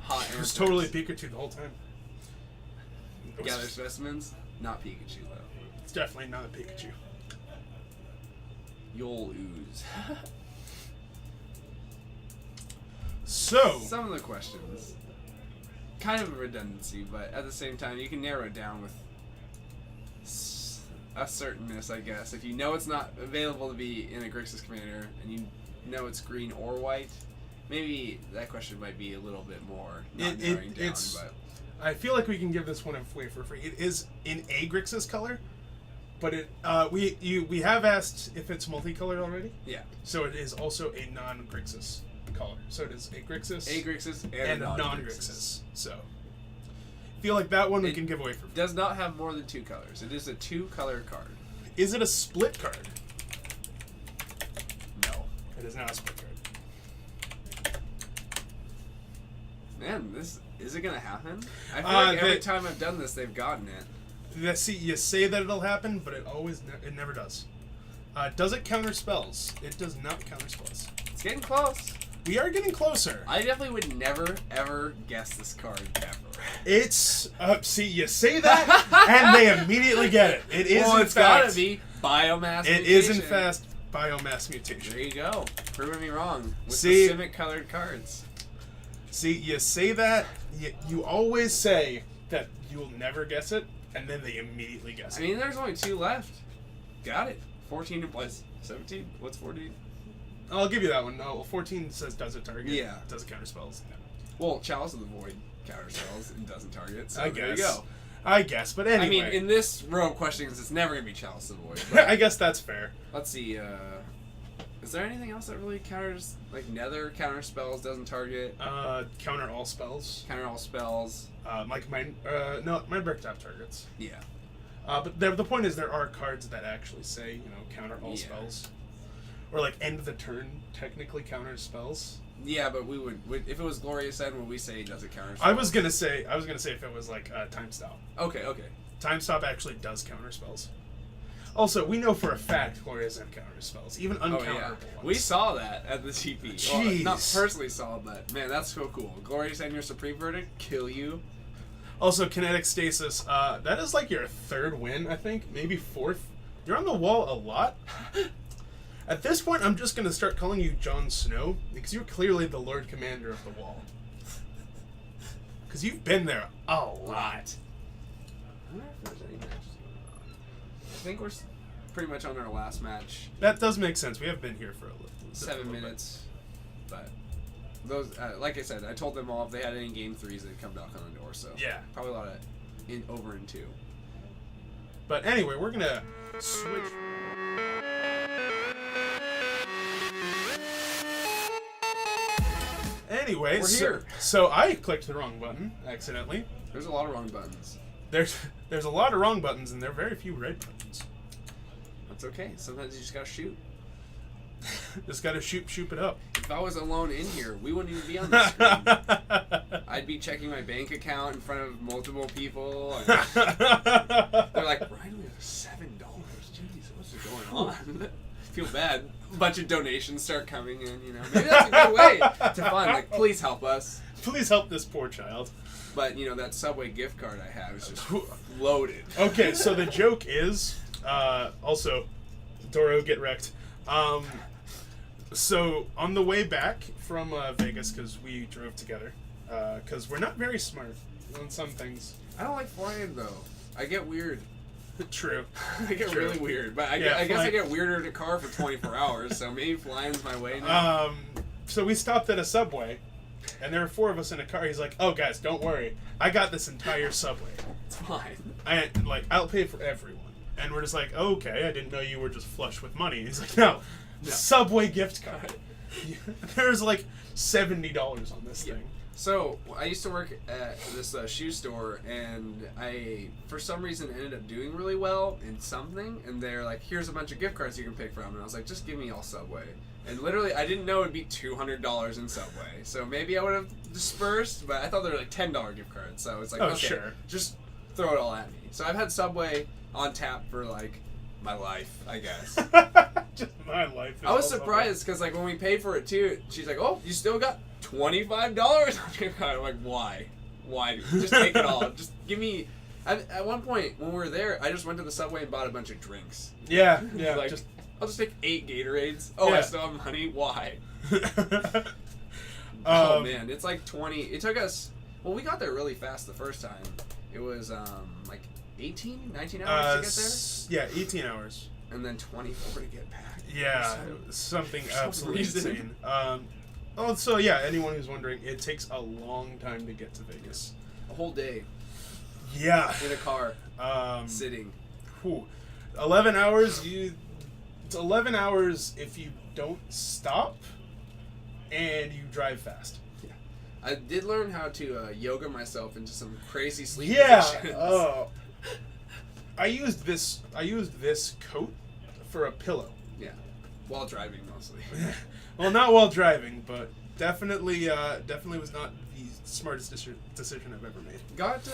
Hot It answers. was totally Pikachu the whole time. Gather specimens. Not Pikachu, though. It's definitely not a Pikachu. You'll ooze. So, Some of the questions, kind of a redundancy, but at the same time, you can narrow it down with a certainness, I guess. If you know it's not available to be in a Grixis Commander, and you know it's green or white, maybe that question might be a little bit more not narrowing down. But I feel like we can give this one away for free. It is in a Grixis color, but we have asked if it's multicolored already. yeah, So it is also a non-Grixis color. So it is a Grixis, a Grixis and a non-Grixis. So I feel like that one we can give away for free. Does not have more than 2 colors. It is a 2-color card. Is it a split card? No. It is not a split card. Man, is it gonna happen? I feel like every the- time I've done this, they've gotten it. See, you say that it'll happen, but it never does. Does it counter spells? It does not counter spells. It's getting close. We are getting closer. I definitely would never, ever guess this card ever. It's see, you say that, and they immediately get it. It is. Well, in it's fact, gotta be biomass It mutation. is in fact biomass mutation. There you go. Proving me wrong with See? the Simic colored cards. See, you say that. You always say that you'll never guess it, and then they immediately guess I it. mean, there's only 2 left. Got it. 14 plus 17. What's 14? I'll give you that one. No, 14 says does it target. Yeah. Does it counter spells? No. Well, Chalice of the Void counter spells and doesn't target. So I there guess. you go. I guess, but anyway. I mean, in this row of questions, it's never gonna be Chalice of the Void. But I guess that's fair. let's see. Is there anything else that really counters, like Nether counter spells doesn't target? Counter all spells. Counter all spells. Like mine. No, my Bricktop targets. Yeah. But the point is, there are cards that actually say, counter all Yeah. spells, or like end of the turn technically counters spells. Yeah, but we would if it was Glorious End, would we say does it counter spells? I was gonna say if it was like Time Stop. Okay. Time Stop actually does counter spells. Also, we know for a fact Glorious End counters spells, even Oh uncounterable yeah, ones. we saw that at the TP. Well, Jeez. not personally saw, but man, that's so cool. Glorious End, your Supreme Verdict, kill you. Also, Kinetic Stasis. That is like your 3rd win, I think, maybe 4th. You're on the wall a lot. At this point, I'm just gonna start calling you Jon Snow because you're clearly the Lord Commander of the Wall. Because you've been there a lot. I wonder if there's any matches going on. I think we're pretty much on our last match. That does make sense. We have been here for a little. 7 minutes, but those, like I said, I told them all if they had any game 3s, they'd come knock on the door. So Yeah. probably a lot of over in 2. But anyway, we're gonna switch. Anyway, We're so, here. so I clicked the wrong button accidentally. There's a lot of wrong buttons. There's a lot of wrong buttons, and there are very few right buttons. That's okay. Sometimes you just gotta shoot. Just gotta shoot it up. If I was alone in here, we wouldn't even be on the screen. I'd be checking my bank account in front of multiple people. And they're like, Ryan, we have $7. Jeez, what's going on? Feel bad. A bunch of donations start coming in, Maybe that's a good way to fund. Like, please help us. Please help this poor child. But, that Subway gift card I have is just loaded. Okay, so the joke is, also, Doro, get wrecked. So on the way back from Vegas, because we drove together, because we're not very smart on some things. I don't like flying, though. I get weird. True. I get True. really weird, but I Yeah, guess I fly- get weirder in a car for 24 hours, so maybe flying's my way now. So we stopped at a Subway, and there were 4 of us in a car. He's like, "Oh, guys, don't worry. I got this entire Subway. It's fine. I'll pay for everyone." And we're just like, "Okay, I didn't know you were just flush with money." He's like, "No, Subway gift card. There's like $70 on this thing." So I used to work at this shoe store, and I, for some reason, ended up doing really well in something. And they're like, "Here's a bunch of gift cards you can pick from." And I was like, "Just give me all Subway." And literally, I didn't know it'd be $200 in Subway. So maybe I would have dispersed, but I thought they were like $10 gift cards. So it's like, Oh, okay, sure. just throw it all at me. So I've had Subway on tap for like my life, I guess. Just my life. Is I was all Subway. surprised because like when we paid for it too, she's like, "Oh, you still got $25 on your card." I'm like, "Why? Why? Just take it all. Just give me." At one point when we were there, I just went to the Subway and bought a bunch of drinks. Yeah. Like, Just. I'll just take 8 Gatorades. Oh, I Yeah. still have money. Why? Oh Oh man, it's like 20. It took us. Well, we got there really fast the first time. It was like 18, 19 hours to get there, Yeah, 18 hours. and then 24 to get back. Yeah, So- it was something for some absolutely reason. insane. Also, yeah, anyone who's wondering, it takes a long time to get to Vegas. A whole day Yeah. in a car, sitting. Whew. 11 hours, it's 11 hours if you don't stop and you drive fast. I did learn how to yoga myself into some crazy sleep Yeah. positions. Oh. I used this coat for a pillow. Yeah. While driving mostly. Well, not while driving, but definitely was not the smartest decision I've ever made. Got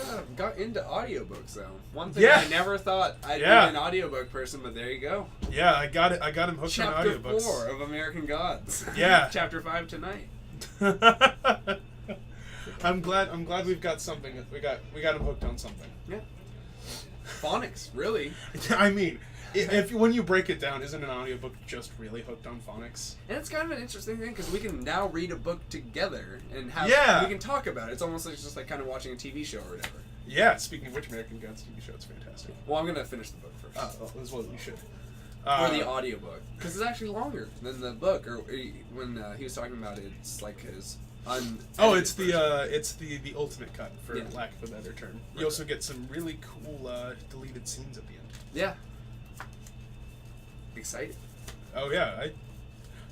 into audiobooks though. One thing Yeah. I never thought I'd Yeah. be an audiobook person, but there you go. Yeah, I got him hooked on Chapter audiobooks. 4 of American Gods. Yeah. Chapter 5 tonight. I'm glad we've got something. We got him hooked on something. Yeah. Phonics, really. I mean, if when you break it down, isn't an audiobook just really hooked on phonics? And it's kind of an interesting thing because we can now read a book together and have Yeah. we can talk about it. It's almost like just like kind of watching a TV show or whatever. Yeah. Speaking of which, American Gods TV show, it's fantastic. Well, I'm gonna finish the book first. As well you should. Or the audiobook. Because it's actually longer than the book. Or when he was talking about it, it's like his Oh, it's the ultimate cut, for Yeah. lack of a better term. Right. You also get some really cool deleted scenes at the end. Yeah. Excited. Oh yeah,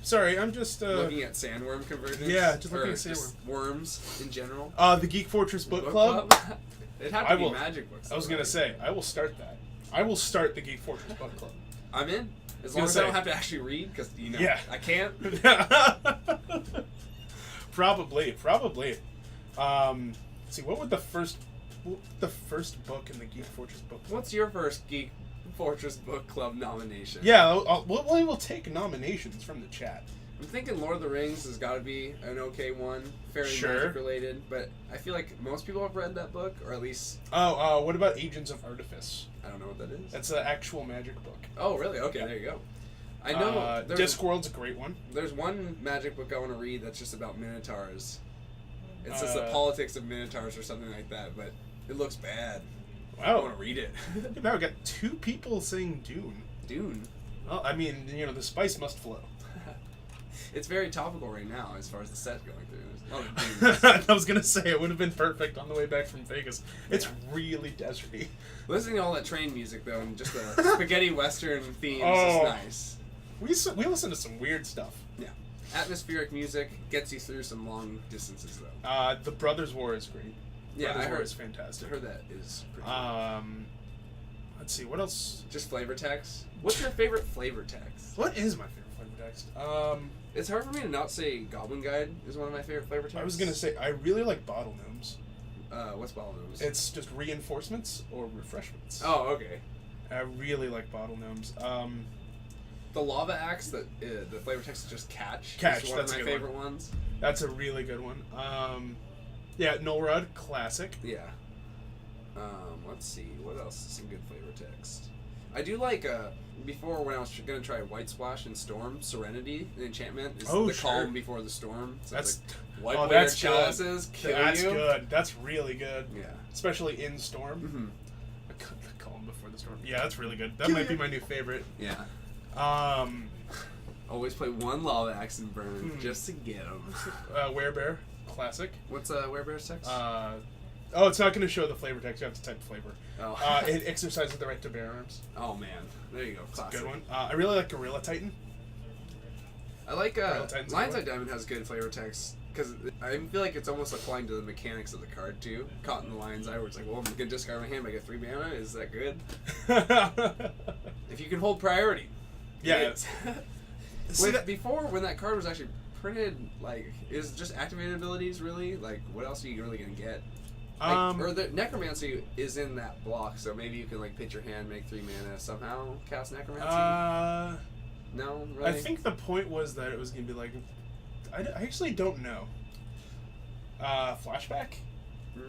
sorry, I'm just Looking at sandworm conversions. Yeah, just looking or at just worms in general. the Geek Fortress Book Club. It'd have I to be will- magic books. I was gonna say I will start that. I will start the Geek Fortress Book Club. I'm in. As gonna long as I say- don't have to actually read, because Yeah. I can't. Probably. Let's see, what would the first book in the Geek Fortress Book Club? What's your first Geek Fortress Book Club nomination? Yeah, we will take nominations from the chat. I'm thinking Lord of the Rings has got to be an okay one, fairly Sure. magic related, but I feel like most people have read that book, or at least What about Agents of Artifice? I don't know what that is. That's an actual magic book. Oh, really? Okay, there you go. I know Discworld's a great one. there's one magic book I want to read that's just about minotaurs. It's just the Uh, politics of minotaurs or something like that, but it looks bad. I Wow. want to read it. Now we got 2 people saying Dune. Dune. Well, I mean, the spice must flow. It's very topical right now as far as the set going through. There's a lot of dunes. I was gonna say it would have been perfect on the way back from Vegas. It's really deserty. Listening to all that train music though, and just the spaghetti western theme Oh. is just nice. We listen to some weird stuff. Yeah. Atmospheric music gets you through some long distances though. The Brothers War is great. Yeah, Brothers I War heard. is fantastic. I heard that is pretty Let's see, what else? just flavor text. What's your favorite flavor text? What is my favorite flavor text? It's hard for me to not say Goblin Guide is one of my favorite flavor texts. I was gonna say I really like Bottle Gnomes. What's Bottle Gnomes? It's just reinforcements or refreshments. Oh, okay. I really like Bottle Gnomes. The Lava Axe that the flavor text is just Catch. Catch, is one that's of a my good favorite ones. That's a really good one. Yeah, Null Rod, classic. Yeah. Let's see. What else is some good flavor text? I do like before when I was gonna try White Splash and Storm, Serenity, the enchantment is Oh, the sure. calm before the storm. So That's it's like, oh, wipe that's your good. chalices, kill That's you. good. That's really good. Yeah. Especially in Storm. Mm-hmm. The calm Calm Before the Storm. Yeah, that's really good. That might be my new favorite. Yeah. Always Always play one Lava Axe and burn just to get them. Werebear, classic. What's Werebear's text? Oh, it's not going to show the flavor text. You have to type flavor. Oh. It exercises the right to bear arms. Oh man, there you go. Classic. Good one. I really like Gorilla Titan. I like Titan's a Lion's good Eye Diamond has good flavor text because I feel like it's almost applying to the mechanics of the card too. Caught in the Lion's Eye, where it's like, well, I'm gonna discard my hand, but I get 3 mana. Is that good? If you can hold priority. Yeah. It is. See that- Before, when that card was actually printed, like, is just activated abilities really? Like, what else are you really gonna get? Like, or the Necromancy is in that block, so maybe you can like pitch your hand, make 3 mana, somehow cast Necromancy. No, really? I think the point was that it was going to be like... I actually don't know. Flashback? I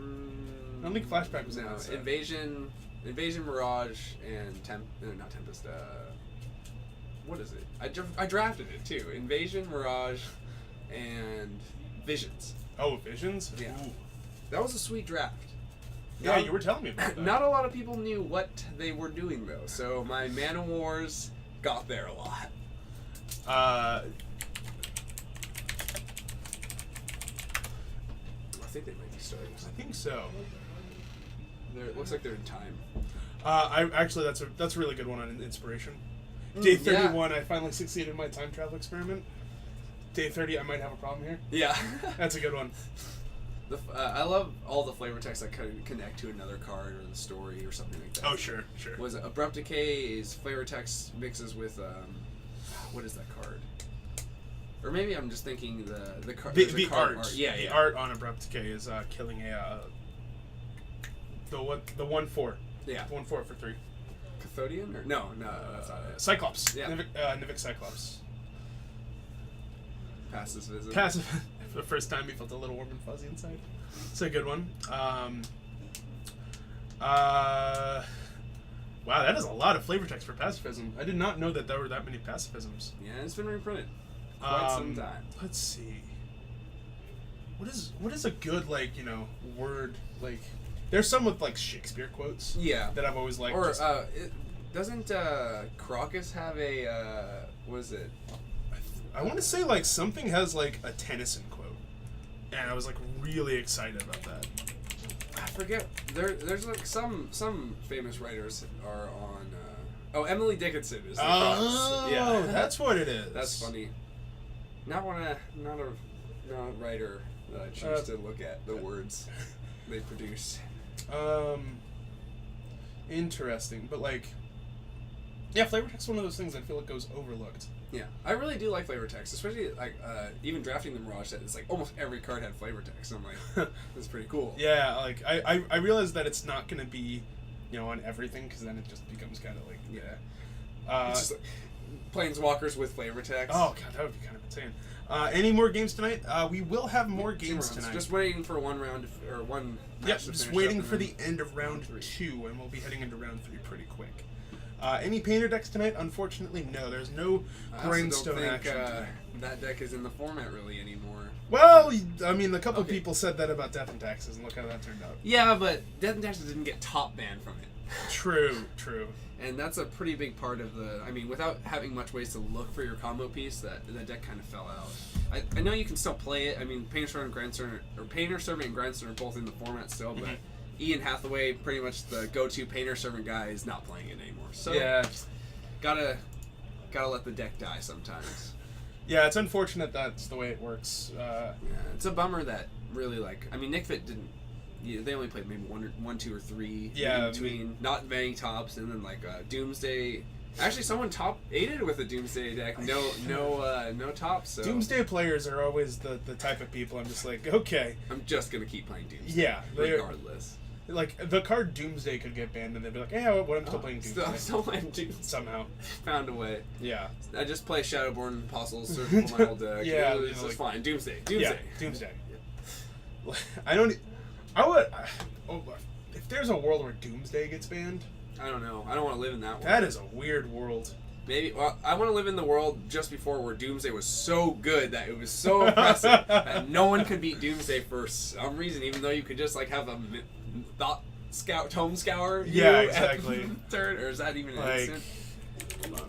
don't think Flashback was in no. that set. Invasion, Mirage, and not Tempest. What is it? I drafted it too. Invasion, Mirage, and Visions. Oh, Visions? Yeah. Ooh. That was a sweet draft. Yeah, you were telling me about that. Not a lot of people knew what they were doing though, so my Mana Wars got there a lot. I think they might be starting. I think so. It looks like they're in time. That's a really good one on Inspiration. Day 31, I finally succeeded in my time travel experiment. Day 30, I might have a problem here. Yeah. That's a good one. I love all the flavor texts that kind of connect to another card or the story or something like that. Oh, sure. Was it Abrupt Decay is flavor text mixes with what is that card? Or maybe I'm just thinking the card. The art. Yeah, the art on Abrupt Decay is killing the 1/4. Yeah. 1/4 for 3. Cathodian or no, that's not it. Cyclops. Yeah. Nivik Cyclops. Passive visit. Passive. For the first time, he felt a little warm and fuzzy inside. It's a good one. Wow, that is a lot of flavor text for pacifism. I did not know that there were that many pacifisms. Yeah, it's been reprinted quite some time. Let's see. What is a good word like? There's some with like Shakespeare quotes. Yeah. That I've always liked. Or doesn't Crocus have a what is it? I want to say like something has like a Tennyson quote, and I was like really excited about that. I forget. There's like some famous writers are on. Emily Dickinson is. Oh, yeah, that's what it is. That's funny. Not a writer that I choose to look at the words they produce. Interesting, but like, yeah, flavor text is one of those things I feel like goes overlooked. Yeah, I really do like flavor text, especially like even drafting the Mirage set. It's like almost every card had flavor text. I'm like, that's pretty cool. Yeah, like I realize that it's not gonna be, on everything because then it just becomes kind of like It's just like Planeswalkers with flavor text. Oh god, that would be kind of insane. Any more games tonight? We will have more games tonight. Just waiting for one round or one. Yep, match to just finish waiting up for and the end of round 2, and we'll be heading into round 3 pretty quick. Any painter decks tonight? Unfortunately, no. There's no grindstone action tonight. That deck is in the format really anymore. Well, I mean, a couple people said that about Death and Taxes, and look how that turned out. Yeah, but Death and Taxes didn't get top banned from it. True. And that's a pretty big part of the. I mean, without having much ways to look for your combo piece, that deck kind of fell out. I know you can still play it. I mean, Painter Servant and Grindstone are both in the format still, but Ian Hathaway, pretty much the go-to Painter Servant guy, is not playing it anymore. So yeah, gotta let the deck die sometimes. Yeah, it's unfortunate that's the way it works. Yeah, it's a bummer that really Nickfit didn't. Yeah, they only played maybe one, 2, or 3 in between, not many tops, and then Doomsday. Actually, someone top 8'd with a Doomsday deck. No tops. So. Doomsday players are always the type of people I'm just like, okay. I'm just gonna keep playing Doomsday. Yeah, regardless. Like the card Doomsday could get banned, and they'd be like, "Yeah, what? I'm still playing Doomsday." I'm still playing Doomsday. Somehow. Found a way. Yeah. I just play Shadowborn Apostles, search for my whole deck. Yeah, it's just fine. Doomsday. Yeah, Doomsday. I would. If there's a world where Doomsday gets banned, I don't know. I don't want to live in that world. That is a weird world. Maybe. Well, I want to live in the world just before where Doomsday was so good that it was so impressive that no one could beat Doomsday for some reason, even though you could just have a Tome Scour. Yeah, you at exactly. Turn, or is that even an Like, instant? hold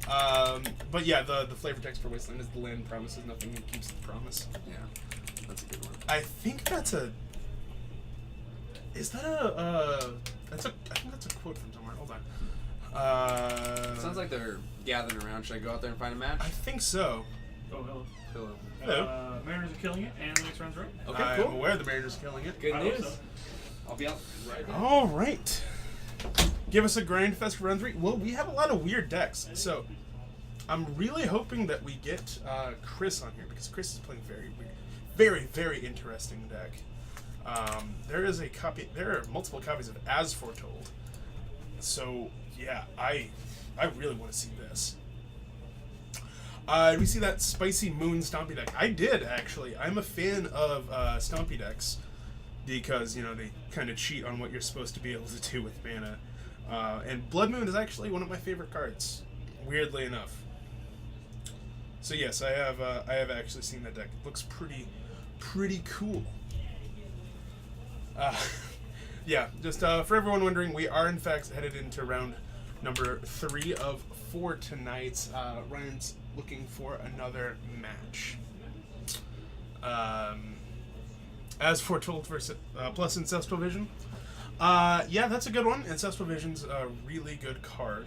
on. But yeah, the flavor text for Wasteland is the land promises nothing and keeps the promise. Yeah, that's a good one. I think that's a. Is that a? I think that's a quote from somewhere. Hold on. Sounds like they're gathering around. Should I go out there and find a match? I think so. Oh, hello. Hello. Hello. Mariners are killing it, and Leafs runs right. Okay, I'm cool. aware the Mariners are killing it. Good I hope news. so. I'll be out right now. All right. Give us a grind fest for run 3. Well, we have a lot of weird decks, so I'm really hoping that we get Chris on here because Chris is playing very weird, very very interesting deck. There is a copy. There are multiple copies of As Foretold. So yeah, I really want to see this. We see that Spicy Moon Stompy deck. I did actually. I'm a fan of Stompy decks because you know they kind of cheat on what you're supposed to be able to do with mana. And Blood Moon is actually one of my favorite cards, weirdly enough. So yes, I have actually seen that deck. It looks pretty cool. Yeah, just for everyone wondering, we are in fact headed into round number 3 of 4 tonight. Ryan's looking for another match. As Foretold versus plus Ancestral Vision. Yeah, that's a good one. Ancestral Vision's a really good card.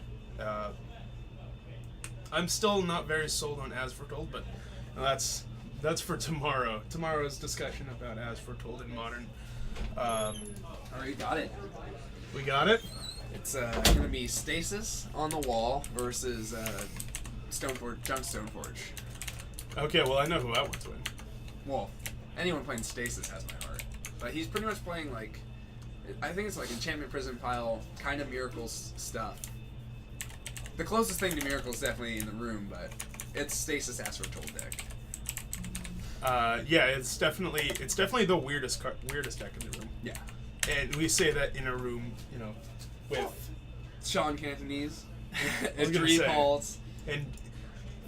I'm still not very sold on As Foretold, but that's for tomorrow. Tomorrow's discussion about As Foretold in Modern. Already got it. We got it. It's gonna be Stasis on the wall versus Stoneforge, Junk Stoneforge. Okay, well I know who I want to win. Well, anyone playing Stasis has my heart, but he's pretty much playing like, I think it's like Enchantment Prison Pile, kind of Miracles stuff. The closest thing to Miracles is definitely in the room, but it's Stasis As Foretold deck. Yeah, it's definitely the weirdest deck in the room. Yeah. And we say that in a room, you know, with Sean Cantonese, was and gonna Dream say. Halts, and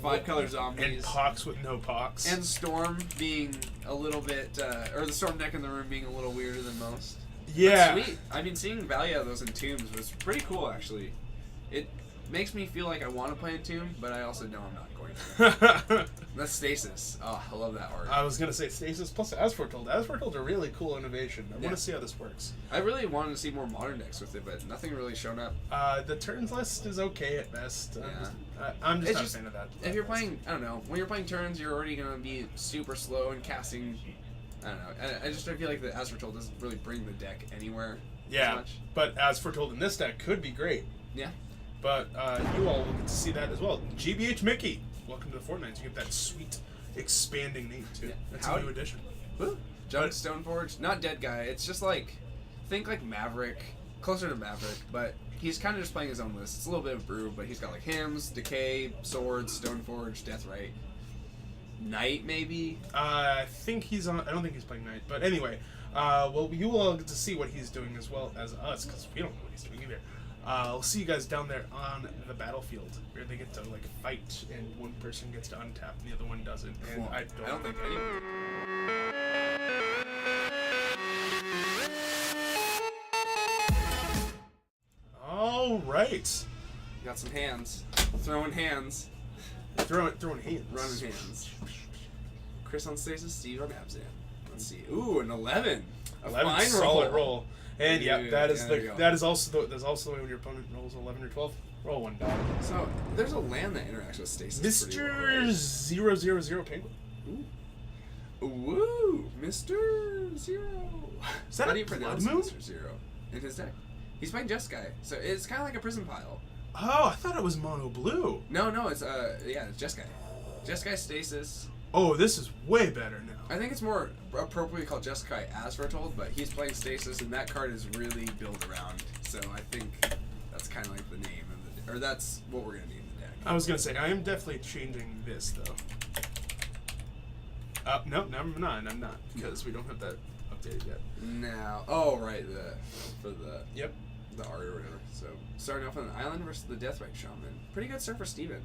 5-color and zombies, pox with no pox. and Storm being a little bit, or the Storm deck in the room being a little weirder than most. yeah. But sweet. I mean, seeing value out of those in Tombs was pretty cool, actually. It makes me feel like I want to play a Tomb, but I also know I'm not going to. That's Stasis. Oh, I love that art. I was gonna say Stasis plus As Foretold. As Foretold's a really cool innovation. I Yeah. want to see how this works. I really wanted to see more modern decks with it, but nothing really shown up. The turns list is okay at best. Yeah. I'm just It's not just- a fan of that. If you're playing, I don't know, when you're playing turns, you're already going to be super slow and casting. I don't know. I just feel like the As Foretold doesn't really bring the deck anywhere. As Yeah, much. but As Foretold in this deck could be great. Yeah. But you all will get to see that as well. GBH Mickey, welcome to the Fortnite. You get that sweet expanding name too. Yeah. That's How- a new addition. Woo. Junk Stoneforge, not Dead Guy. It's just like, think like Maverick, closer to Maverick, but he's kind of just playing his own list. It's a little bit of brew, but he's got like Hymns, Decay, Swords, Stoneforge, Deathrite, Knight maybe. I think he's on. I don't think he's playing Knight, but anyway. Well, you will all get to see what he's doing as well as us, because we don't know what he's doing either. We'll see you guys down there on the battlefield, where they get to like fight, and one person gets to untap, and the other one doesn't. And Cool. I don't think anyone. All right, Got some hands, throwing hands, throwing hands, running hands. Chris on Stasis, Steve on Abzan. Let's see. Ooh, an 11. A 11 fine solid roll. And Yeah, yeah, that is yeah, there you go. that is also the way when your opponent rolls 11 or 12, roll one die. So there's a land that interacts with Stasis. pretty well, Mr. right? 000 Penguin. Woo! Mr. Zero. Is that How a do you pronounce Blood Moon? Mr. Zero in his deck? He's playing Jeskai, so it's kind of like a prison pile. Oh, I thought it was mono blue. No, it's it's Jeskai. Jeskai Stasis. Oh, this is way better now. I think it's more appropriately called Jeskai As Foretold, but he's playing Stasis, and that card is really built around. So I think that's kind of like the name of the, or that's what we're gonna name the deck. I was gonna say I am definitely changing this though. No, I'm not because we don't have that updated yet. Now, oh right, for Yep. the art or whatever. So starting off on an island versus the Deathrite Shaman. Pretty good start for Steven.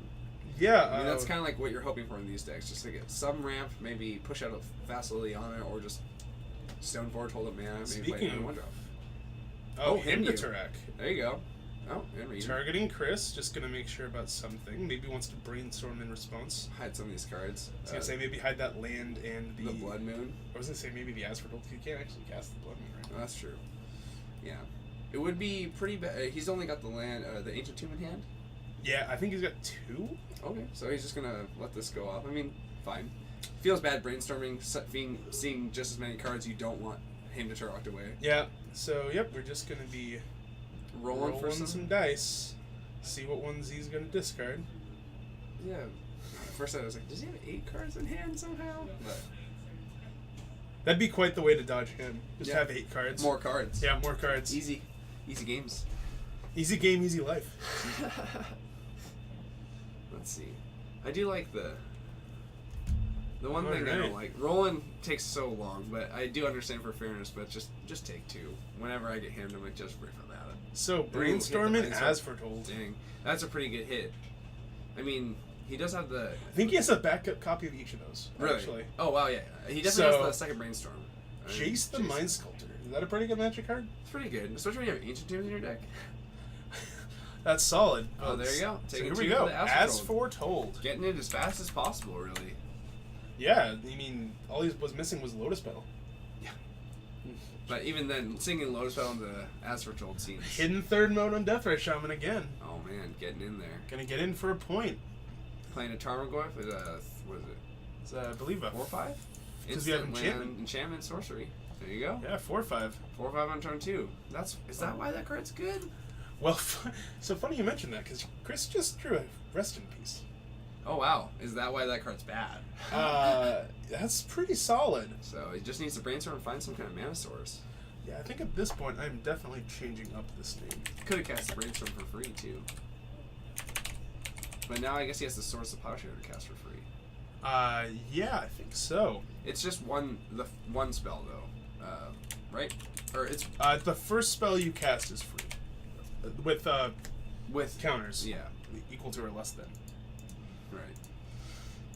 Yeah. I mean, that's kind of like what you're hoping for in these decks, just to get some ramp, maybe push out a Fast Lily on it, or just Stoneforge, hold up mana, maybe play Speaking another of- one drop. Oh, him you. Himdatarak. There you go. Oh, and read. Targeting Chris, just gonna make sure about something. Maybe wants to brainstorm in response. Hide some of these cards. I was gonna say maybe hide that land and the Blood Moon. I was gonna say maybe the Asphodel. You can't actually cast the Blood Moon, right? Oh, that's true. Yeah. It would be pretty bad. He's only got the land, the Ancient Tomb in hand. Yeah, I think he's got 2. Okay, so he's just gonna let this go off. I mean, fine. Feels bad brainstorming, seeing just as many cards you don't want him to Turok away. Yeah. So yep, we're just gonna be Rolling for some dice. See what ones he's gonna discard. Yeah. At first I was like, does he have 8 cards in hand somehow? But That'd be quite the way to dodge him. Just Yeah. have 8 cards. more cards. Yeah, more cards. Easy games. Easy game, easy life. Let's see. I do like the one thing I Alright. don't like. Rolling takes so long, but I do understand for fairness. But just take 2. Whenever I get hit, I'm like, just riff about it. So hit the brainstorming brainstorm. as foretold. Dang, that's a pretty good hit. I mean, he does have the. I think he has a backup copy of each of those. Really? Actually. Oh wow, yeah. He definitely So- has the second brainstorm. I mean, Jace the Mind Sculptor. Is that a pretty good magic card? It's pretty good, especially when you have Ancient Tombs in your deck. That's solid. Oh, there you go. So Taking here 2 we for go. the As Asphodel. foretold. Getting it as fast as possible, really. Yeah, I mean, all he was missing was Lotus Petal. But even then, singing Lotus Petal in the As Foretold scenes. Hidden third mode on Deathray Shaman again. Oh man, getting in there. Gonna get in for a point. Playing a Tarmogoyf with a, what is it, It's, I believe a 4/5? 'Cause you have Instant enchantment. land, enchantment, sorcery. There you go. Yeah, 4/5. 4/5 on turn 2. Is that why that card's good? Well, so funny you mentioned that because Chris just drew a Rest in Peace. Oh wow, is that why that card's bad? That's pretty solid. So he just needs to brainstorm and find some kind of mana source. Yeah, I think at this point I'm definitely changing up this name. Could have cast the brainstorm for free too. But now I guess he has the Source of Plowshare to cast for free. Yeah, I think so. It's just one spell though, right? Or it's The first spell you cast is free. With counters. yeah, Equal to or less than. right.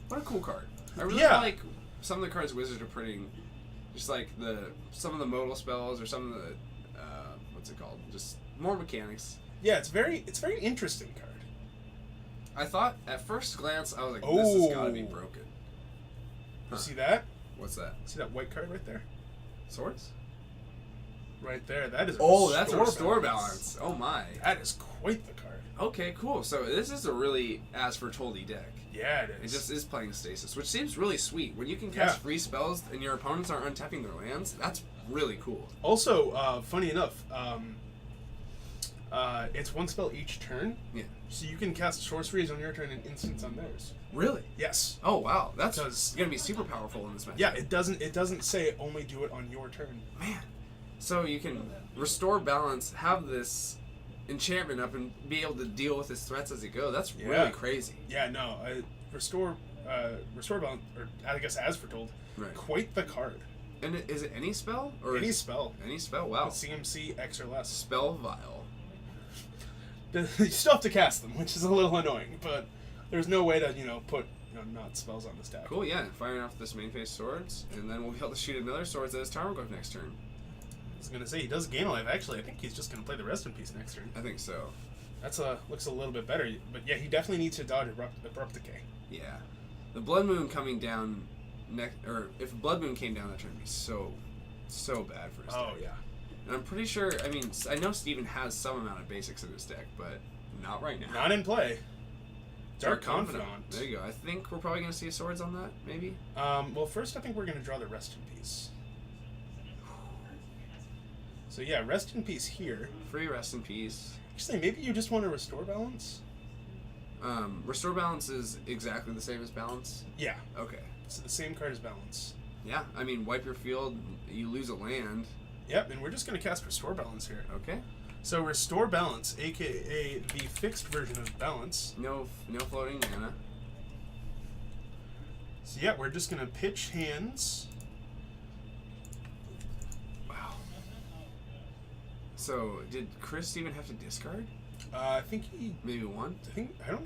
What a cool card! I really Yeah. like some of the cards Wizards are putting, just like some of the modal spells or some of the what's it called? Just more mechanics. Yeah, it's very interesting card. I thought at first glance I was like, this has got to be Oh. broken. You see that? What's that? See that white card right there? Swords? Right there. That is. That's a restore balance. Oh my. That is quite the card. Okay, cool. So this is a really As Foretold-y deck. Yeah, it It is. just is playing Stasis, which seems really sweet. When you can cast Yeah. free spells and your opponents aren't untapping their lands, that's really cool. Also, funny enough, it's one spell each turn, Yeah. so you can cast sorceries on your turn and instants on theirs. Really? Yes. Oh wow, that's Because- gonna be super powerful in this match. Yeah, it doesn't say only do it on your turn. Man. So you can restore balance, have this enchantment up, and be able to deal with his threats as he go. That's Yeah. really crazy. Yeah, no, restore balance, or I guess as foretold, Right. quite the card. And is it any spell or Any is- spell. Any spell? Wow. With CMC X or less. Spell vial. You still have to cast them, which is a little annoying, but there's no way to put not spells on this deck. Cool. Yeah. Firing off this main phase swords, and then we'll be able to shoot another swords at his Tarmogoyf next turn. I was gonna say he does gain a life. Actually, I think he's just gonna play the Rest in Peace next turn. I think so. That's looks a little bit better, but yeah, he definitely needs to dodge abrupt decay. Yeah. The Blood Moon coming down or if Blood Moon came down that turn, would be so bad for his Oh deck. yeah. And I'm pretty sure. I mean, I know Steven has some amount of basics in his deck, but not right now. Not in play. Dark Confidant. There you go. I think we're probably gonna see swords on that, maybe. Well, first I think we're gonna draw the Rest in Peace. So yeah, Rest in Peace here. Free Rest in Peace. Actually, maybe you just want to restore balance. Restore balance is exactly the same as balance. Yeah, Okay. it's the same card as balance. Yeah. I mean, wipe your field. You lose a land. Yep, and we're just gonna cast Restore Balance here. Okay. So Restore Balance, aka the fixed version of balance. No floating mana. So yeah, we're just gonna pitch hands. Wow. So did Chris even have to discard? I think he. Maybe one. I don't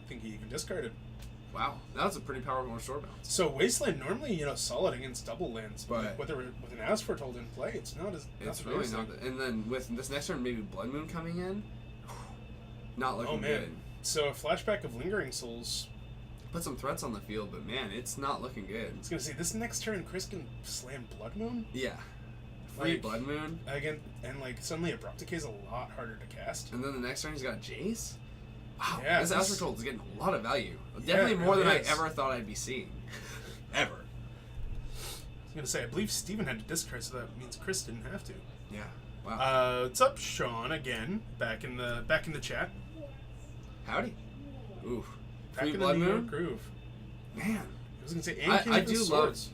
think he even discarded. Wow, that was a pretty powerful short bounce. So Wasteland normally, solid against double lands, But- with an Asphalt hold in play, it's not as. It's the really biggest not. thing. And then with this next turn, maybe Blood Moon coming in, not looking Oh man. good. So a flashback of Lingering Souls. Put some threats on the field, but man, it's not looking good. I was gonna say this next turn, Chris can slam Blood Moon Yeah, free Like- Blood Moon, again, and suddenly Abrupt Decay is a lot harder to cast. and then the next turn he's got Jace. Wow, Yeah, this this- Asphalt is getting a lot of value. Yeah, Definitely it more than really I is. ever thought I'd be seeing. Ever. I was gonna say I believe Steven had to discard, so that means Chris didn't have to. Yeah. Wow. What's up, Sean? Again, back in the chat. Howdy. Ooh. Back Free in Blood the New York Moon. groove. Man. I was gonna say, and King I of the do love Swords.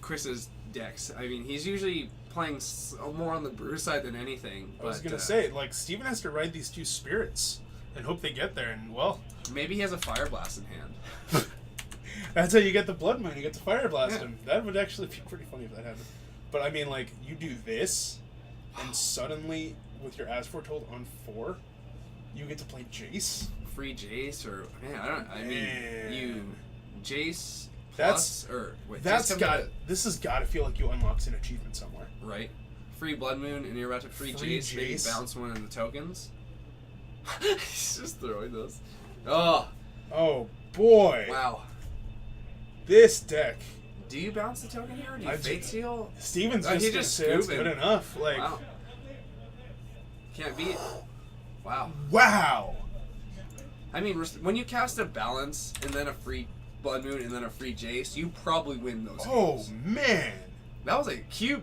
Chris's decks. I mean, he's usually playing more on the brew side than anything. I was but, gonna say, Steven has to ride these two spirits and hope they get there, and well, maybe he has a Fire Blast in hand. that's how you get the Blood Moon. You get the Fire Blast Yeah. him. That would actually be pretty funny if that happened. But I mean, you do this, and suddenly with your Asphalt hold on 4, you get to play Jace. Free Jace or I mean Man. you Jace That's- plus or wait, That's Jace got. comes This has got to feel like you unlocked an achievement somewhere. with- right. Free Blood Moon and you're about to free Jace, maybe Jace. bounce one of the tokens. He's just throwing those. Oh Oh boy! wow. This deck. Do you bounce the token here or do you I Fate do- Seal? Steven's Oh, just he gonna just say it's scooping. good enough. Wow. Can't beat. Wow. Wow. I mean, when you cast a Balance and then a free Blood Moon and then a free Jace, you probably win those Oh games. man. That was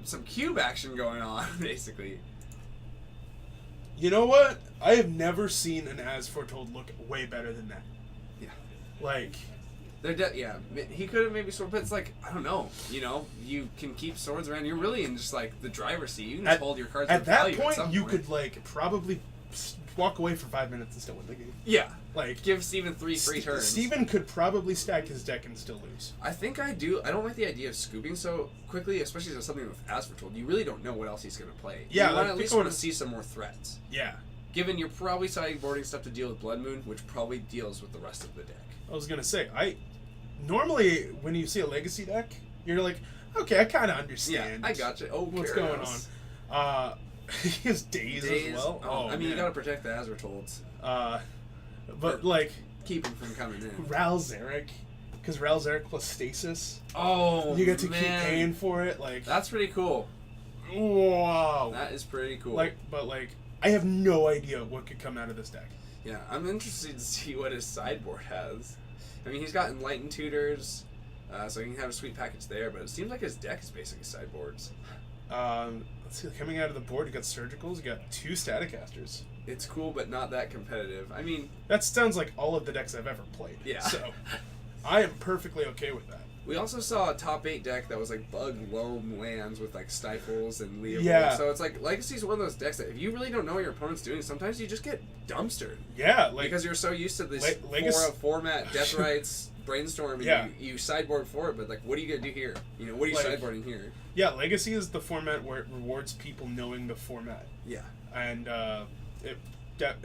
some cube action going on, basically. You know what? I have never seen an As Foretold look way better than that. Yeah. Like, Yeah, he could have maybe sword, but it's I don't know. You can keep swords around. You're really in just the driver's seat. You can just hold your cards at with that value point, some you could probably walk away for 5 minutes and still win the game. Yeah. Like, Give Steven 3 free turns. Steven could probably stack his deck and still lose. I think I do. I don't like the idea of scooping so quickly, especially with something with As Foretold. You really don't know what else he's going to play. Yeah, you like, at least think want of- to see some more threats. Yeah. Given you're probably sideboarding stuff to deal with Blood Moon, which probably deals with the rest of the deck. I was gonna say, normally when you see a legacy deck, you're like, okay, I kind of understand. Yeah, I gotcha. Oh, what's Karanos. going on. He has days as well. Oh, I mean, you man. gotta protect the As Foretold. But Keep him from coming in. Ral Zarek, because Ral Zarek plus Stasis, Oh, you get to keep man. paying for it. That's pretty cool. Wow. That is pretty cool. But I have no idea what could come out of this deck. Yeah, I'm interested to see what his sideboard has. I mean, he's got Enlightened Tutors, so he can have a sweet package there, but it seems like his deck is basically sideboards. Let's see, coming out of the board, you got Surgicals, you got 2 Staticasters. It's cool, but not that competitive. I mean, That sounds like all of the decks I've ever played. Yeah. So, I am perfectly okay with that. we also saw a top 8 deck that was bug loam lands with Stifles and Leopold. Yeah. So it's Legacy's one of those decks that if you really don't know what your opponent's doing, sometimes you just get dumpstered. Yeah, Because you're so used to this Legacy- format, Death Rights, Brainstorm, and Yeah. you sideboard for it, but what are you going to do here? What are you sideboarding here? yeah, Legacy is the format where it rewards people knowing the format. Yeah. And,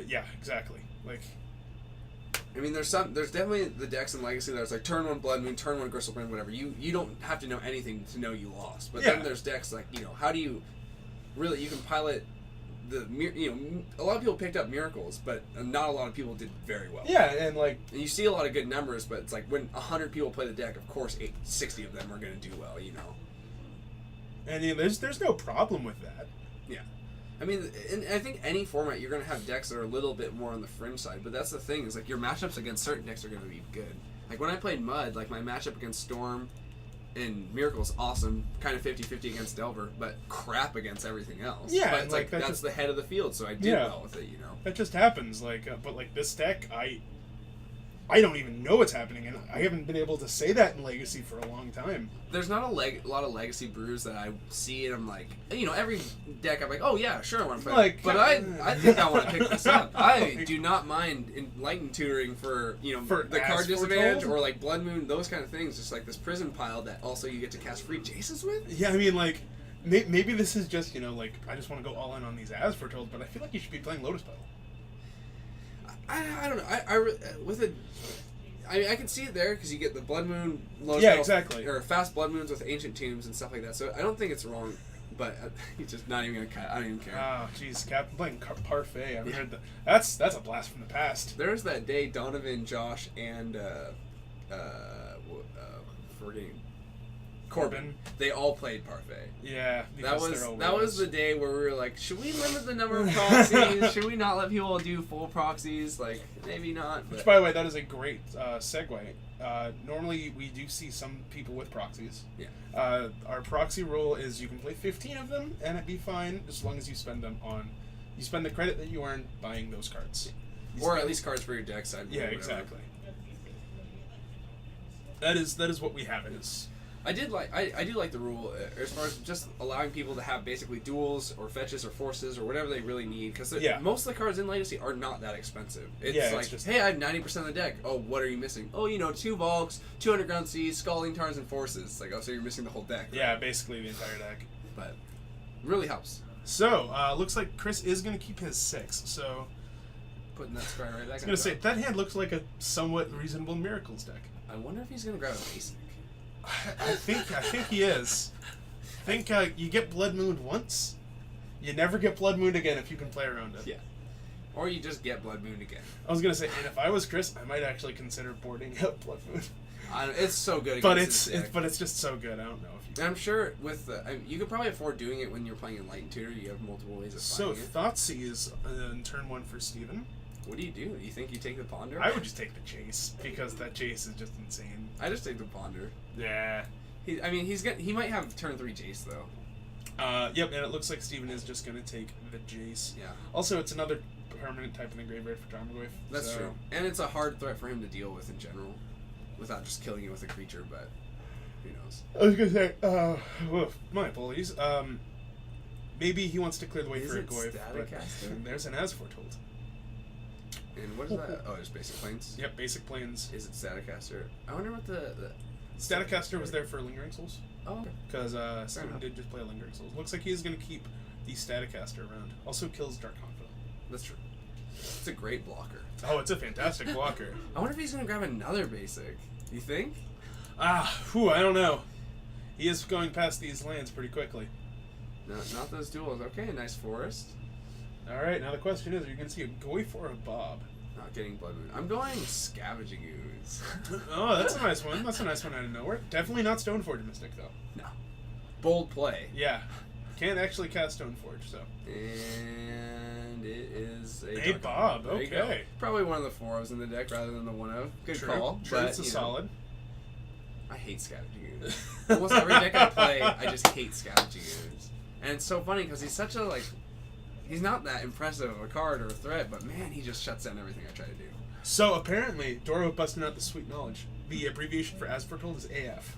yeah, exactly. I mean, there's definitely the decks in Legacy that's turn 1 Blood Moon, turn 1 Gristlebrand, whatever. You don't have to know anything to know you lost. But Yeah. then there's decks how do you really, you can pilot a lot of people picked up Miracles, but not a lot of people did very well. Yeah, and And you see a lot of good numbers, but it's when 100 people play the deck, of course 60 of them are going to do well, and there's no problem with that. Yeah. I mean, and I think any format you're going to have decks that are a little bit more on the fringe side, but that's the thing is your matchups against certain decks are going to be good. When I played Mud, my matchup against Storm and Miracle's awesome, kind of 50-50 against Delver, but crap against everything else. Yeah, but and, it's that that's just- the head of the field, so I did Yeah. well with it, That just happens. But this deck, I don't even know what's happening, and I haven't been able to say that in Legacy for a long time. There's not a lot of Legacy brews that I see, and I'm every deck I'm oh yeah, sure I want to play, but I think I want to pick this up. I do not mind Enlightened Tutoring for For the As card disadvantage Foretold? or Blood Moon, those kind of things. Just this prison pile that also you get to cast free Jaces with. Yeah, I mean, maybe this is just, I just want to go all in on these As Foretold, but I feel like you should be playing Lotus Petal. I don't know. I can see it there because you get the Blood Moon, low Yeah, spell- exactly. or fast Blood Moons with Ancient Tombs and stuff like that. So I don't think it's wrong, but he's just not even gonna cut. I don't even care. Oh, jeez, Captain playing Parfait. I've heard that. That's a blast from the past. There was that day Donovan, Josh, and forgetting Corbin. They all played Parfait. Yeah, That because was they're all that was winners. the day where we were like, should we limit the number of proxies? Should we not let people do full proxies? Like maybe not. Which, But by the way, that is a great segue. Normally, we do see some people with proxies. yeah. Our proxy rule is you can play 15 of them, and it'd be fine as long as you spend them on. You spend the credit that you earn buying those cards. You Or spend- at least cards for your deck side. Yeah, whatever. exactly. That is what we have. It is. I do like the rule as far as just allowing people to have basically duels or fetches or forces or whatever they really need because Yeah. most of the cards in Legacy are not that expensive. It's Yeah, it's like, just- hey, I have 90% of the deck. Oh, what are you missing? Oh, 2 Volks, 2 Underground Seas, Scalding Tarns, and Forces. It's like, oh, so you're missing the whole deck. Right? Yeah, basically the entire deck. But really helps. So, looks like Chris is going to keep his 6. So, Putting that square right. I was going to say, that hand looks like a somewhat reasonable Miracles deck. I wonder if he's gonna grab a basic. I think he is. I think you get Blood Moon once. You never get Blood Moon again if you can play around it. Yeah. Or you just get Blood Moon again. I was going to say, and if I was Chris, I might actually consider boarding out Blood Moon. It's so good. But against this deck. it's just so good. I don't know if you. And I'm sure with you could probably afford doing it when you're playing Enlightened Tutor. You have multiple ways of So finding it. Thoughtseize in turn 1 for Steven. What do? You think you take the Ponder? I would just take the Chase because that Chase is just insane. I just take the Ponder. Yeah. He might have turn 3 Jace though. Yep, and it looks like Steven is just going to take the Jace. Yeah. Also, it's another permanent type in the graveyard for Tarmogoyf. That's so- true. And it's a hard threat for him to deal with in general, without just killing you with a creature. But who knows? I was going to say, woof, my apologies. Maybe he wants to clear the way Is for a it Goyf. Staticaster? There's an As Foretold. And what is that? Oh, it's basic planes. Yep, basic planes. Is it Staticaster? I wonder what the Staticaster was there for Lingering Souls. Oh. Because Steven enough. did just play a Lingering Souls. Looks like he's going to keep the Staticaster around. Also kills Dark Confidant. That's true. It's a great blocker. Oh, it's a fantastic blocker. I wonder if he's gonna grab another basic. You think? I don't know. He is going past these lands pretty quickly. No, not those duels. Okay, nice forest. Alright, now the question is, are you going to see a Goyf or a Bob? Not getting Blood Moon. I'm going Scavenging Ooze. Oh, that's a nice one. That's a nice one out of nowhere. Definitely not Stoneforge Mystic, though. No. Bold play. Yeah. Can't actually cast Stoneforge, so. And it is a Hey, Dark Bob, There you go. okay. Probably one of the 4 ofs in the deck rather than the 1 of. Good True. call. True, but, it's a you know, solid. I hate Scavenging Ooze. Almost every deck I play, I just hate Scavenging Ooze. And it's so funny because he's such a, he's not that impressive of a card or a threat, but man, he just shuts down everything I try to do. So, apparently, Doro busting out the sweet knowledge. The abbreviation for As Foretold is AF.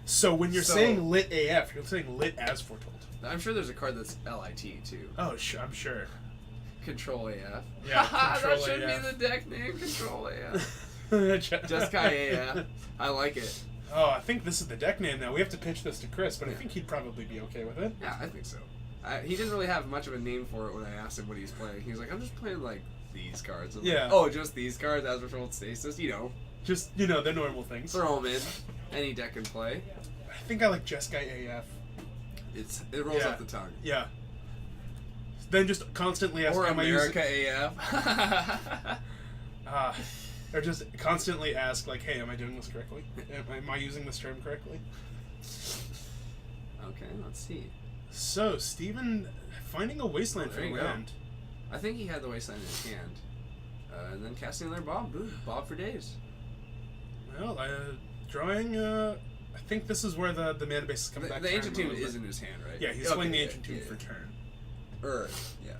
So, when you're So- saying lit AF, you're saying lit As Foretold. I'm sure there's a card that's LIT too. Oh, I'm sure. Control AF. Yeah, that Control should AF. be the deck name. Control AF. Just Kai AF. I like it. Oh, I think this is the deck name now. We have to pitch this to Chris, but I Yeah. think he'd probably be okay with it. Yeah, I think so. He didn't really have much of a name for it when I asked him what he's playing. He was like, I'm just playing these cards. I'm Yeah. Like, oh, just these cards as Controlled Stasis. Just, the normal things. Throw them in. Any deck can play. I think I like Jeskai AF. It rolls Yeah. off the tongue. Yeah. Then just constantly ask, Or am America I AF. or just constantly ask, like, hey, am I doing this correctly? Am I using this term correctly? Okay, let's see. So, Steven finding a wasteland Oh, for there you go. land. I think he had the Wasteland in his hand. And then casting another Bob. Boom. Bob for days. Well, drawing, I think this is where the mana base is coming back. The Ancient turn Tomb one, is but- in his hand, right? Yeah, he's Okay, swinging the yeah, Ancient Tomb yeah. for turn. Yeah.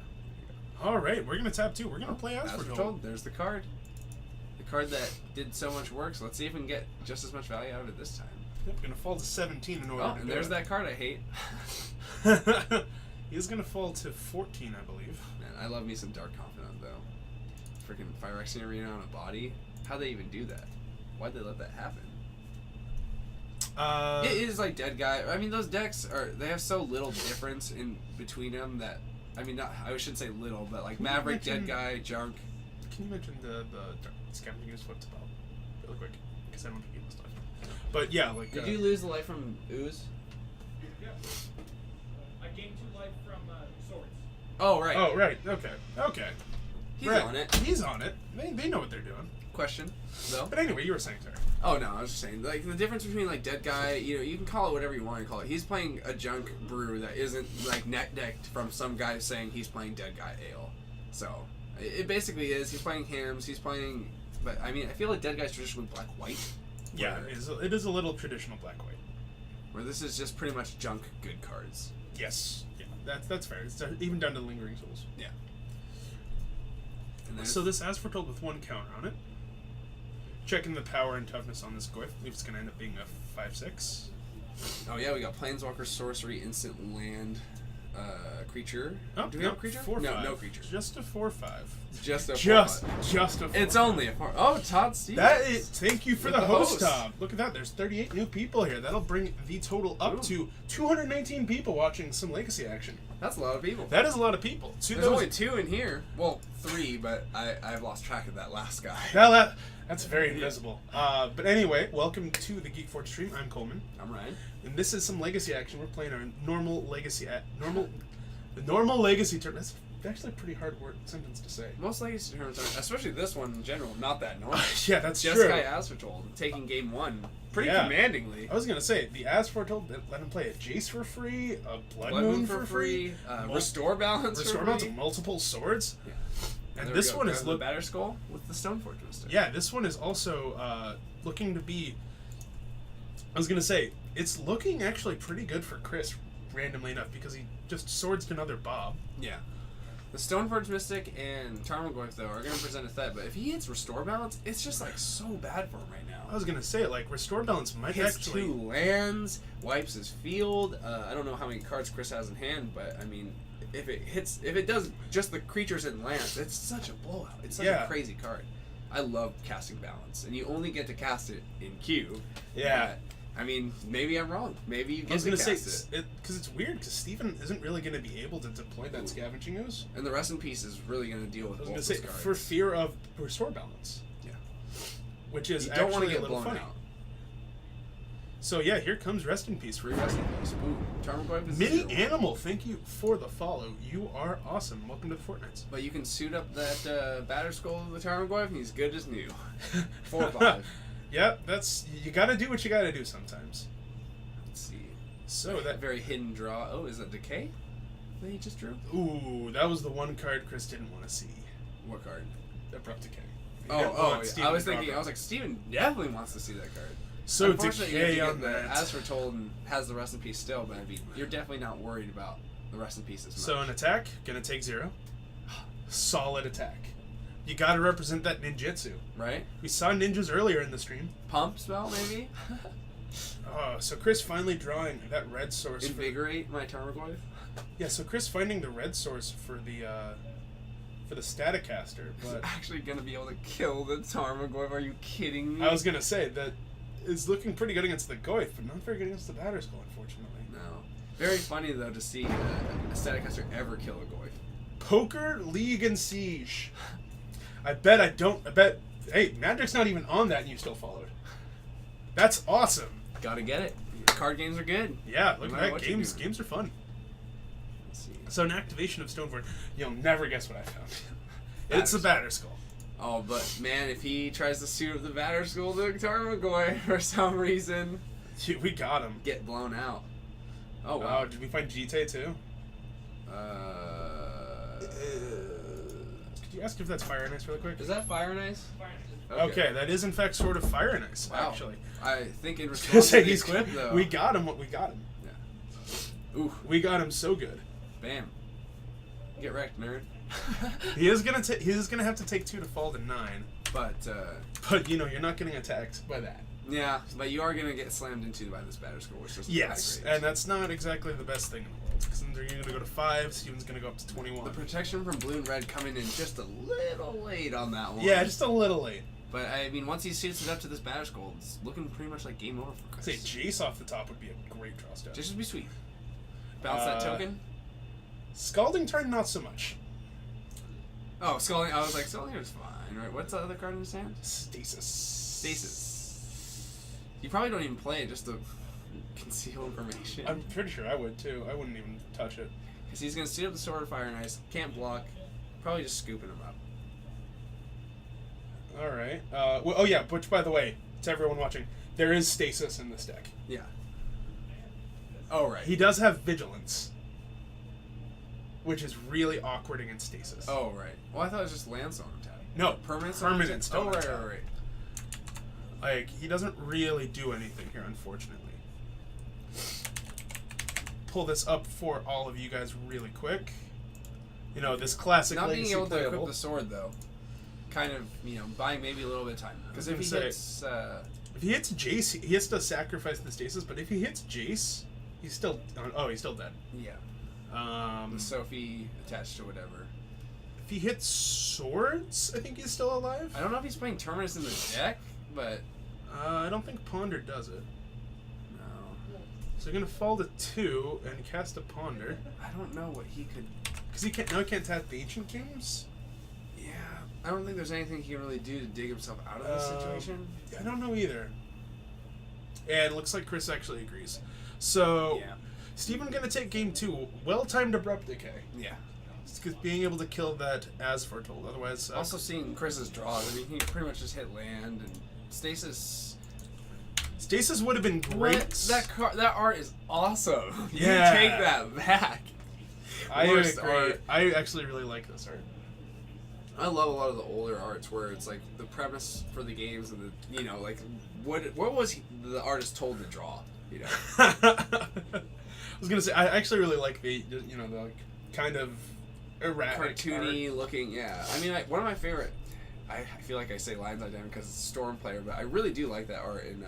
Alright, we're going to tap 2. We're going to play As As Foretold. foretold, there's the card. The card that did so much work, so let's see if we can get just as much value out of it this time. Yep, going to fall to 17 in order Oh, to and do there's it. that card I hate. He's going to fall to 14, I believe. Man, I love me some Dark Confidant, though. Freaking Phyrexian Arena on a body. How'd they even do that? Why'd they let that happen? It is like Dead Guy. I mean, those decks they have so little difference in between them that, I mean, I shouldn't say little, but like Can you Maverick, mention- Dead Guy, Junk. Can you mention the scavenging is what's about real quick because I don't think he was done. But yeah, like. Did you lose the life from Ooze? Yeah. I gained 2 life from swords. Oh, right. Oh right. Okay. He's Right. on it. He's on it. They know what they're doing. Question, though. But anyway, you were saying, sorry. Oh, no, I was just saying, like, the difference between, like, Dead Guy, you know, you can call it whatever you want to call it. He's playing a junk brew that isn't, like, neck-decked from some guy saying he's playing Dead Guy Ale. So, it basically is. He's playing hams. He's playing... But, I mean, I feel like Dead Guy's traditionally black-white. Yeah, it is a little traditional black-white. Where this is just pretty much junk good cards. Yes. Yeah, that's fair. It's even down to Lingering Souls. Yeah. And So this as foretold with 1 counter on it. Checking the power and toughness on this Goyf. I believe it's going to end up being a 5/6. oh, yeah, we got Planeswalker, Sorcery, Instant Land, Creature. Oh, Do we have a creature? 4/5. No creature. Just a 4/5. Just a Just 4/5. a 4/5. It's only a 4. Oh, Todd Stevens. That is. Thank you for With the the host, host. Tom. Look at that. There's 38 new people here. That'll bring the total up Ooh. to 219 people watching some Legacy action. That's a lot of people. That is a lot of people. There's only 2 in here. Well, 3, but I've lost track of that last guy. That's very invisible. But anyway, welcome to the Geek Forge stream. I'm Coleman, I'm Ryan. and this is some Legacy action. We're playing our normal Legacy the normal Legacy turn. That's actually a pretty hard sentence to say. Most legacy tournaments are, especially this one in general, not that normal. Yeah, that's Just true. Guy Asforetold taking game 1 pretty Yeah. commandingly. I was gonna say the As Foretold let him play a Jace for free, a Blood, Blood Moon for free, Restore Balance Restore for Balance, free. multiple swords. Yeah. And there this we go. one is Grab the Batter Skull with the Stoneforge Twister. Yeah, this one is also looking to be. I was gonna say it's looking actually pretty good for Chris, randomly enough, because he just swords another Bob. Yeah. The Stoneforge Mystic and Tarmogoyf, though, are going to present a threat, but if he hits Restore Balance, it's just, like, so bad for him right now. I was gonna say like Restore Balance might Hits actually. 2 lands, wipes his field. I don't know how many cards Chris has in hand, but, I mean, if it does just the creatures and lands, it's such a blowout. It's such Yeah. a crazy card. I love casting Balance, and you only get to cast it in queue. Yeah. But, I mean, maybe I'm wrong. Maybe you I get was to gonna say cast it. because it's weird because Steven isn't really gonna be able to deploy that Scavenging Ooze. And the Rest in Peace is really going to deal with I was both gonna say those cards. for fear of Restore Balance. Yeah. Which is You don't want actually to get a little blown funny. out. So yeah, here comes Rest in Peace. Free Rest in Peace. Ooh, Tarmogoyf is Mini 0. Animal, thank you for the follow. You are awesome. Welcome to the Fortnites. But you can suit up that Batter Skull of the Tarmogoyf, and he's good as new. 4/5. Yep, that's you gotta do what you gotta do sometimes. Let's see. So That that very hidden draw. Oh, is that Decay that he just drew? ooh, that was the one card Chris didn't want to see. What card? Abrupt Decay. He didn't Oh, want yeah. Steven I was to draw thinking, I was like, Steven definitely wants to see that card. so Unfortunately, you have to Decay get on the that. As Foretold and has the Rest in Peace still, but I mean, you're definitely not worried about the Rest in Peace as much. So an attack, gonna take 0. Solid attack. You gotta represent that ninjutsu. right? We saw ninjas earlier in the stream. Pump spell, maybe? So Chris finally drawing that red source. Invigorate my Tarmogoyf? Yeah, so Chris finding the red source for the Staticaster, Is but actually gonna be able to kill the Tarmogoyf? Are you kidding me? I was gonna say that is looking pretty good against the Goyf, but not very good against the Batter Skull, unfortunately. No. Very funny, though, to see a Staticaster ever kill a Goyf. Poker League and Siege. I bet. Hey, Magic's not even on that, and you still followed. That's awesome. Gotta get it. Card games are good. Yeah, look No at matter that. what you Games do. are fun. Let's see. So an activation of Stoneforge. You'll never guess what I found. It's a Batter Skull. Oh, but man, if he tries to suit up the Batter Skull to Tarmogoyf for some reason, We got him. get blown out. Oh, Oh, wow. did we find Jite too? Could you ask if that's Fire and Ice really quick? Is that Fire and Ice? Fire. Okay, that is in fact sort of Fire and Ice, Wow. actually. I think in response to the He's- equip, though. we got him. We got him. Ooh, We got him so good. bam. Get wrecked, nerd. He is gonna have to take 2 to fall to 9, But, but you're not getting attacked by that. yeah, but you are going to get slammed into by this Batter Skull, which is Yes, high grade. and that's not exactly the best thing in the world because then they're gonna go to 5. Steven's gonna go up to 21. The protection from blue and red coming in just a little late on that one. Yeah, just a little late. But I mean, once he suits it up to this Batter Skull, it's looking pretty much like game over for I'd say Chris. Jace off the top would be a great draw step. Just would be sweet. Bounce that token. Scalding Turn, not so much. Oh, Scalding. I was like, Scalding is fine, right? What's the other card in his hand? Stasis. Stasis. You probably don't even play it just to conceal information. I'm pretty sure I would too. I wouldn't even touch it. Because he's going to steal up the Sword of Fire and Ice, can't block, probably just scooping him up. All right. Well, oh yeah. Which, by the way, to everyone watching, there is Stasis in this deck. Yeah. Oh, right. He does have Vigilance, which is really awkward against Stasis. Oh, right. Well, I thought it was just land stone tap. No, Permanent permanent stone? stone Oh, right, tap. right, right. Like, he doesn't really do anything here, unfortunately. Pull this up for all of you guys really quick. You know, this classic Not being legacy able to playable. equip the sword, though, kind of, buying maybe a little bit of time. Because if he Say- hits... If he hits Jace, he has to sacrifice the Stasis, but if he hits Jace, he's still... Oh, he's still dead. yeah. Um, The Sophie attached to whatever. if he hits Swords, I think he's still alive. I don't know if he's playing Terminus in the deck, but... I don't think Ponder does it. No. So you're going to fall to 2 and cast a Ponder. I don't know what he could... Because he can't tap the Ancient Games? Yeah. I don't think there's anything he can really do to dig himself out of this situation. I don't know either. And it looks like Chris actually agrees. So, Yeah. Steven going to take game 2. Well-timed Abrupt Decay. Yeah. Because being able to kill that as foretold. Otherwise, Also seeing Chris's draws, I mean, he pretty much just hit land, and Stasis... Stasis would have been great. What? That art is awesome. Yeah. You take that back. I Worst agree. art. I actually really like this art. I love a lot of the older arts where it's like the premise for the games and the like what was the artist told to draw, I was gonna say I actually really like the the like, kind of erratic cartoony art. looking. Yeah, I mean one of my favorite. I feel like I say lines like that because it's a Storm player, but I really do like that art in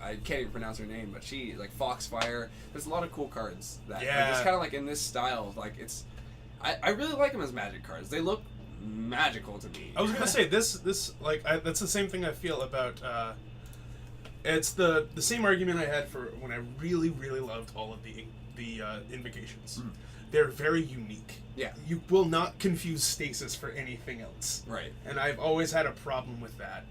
I can't even pronounce her name, but she like Foxfire. There's a lot of cool cards that are just kind of like in this style of like it's. I really like them as Magic cards. They look magical to me. I was gonna say this like that's the same thing I feel about. It's the same argument I had for when I really loved all of the invocations. Mm. They're very unique. Yeah. You will not confuse Stasis for anything else. Right. And I've always had a problem with that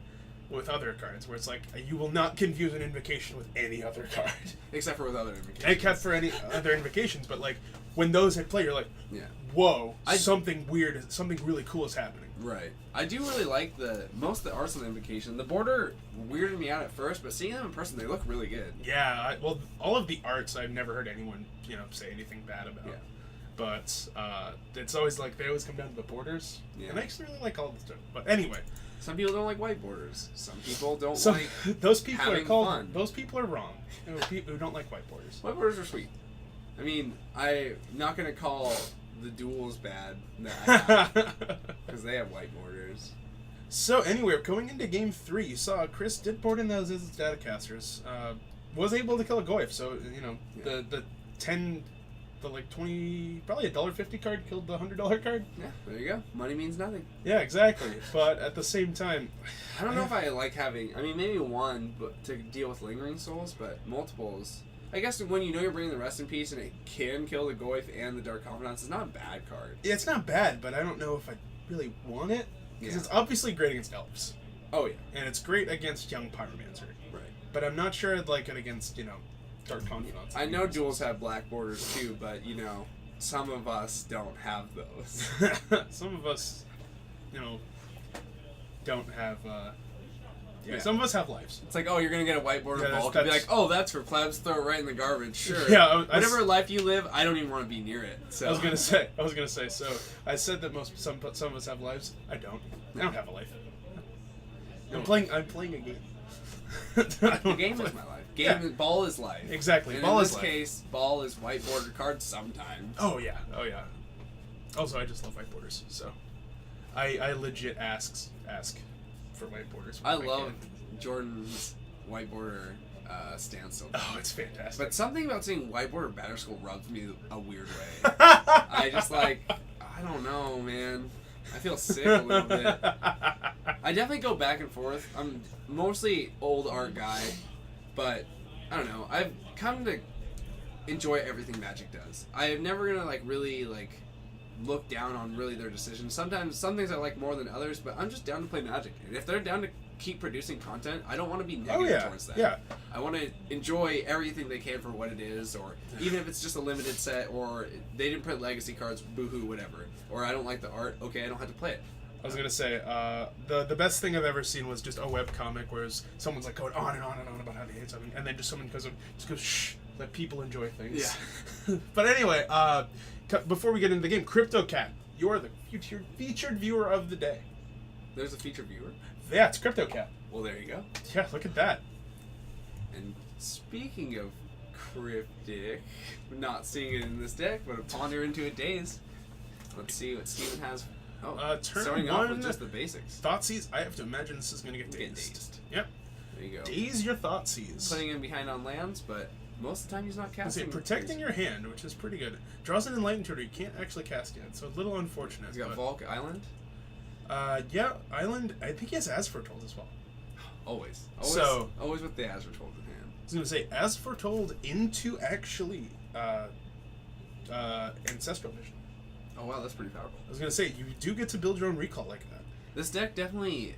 with other cards, where it's like you will not confuse an invocation with any other card. Except for with other invocations. Except for any other invocations, but like when those hit play, you're like, Yeah. whoa, something weird, something really cool is happening. Right. I do really like most of the arts of the invocation. The border weirded me out at first, but seeing them in person, they look really good. Yeah, well, all of the arts I've never heard anyone say anything bad about. Yeah. But it's always like they always come down to the borders, Yeah. and I actually really like all the stuff. But anyway, Some people don't like white borders. Some people don't so like... those people are having called. fun. Those people are wrong. Who don't like white borders. White borders are sweet. I mean, I'm not going to call the duels bad because they have white borders. So anyway, going into game 3, you saw Chris did board in those Datacasters. Was able to kill a Goyf, so Yeah. the 10, the like 20, probably $1.50 card killed the $100 card. Yeah, there you go. Money means nothing. Yeah, exactly. But at the same time, I don't know if I like having... I mean, maybe one but to deal with Lingering Souls, but multiples... I guess when you know you're bringing the Rest in Peace and it can kill the Goyf and the Dark Confidants, it's not a bad card. yeah, it's not bad, but I don't know if I really want it because Yeah. it's obviously great against elves, Oh, yeah. and it's great against young Pyromancer. Right. But I'm not sure I'd like it against Dark Confidants. I know duels have black borders too, but some of us don't have those. Some of us, don't have. Yeah. Some of us have lives. It's like, oh, you're gonna get a white border Yeah, Volk. And be that's- like, oh, that's for plebs. Throw it right in the garbage. Sure. Yeah, I Whatever life you live, I don't even want to be near it. So I was gonna say. So I said that some of us have lives. I don't. I don't have a life. I'm playing a game. the game is my life. Yeah. Ball is life. Exactly. And Ball in is this life. case, ball is white border cards sometimes. Oh yeah. Also, I just love white borders. So I legit ask for white borders. I when love can. Jordan's white border standstill. Oh, it's fantastic. But something about seeing white border Batterskull rubs me a weird way. I just I don't know, man. I feel sick a little bit. I definitely go back and forth. I'm mostly old art guy, but I don't know. I've come to enjoy everything Magic does. I'm never gonna really look down on really their decisions. Sometimes some things I like more than others, but I'm just down to play Magic. And if they're down to keep producing content, I don't want to be negative yeah, towards that. yeah. I want to enjoy everything they can for what it is, or even if it's just a limited set, or they didn't print legacy cards, boohoo, whatever. Or I don't like the art, okay, I don't have to play it. I was gonna say, the best thing I've ever seen was just a web comic where someone's like going on and on and on about how they hate something, and then just someone goes shh, let people enjoy things. Yeah. But anyway, before we get into the game, CryptoCat, you're the featured viewer of the day. There's a featured viewer. Yeah, it's CryptoCat. Well, there you go. Yeah, look at that. And speaking of cryptic, not seeing it in this deck, but a Ponder into a Daze. Let's see what Steven has. Oh, Turn starting off one. with just the basics. Thoughtseize. I have to imagine this is gonna get Get dazed. dazed. Yep. There you go. Daze your Thoughtseize. Putting him behind on lands, but most of the time he's not I say casting. protecting your hand, which is pretty good. Draws an Enlightened Tutor you can't actually cast yet, so a little unfortunate. He's got but, Volk Island. Yeah, Island. I think he has As Foretold as well. Always. So- always with the Azure Told in hand. I was gonna say As Foretold into actually Ancestral Vision. Oh wow, that's pretty powerful. I was gonna say you do get to build your own recall like that. This deck definitely,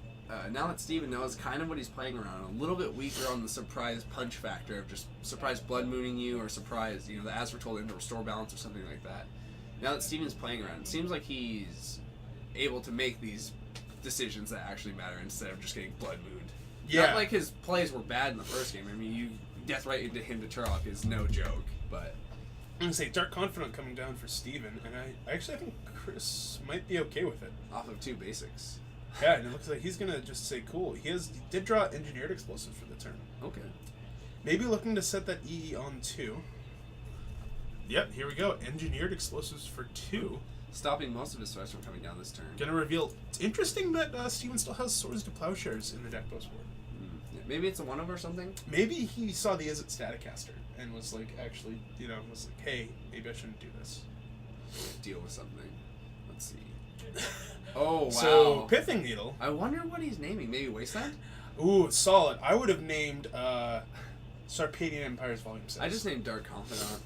now that Steven knows kind of what he's playing around, a little bit weaker on the surprise punch factor of just surprise blood mooning you or surprise, the As Foretold into restore balance or something like that. Now that Steven's playing around, it seems like he's able to make these decisions that actually matter instead of just getting blood mooned. Yeah. Not like his plays were bad in the first game. I mean, you death right into him to Turlock is no joke, but I'm gonna say Dark Confidant coming down for Steven, and I think Chris might be okay with it. off of 2 basics. Yeah, and it looks like he's gonna just say cool. He did draw Engineered Explosives for the turn. Okay. Maybe looking to set that EE on 2. Yep, here we go. Engineered Explosives for 2. Stopping most of his threats from coming down this turn. Gonna reveal. It's interesting that Steven still has Swords to Plowshares in the deck post board. Yeah, maybe it's a 1-of or something? Maybe he saw the Izzet Staticaster and was like, actually, was like, hey, maybe I shouldn't do this. Deal with something. Let's see. Oh, wow. So, Pithing Needle. I wonder what he's naming. Maybe Wasteland? Ooh, solid. I would have named Sarpadian Empires Volume 6. I just named Dark Confidant.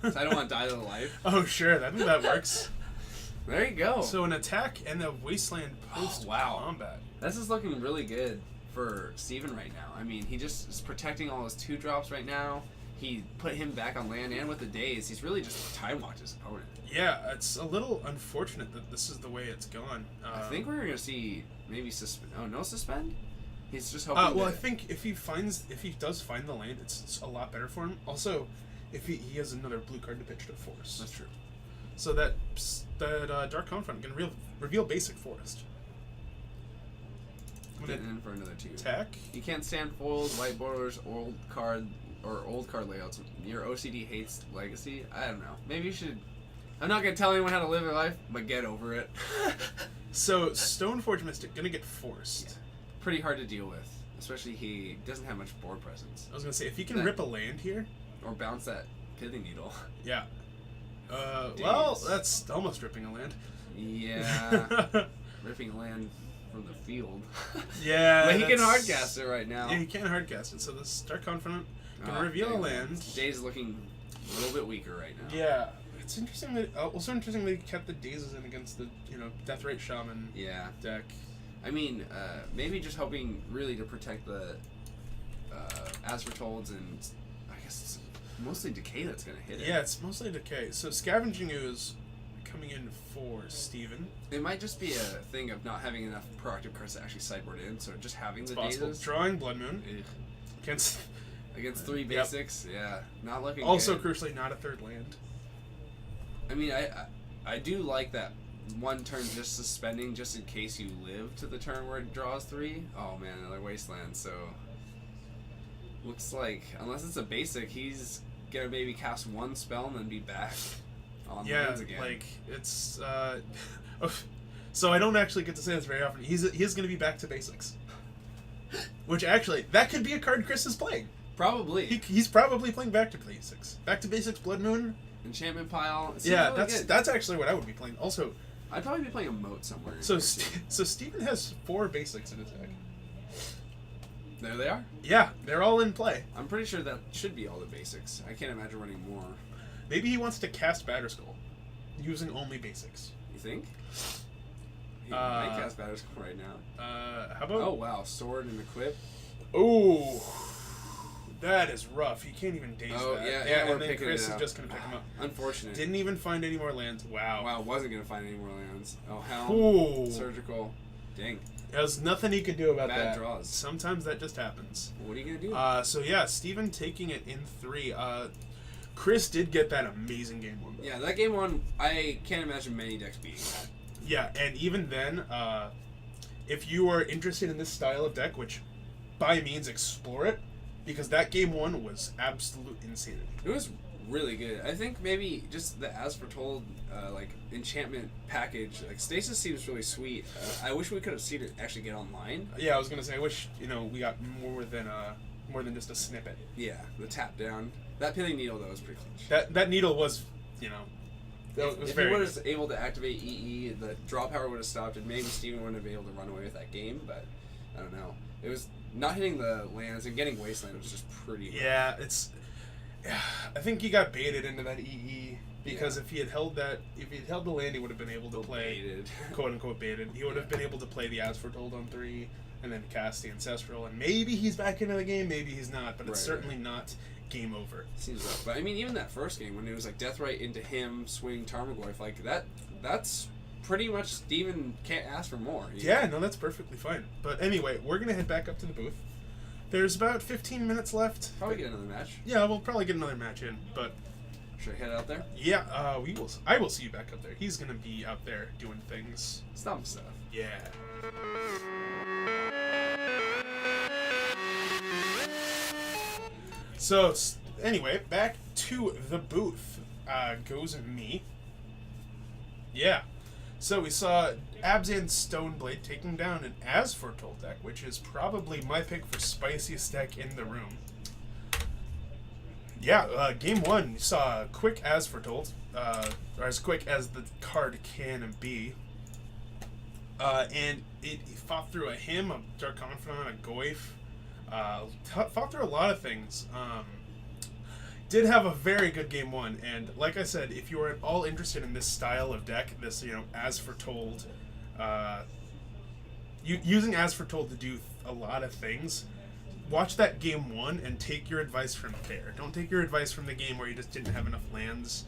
So I don't want to die to the life. Oh, sure. I think that works. There you go. So, an attack and a Wasteland post wow. combat. This is looking really good for Steven right now. I mean, he just is protecting all his 2-drops right now. He put him back on land, and with the Daze, he's really just time walked his opponent. Yeah, it's a little unfortunate that this is the way it's gone. I think we're gonna see maybe suspend. Oh, no suspend. He's just hoping. Well, that... I think if he does find the land, it's a lot better for him. Also, if he has another blue card to pitch to Forest. That's true. So that Dark Confidant can reveal basic Forest. Getting in for another 2. Attack. You can't stand foils, white borders, old card layouts. Your OCD hates Legacy. I don't know. Maybe you should. I'm not gonna tell anyone how to live their life, but get over it. So Stoneforge Mystic gonna get forced. Pretty hard to deal with, especially he doesn't have much board presence. I was gonna say if he can rip a land here, Or bounce that Pithing Needle. yeah. Well, Daze. that's almost ripping a land. Yeah. Ripping land from the field. Yeah. But he can that's- hardcast it right now. Yeah, he can hardcast it. So this Dark Confidant can Oh, reveal a dang. land. Daze is looking a little bit weaker right now. Yeah, it's interesting that also interesting they kept the Dazes in against the Deathrite Shaman Yeah. deck. I mean, maybe just hoping really to protect the As Foretold and I guess it's mostly Decay that's going to hit it. Yeah, it's mostly Decay. So Scavenging Ooze coming in for Steven. It might just be a thing of not having enough proactive cards to actually sideboard in, so just having It's the possible. Dazes. Drawing Blood Moon Ugh. against. Against 3 Yep. basics, yeah. Not looking Also, good. crucially, not a third land. I mean, I do like that one turn just suspending just in case you live to the turn where it draws 3. Oh man, another Wasteland, so looks like unless it's a basic, he's gonna maybe cast 1 spell and then be back on Yeah, lands again. like it's. So I don't actually get to say this very often. He's going to be back to basics, which actually that could be a card Chris is playing. Probably He's probably playing back to basics. Back to basics, Blood Moon. enchantment pile. It seems Yeah, really good. that's actually what I would be playing. Also, I'd probably be playing a moat somewhere. so Steven has 4 basics in his deck. There they are. Yeah, they're all in play. I'm pretty sure that should be all the basics. I can't imagine running more. Maybe he wants to cast Batterskull using only basics. You think? He might cast Battle Scroll right now. How about? Oh wow, sword and equip. Ooh, that is rough. He can't even daze Oh that. yeah, we're and then picking Chris it is up. just gonna pick him up. Unfortunate. Didn't even find any more lands. Wow. Wow, wasn't gonna find any more lands. Oh hell. Ooh. Surgical. Dang. There's nothing he can do about Bad that. draws. Sometimes that just happens. What are you gonna do? So yeah, Steven taking it in 3. Chris did get that amazing game one. Yeah, that game one, I can't imagine many decks beating that. Yeah, and even then, if you are interested in this style of deck, which by means explore it, because that game one was absolute insanity. It was really good. I think maybe just the As Foretold like enchantment package, like Stasis seems really sweet. I wish we could have seen it actually get online. Yeah, I was gonna say, I wish we got more than just a snippet. Yeah, the tap down. That Peeling Needle though was pretty clutch. That needle was, that was If very he good. was able to activate EE, the draw power would have stopped, and maybe Steven wouldn't have been able to run away with that game. But I don't know. It was not hitting the lands and getting Wasteland was just pretty. Yeah, I think he got baited into that EE because Yeah. if he had held the land, he would have been able to play Baited. quote unquote baited. He would have been able to play the As Foretold on 3 and then cast the Ancestral, and maybe he's back into the game, maybe he's not, but it's Right, certainly not game over. Seems rough. But I mean, even that first game when it was like Deathrite into him, swing Tarmogoyf, like that's pretty much Steven can't ask for more. you know? Yeah, no, that's perfectly fine. But anyway, we're gonna head back up to the booth. There's about 15 minutes left. Probably get another match. Yeah, we'll probably get another match in, but Should I head out there? yeah, I will see you back up there. He's gonna be out there doing things. Stomp stuff. Yeah. So anyway, back to the booth. Goes me. Yeah. So we saw Abzan Stoneblade taking down an As Foretold deck, which is probably my pick for spiciest deck in the room. Yeah, game 1, you saw quick As Foretold, or as quick as the card can be. And it fought through a Hymn, a Dark Confidant, a Goyf. Fought through a lot of things. Did have a very good game 1, and like I said, if you are at all interested in this style of deck, this As Foretold, using As Foretold to do a lot of things, watch that game 1 and take your advice from there. Don't take your advice from the game where you just didn't have enough lands.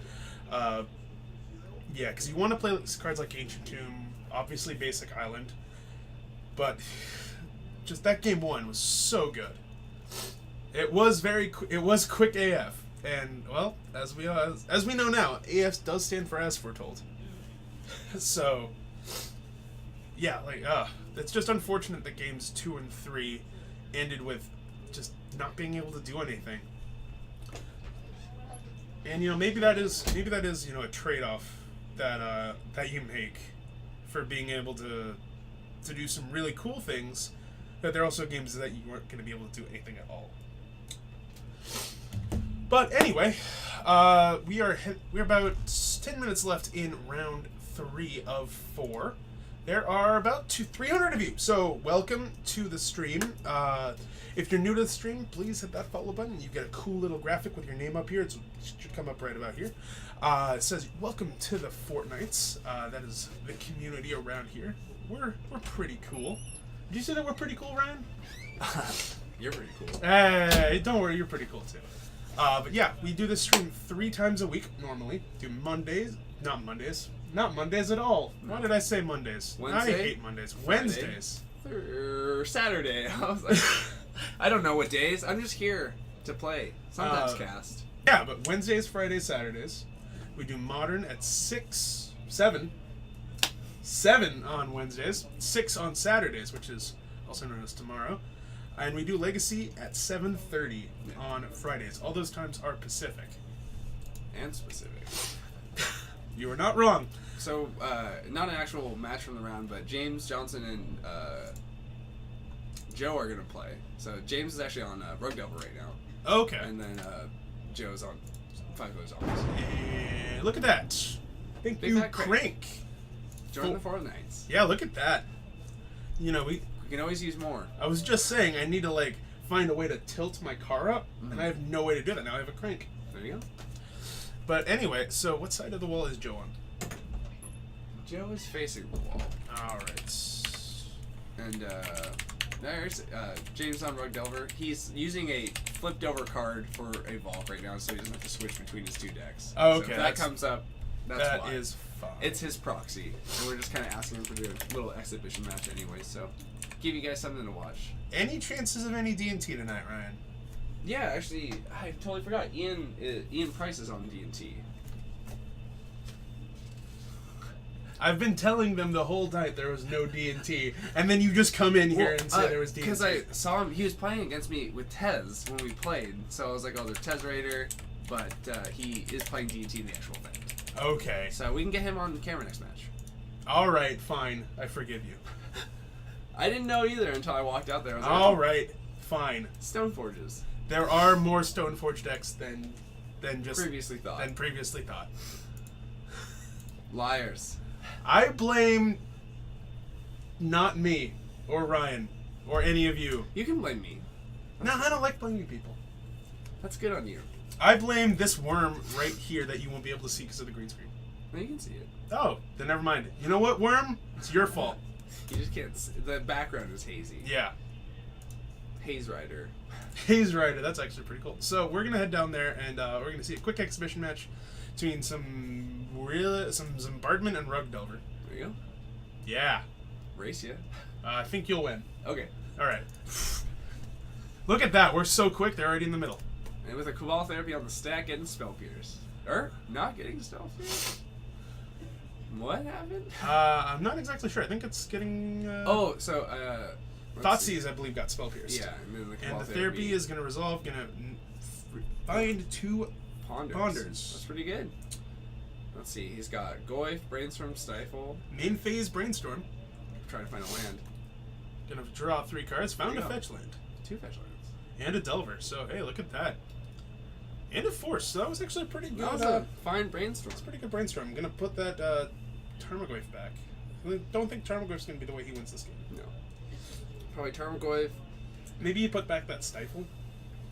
Yeah, because you want to play cards like Ancient Tomb, obviously Basic Island, but just that game 1 was so good. It was quick AF, and well, as we know now, AF does stand for As Foretold. So yeah, it's just unfortunate that games 2 and 3 ended with just not being able to do anything. And maybe that is a trade-off that you make for being able to do some really cool things, but there are also games that you weren't going to be able to do anything at all. But anyway, we're about 10 minutes left in round 3 of 4. There are about 300 of you, so welcome to the stream. If you're new to the stream, please hit that follow button. You get a cool little graphic with your name up here. It should come up right about here. It says, welcome to the Fortnights. That is the community around here. We're pretty cool. Did you say that we're pretty cool, Ryan? You're pretty cool. Hey, don't worry, you're pretty cool too. But yeah, we do this stream 3 times a week normally. Do not Mondays at all. Why did I say Mondays? Wednesday? I hate Mondays. Friday? Wednesdays. Saturday. I was like, I don't know what days. I'm just here to play. Sometimes cast. Yeah, but Wednesdays, Fridays, Saturdays. We do Modern at 7 on Wednesdays, 6 on Saturdays, which is also known as tomorrow. And we do Legacy at 7:30 on Fridays. All those times are Pacific. And specific. You are not wrong. So, not an actual match from the round, but James Johnson and Joe are going to play. So, James is actually on Rug Devil right now. Okay. And then Joe's on Five Colors Arms. And look at that. Thank Big you, Fat Crank. Crank. Join the Four Nights. Yeah, look at that. We can always use more. I was just saying I need to find a way to tilt my car up, and I have no way to do that. Now I have a crank. There you go. But anyway, so what side of the wall is Joe on? Joe is facing the wall. All right. And there's James on Rug Delver. He's using a flipped over card for a Volk right now, so he doesn't have to switch between his two decks. Oh, So okay, if that comes up, that's That why. is fine. It's his proxy, and we're just kind of asking him to do a little exhibition match anyway, so give you guys something to watch. Any chances of any D&T tonight, Ryan? Yeah, actually, I totally forgot. Ian Price is on D&T. I've been telling them the whole night there was no D&T, and then you just come in here and say there was D&T. Because I saw him, he was playing against me with Tez when we played, so I was like, oh, there's Tez Raider, but he is playing D&T in the actual event. Okay. So we can get him on camera next match. All right, fine. I forgive you. I didn't know either until I walked out there. I was like, All oh, right, fine. Stoneforges. There are more Stoneforge decks than just Previously thought. Liars. I blame not me or Ryan or any of you. You can blame me. No, I don't like blaming people. That's good on you. I blame this worm right here that you won't be able to see because of the green screen. Well, you can see it. Oh, then never mind. You know what, worm? It's your fault. You just can't see. The background is hazy. Yeah. Haze Rider. Haze Rider, that's actually pretty cool. So we're gonna head down there and we're gonna see a quick exhibition match between some Bombardment and Rug Delver. There you go. Yeah. Race ya. I think you'll win. Okay. All right. Look at that. We're so quick. They're already in the middle. And with a Cabal Therapy on the stack, getting Spell Pierce. Or not getting Spell Pierce. What happened? I'm not exactly sure. I think it's getting. Thoughtseize, I believe, got Spell Pierced. Yeah, and then the And Cabal the therapy is going to resolve, find 2 Ponders. That's pretty good. Let's see. He's got Goyf, Brainstorm, Stifle. Main phase Brainstorm. Trying to find a land. Gonna draw 3 cards. Found There a you go. fetch land. 2 fetch lands. And a Delver. So, hey, look at that. And a Force. So that was actually a pretty good. That was a fine Brainstorm. It's a pretty good Brainstorm. I'm gonna put that Tarmogoyf back. I don't think Tarmogoyf's gonna be the way he wins this game. No. Probably Tarmogoyf. Maybe you put back that Stifle.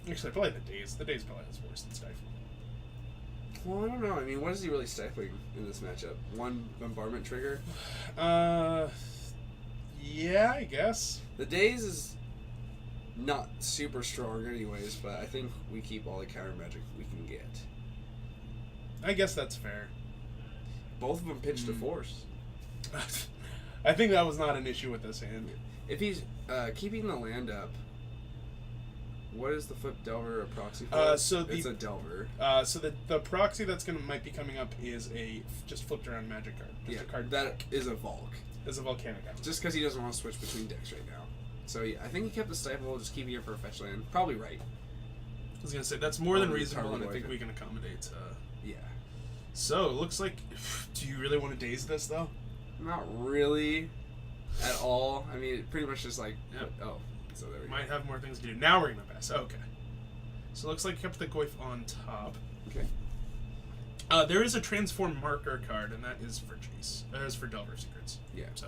Actually, probably the Daze. The Daze probably has worse than Stifle. Well, I don't know. I mean, what is he really stifling in this matchup? 1 Bombardment trigger? Yeah, I guess. The Daze is not super strong anyways, but I think we keep all the counter magic we can get. I guess that's fair. Both of them pitched a Force. I think that was not an issue with this hand. If he's keeping the land up, what is the Flip Delver a proxy for? It's a Delver. So the proxy that's might be coming up is a just flipped around magic card. Just Yeah, a card that is a Volk. is a volcanic island. Just because he doesn't want to switch between decks right now. So yeah, I think he kept the Stifle, just keeping it for a fetch land. Probably right. I was gonna say that's more than Probably reasonable, and I Tarmogoyf think it. we can accommodate. Yeah. So it looks like. Do you really want to daze this though? Not really at all. I mean, it pretty much just like, Yep. oh, so there we go. Might have more things to do. Now we're gonna pass. Okay. So it looks like you kept the Goyf on top. Okay. There is a transform marker card, and that is for Chase. That is for Delver Secrets. Yeah. So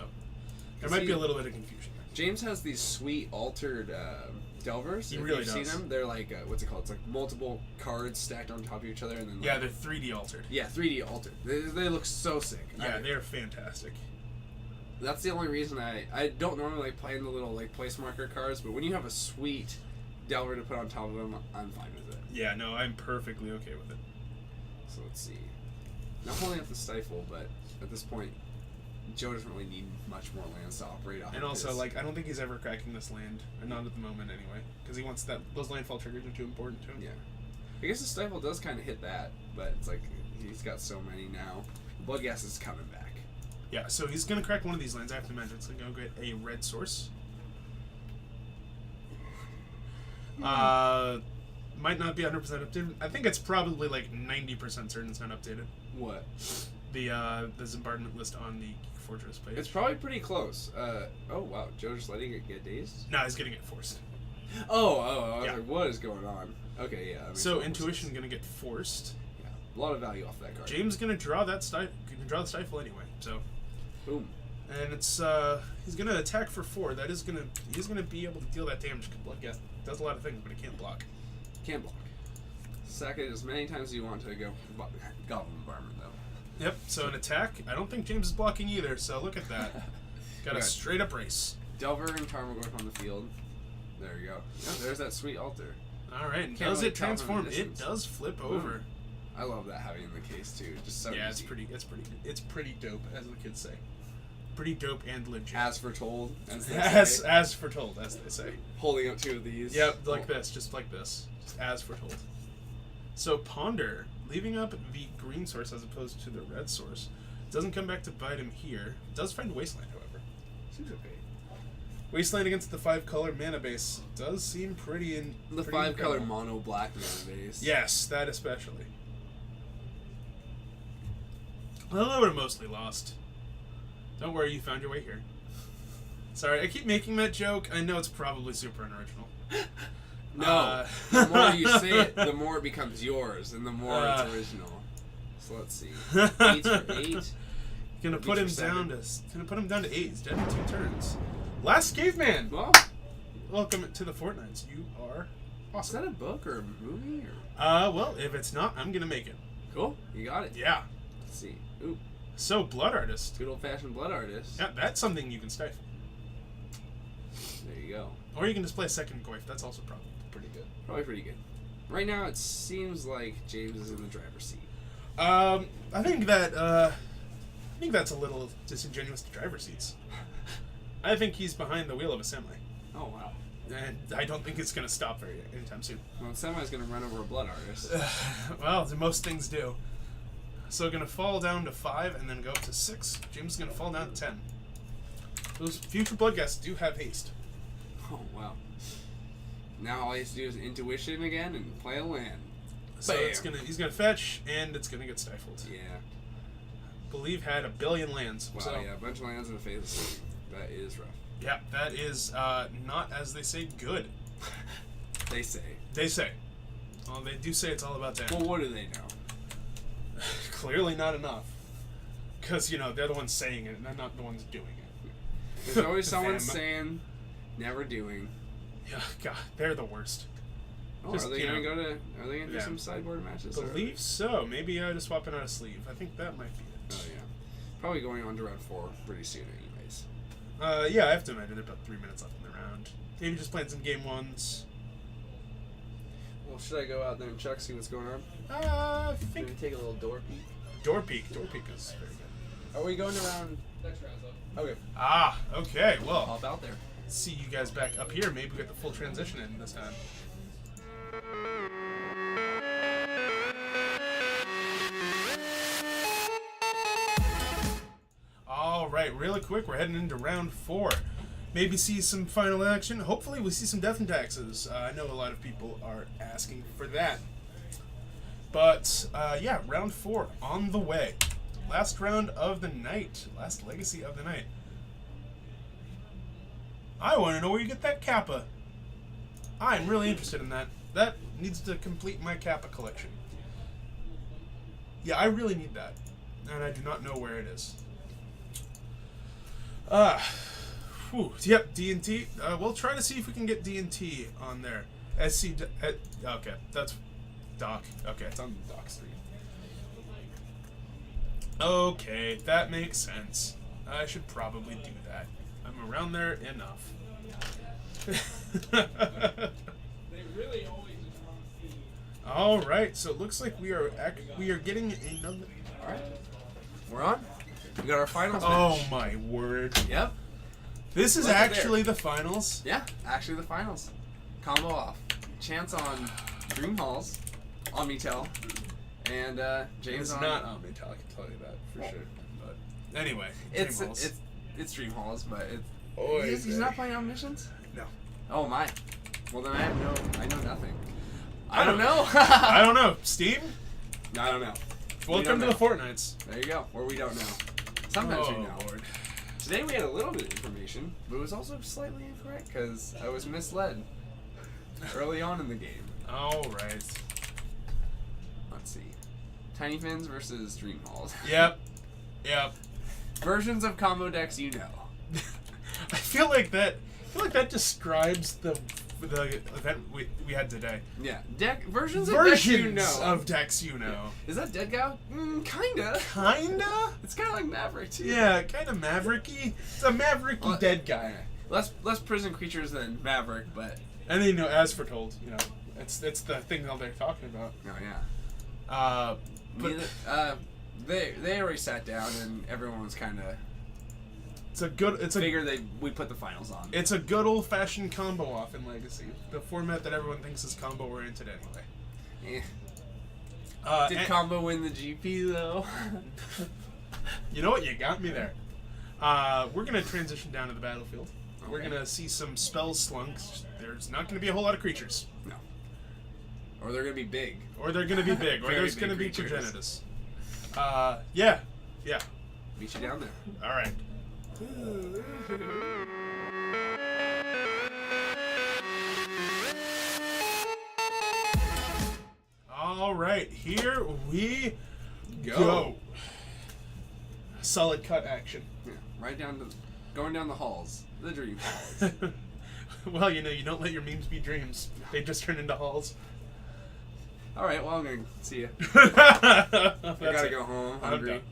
there might be See- a little bit of confusion there. James has these sweet altered Delvers. He If really you've seen does. them, they're like, what's it called? It's like multiple cards stacked on top of each other, and then Yeah, like, they're 3D altered. yeah, 3D altered. They look so sick. Yeah, they're fantastic. That's the only reason I don't normally like playing the little like place marker cards, but when you have a sweet Delver to put on top of them, I'm fine with it. Yeah, no, I'm perfectly okay with it. So let's see. Not holding up the Stifle, but at this point, Joe doesn't really need much more lands to operate off. And of also, his. like, I don't think he's ever cracking this land, and not at the moment anyway, because he wants that. Those landfall triggers are too important to him. Yeah. I guess the Stifle does kind of hit that, but it's like he's got so many now. Bloodghast is coming back. Yeah, so he's gonna crack one of these lands. I have to imagine it's gonna go get a red source. Might not be 100% updated. I think it's probably like 90% certain it's not updated. What? The Bombardment list on the Fortress page. It's probably pretty close. Oh wow, Joe just letting it get dazed? No, he's getting it forced. Oh, I was Yeah. like, what is going on? Okay, yeah. that makes So total Intuition sense. gonna get forced. Yeah, a lot of value off that card. James gonna draw that draw the Stifle anyway. So, Boom. and it's he's gonna attack for 4. That is he's gonna be able to deal that damage. Bloodghast does a lot of things, but he can't block. Can't block. Sack it as many times as you want to go Goblin Bombardment though. Yep. So an attack. I don't think James is blocking either. So look at that. Got a Good. straight up race. Delver and Tarmogoyf on the field. There you go. Yeah, there's that sweet altar. All right, and Can't does really it tell from the transform? It distance. does flip Boom. over. I love that having in the case too. Just so Yeah, easy. it's pretty dope, as the kids say. Pretty dope and legit. As foretold, as they as, say. as foretold, as they say. Holding up two of these. Yep, like this, just like this, just as foretold. So Ponder, leaving up the green source as opposed to the red source, doesn't come back to bite him here. Does find Wasteland, however. Seems okay. Wasteland against the 5-color mana base does seem pretty The pretty 5-color incredible. mono black mana base. Yes, that especially. Well, I would have mostly lost. Don't worry, you found your way here. Sorry, I keep making that joke. I know it's probably super unoriginal. No. The more you say it, the more it becomes yours, and the more it's original. So let's see. 8 for 8. Gonna put him Beats for down to 8. He's dead in 2 turns. Last caveman. Well, Welcome to the Fortnites. You are is awesome. that a book or a movie? Or... Well, if it's not, I'm gonna make it. Cool. You got it. Yeah. Let's see. Ooh, So Blood Artist. good old-fashioned blood artist. Yeah, that's something you can stifle. There you go. Or you can just play a second Goyf. That's also probably pretty good. Probably pretty good. Right now, it seems like James is in the driver's seat. I think that's a little disingenuous to driver seats. I think he's behind the wheel of a semi, Oh, wow. and I don't think it's gonna stop anytime soon. Well, Semi's going to run over a blood artist. Well, most things do. So gonna fall down to 5 and then go up to 6. James is gonna fall down to 10. Those future blood guests do have haste. Oh, wow. Now all he has to do is intuition again and play a land. So Bam. he's gonna fetch and it's gonna get stifled. Yeah. Believe had a billion lands. Wow, so yeah, a bunch of lands in the face of the city. That is rough. yeah, that is not, as they say, good. They say. They say. Well, they do say it's all about them. Well, what do they know? Clearly not enough. Because, they're the ones saying it and they're not the ones doing it. There's always someone Them. saying, never doing. Yeah, God, they're the worst. Oh, Just, are they you gonna know, go to? Are they gonna do yeah. some sideboard matches? or- Believe so. Maybe just swapping out a sleeve. I think that might be it. Oh yeah. Probably going on to round 4 pretty soon, anyways. Yeah, I have to imagine there's about 3 minutes left in the round. Maybe just playing some game 1s. Well, should I go out there and check, see what's going on? I think Maybe take a little door peek. Door Peak is very good. Are we going around? Next round's up. Okay. Ah, okay. Well, Hop out there. see you guys back up here. Maybe we get the full transition in this time. All right, really quick, we're heading into round 4. Maybe see some final action. Hopefully, we see some death and taxes. I know a lot of people are asking for that. But yeah, round 4 on the way. Last round of the night. Last legacy of the night. I want to know where you get that Kappa. I'm really interested in that. That needs to complete my Kappa collection. Yeah, I really need that. And I do not know where it is. Yep, D&T. We'll try to see if we can get D&T on there. Okay, that's Doc. Okay, it's on Doc 3. Okay, that makes sense. I should probably do that. I'm around there enough. They really always just want to see. All right, so it looks like we are getting another. All right. We're on. We got our finals Oh match. my word! Yep. This is Look at actually the finals. Yeah, actually the finals. Combo off. Chance on Dream Halls, Omnitel, and James It's on. not Omnitel, I can tell you that for sure. But anyway, It's Dream Halls. it's Dream Halls, but it's. Oh, He's not playing Omniscience? No. Oh my. Well then I know nothing. I don't know. I don't know. Steam, No, I don't know. welcome to know. the Fortnites. There you go. Or we don't know. Sometimes Oh we know. Lord. Today we had a little bit of information, but it was also slightly incorrect because I was misled early on in the game. All right. Let's see. Tiny Fins versus Dream Halls. Yep. Yep. Versions of combo decks you know. I feel like that describes the the event we had today. Yeah, versions Versions of decks, you know. Is that Dead Guy? Kinda. Kinda? It's kind of like Maverick too. Yeah, kind of Maverick-y. It's a Maverick-y dead guy. Less prison creatures than Maverick, but And then, as foretold, it's the thing that they're talking about. oh yeah. But They already sat down and everyone was kind of it's we put the finals on. It's a good old-fashioned combo off in Legacy. The format that everyone thinks is combo oriented anyway. Did Combo win the GP though? You know what? You got me there. We're gonna transition down to the battlefield. We're Okay. gonna see some spells slung. There's not gonna be a whole lot of creatures, No. Or they're gonna be big. or they're gonna be big, or Very there's big gonna be creatures. progenitus. Yeah. Meet you down there. All right. All right, here we go. Solid cut action. Yeah, right down to going down the halls, the dream halls. Well, you don't let your memes be dreams. They just turn into halls. All right, well I'm gonna see you. I I gotta go home, I'm hungry. done.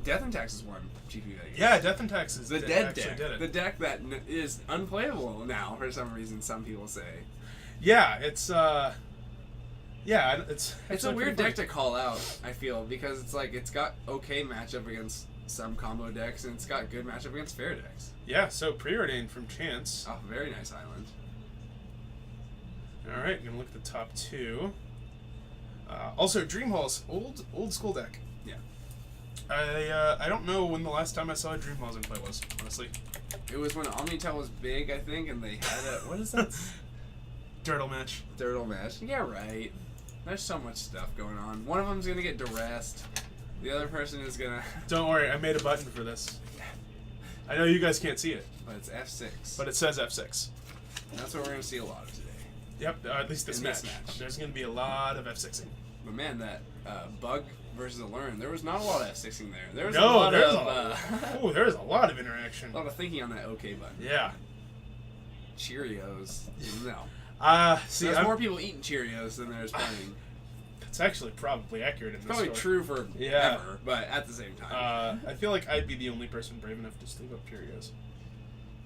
Death and Taxes won GP Vegas. Yeah, Death and Taxes. The did- dead actually deck. did it. The deck that is unplayable now for some reason. Some people say Yeah, it's it's it's a actually weird pretty deck to call out. I feel because it's like it's got okay matchup against some combo decks and it's got good matchup against fair decks. Yeah, so preordained from Chance. Oh, very nice island. All right, gonna look at the top two. Also, Dream Halls, old school deck. Yeah. I don't know when the last time I saw a Dream Halls in play was, honestly. It was when Omnitel was big, I think, and they had a what is that? Turtle match. Turtle match. Yeah, right. There's so much stuff going on. One of them's gonna get duressed. The other person is gonna. Don't worry, I made a button for this. I know you guys can't see it, But it's F6. but it says F6. That's what we're gonna see a lot of today. Yep, at least this In match. this match. There's gonna be a lot of F6ing. But man, that Bug versus Allurin, there was not a lot of F6ing there. There was a No, lot there's of there's a lot of interaction. a lot of thinking on that OK button. Yeah. Cheerios. No. See, There's more people eating Cheerios than there's playing. It's actually probably accurate in It's this probably story. true for Yeah. ever, but at the same time. I feel like I'd be the only person brave enough to sleeve up Cheerios.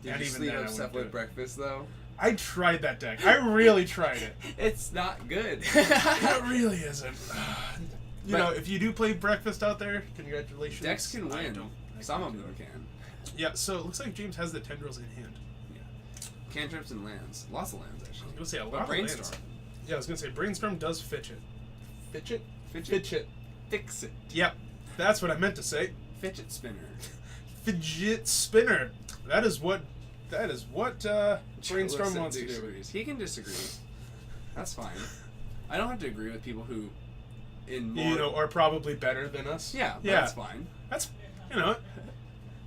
Did and you even sleep then, I up wouldn't stuff do with it. breakfast though? I tried that deck. I really tried it. It's not good. It really isn't. You But- know, if you do play breakfast out there, congratulations. Decks can I win. don't- I Some can't of do them it. can. Yeah, so it looks like James has the tendrils in hand. Cantrips and lands. Lots of lands I was actually. gonna say a But lot of brainstorm. lands. Yeah, I was gonna say brainstorm does fitch it. Fitch it? Fitch Fitch it. Fix it. Yep, that's what I meant to say. Fidget spinner. Fidget spinner. That is what brainstorm Listen, wants to do. disagrees. He can disagree. That's fine. I don't have to agree with people who, in more. You know, are probably better than us. Yeah, yeah. that's fine. That's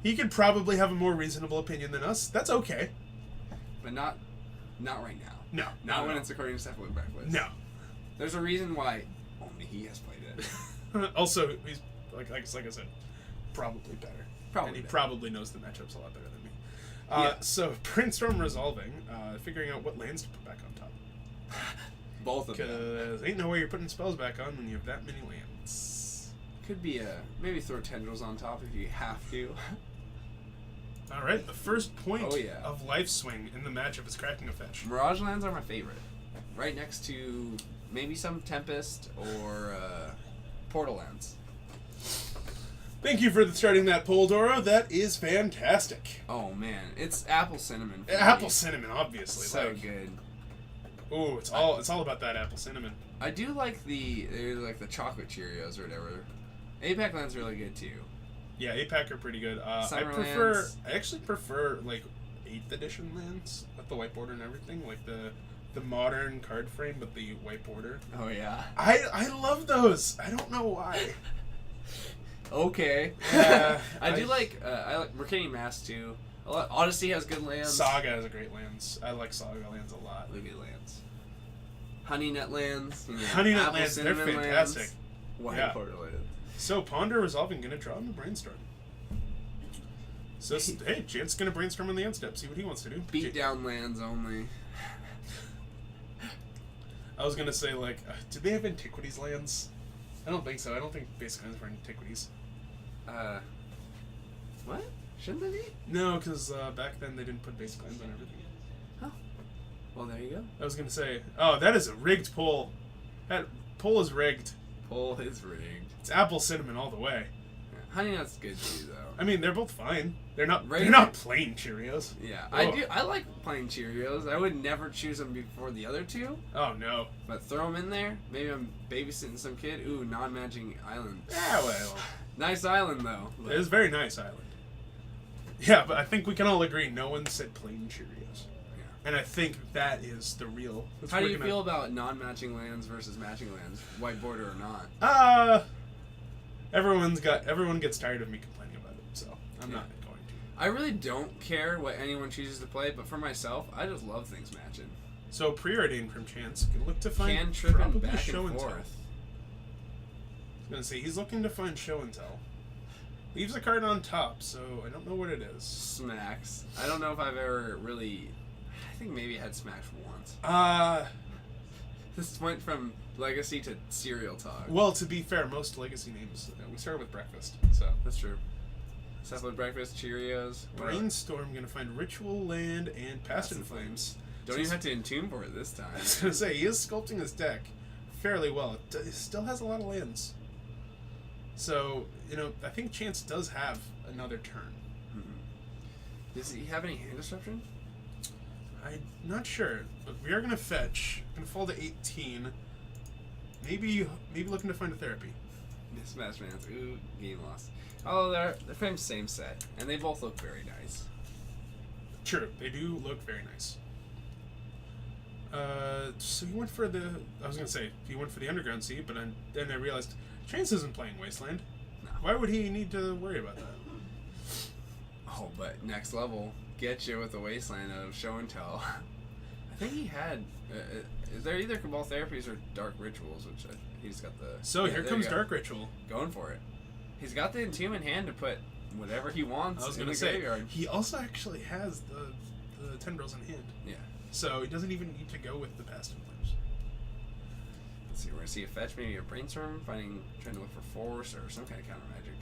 he could probably have a more reasonable opinion than us. That's okay. But not right now. No, Not when no. it's according to Steph with Breakfast. No. There's a reason why only he has played it. Also, he's like I said, probably better. Probably and he better. probably knows the matchups a lot better than me. Yeah. So brainstorm resolving, figuring out what lands to put back on top. Both of them. Because ain't no way you're putting spells back on when you have that many lands. Could be maybe throw tendrils on top if you have to. All right, the first point Oh, yeah. of life swing in the matchup is cracking a fetch. Mirage lands are my favorite. Right next to maybe some Tempest or Portal lands. Thank you for starting that poll, Doro. That is fantastic. Oh man, it's apple cinnamon. For Apple me. cinnamon, obviously. So like, good. ooh, it's all about that apple cinnamon. I do like the chocolate Cheerios or whatever. APAC lands are really good too. Yeah, APAC are pretty good. Summerlands. I actually prefer like 8th edition lands with the white border and everything, like the modern card frame but the white border. Oh yeah. I love those. I don't know why. Okay. Yeah, I like Mercadian Mask too. Odyssey has good lands. Saga has a great lands. I like Saga lands a lot. Really good lands. Honey Nut lands. You know, Honey Nut apple lands, they're cinnamon fantastic. Lands, white Yeah. border lands. So Ponder Resolving gonna draw him a brainstorm. So, hey, Chance gonna brainstorm on the end step, see what he wants to do. Beat down lands only. I was gonna say, like, did they have Antiquities lands? I don't think so. I don't think basic lands were Antiquities. What? Shouldn't they be? No, because back then they didn't put basic lands on everything. Oh. Well, there you go. I was gonna say, oh, that is a rigged pull. That pull is rigged. Pull is rigged. It's apple cinnamon all the way. Yeah. Honey Nut's good too, though. I mean, they're both fine. They're not. Right. They're not plain Cheerios. Yeah, Oh. I like plain Cheerios. I would never choose them before the other two, Oh no. but throw them in there. Maybe I'm babysitting some kid. Ooh, non-matching island. Yeah, well, Nice island though. But it is a very nice island. Yeah, but I think we can all agree no one said plain Cheerios, Yeah. and I think that is the real. that's How do we're you gonna- feel about non-matching lands versus matching lands, white border or not? Everyone gets tired of me complaining about it, so I'm not going to. I really don't care what anyone chooses to play, but for myself, I just love things matching. So preordained from Chance can look to find Can tripping probably back show and and tell. forth. I was gonna say he's looking to find show and tell. Leaves a card on top, so I don't know what it is. Smacks. I don't know if I've ever really. I think maybe I had Smacks once. This went from Legacy to Cereal Talk. Well, to be fair, most legacy names we started with breakfast, so. That's true. Sapling Breakfast, Cheerios. what else? Brainstorm gonna find ritual land and past in flames. Don't even have to entomb for it this time. I was gonna say he is sculpting his deck fairly well. It still has a lot of lands, so I think Chance does have another turn. Does he have any hand disruption? I'm not sure, but we are gonna fetch. Gonna fall to 18. Maybe looking to find a therapy. Smash Mans. Ooh, game loss. Oh, they're from the same set, and they both look very nice. True, they do look very nice. So he went for the. I was gonna say he went for the Underground Sea, but then I realized Chance isn't playing Wasteland. No. Why would he need to worry about that? Oh, but next level, get you with the Wasteland of Show and Tell. I think he had. They're either Cabal Therapies or Dark Rituals, which he's got the. So Yeah, here there comes you go. Dark Ritual. Going for it. He's got the Entomb in hand to put whatever he wants I was in gonna the say graveyard. he also actually has the tendrils in hand, Yeah. so he doesn't even need to go with the past in flames. Let's see. We're gonna see a fetch, maybe a brainstorm, trying to look for force or some kind of counter magic.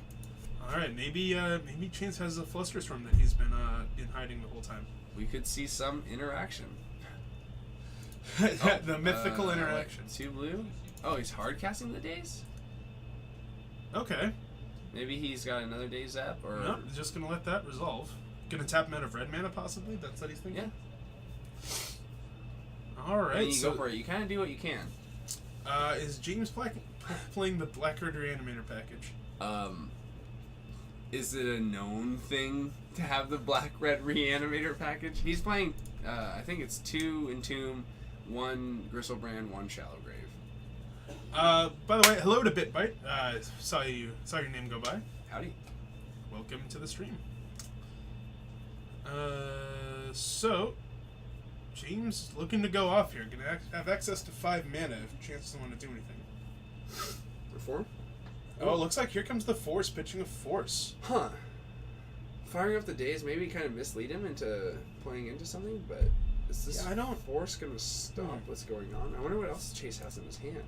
All right, maybe Chance has a Flusterstorm that he's been in hiding the whole time. We could see some interaction. The mythical What, interaction. 2 blue. Oh, he's hard casting the days. Okay. Maybe he's got another day zap or. No, he's just gonna let that resolve. Gonna tap him out of red mana possibly. That's what he's thinking. Yeah. All right. And you so, go for it. You kind of do what you can. Is James playing the Blackguard Reanimator package? Is it a known thing to have the Black Red Reanimator package? He's playing. I think it's 2 Entomb, 1 Gristlebrand, 1 Shallow Grave. By the way, hello to BitBite. Saw your name go by. Howdy. Welcome to the stream. So James looking to go off here. Gonna have access to 5 mana if Chance doesn't want to do anything. Reform? Oh, it looks like here comes the Force pitching a Force. Huh. Firing up the days maybe kind of mislead him into playing into something, but is this Yeah, I don't- force going to stop what's going on? I wonder what else Chase has in his hand.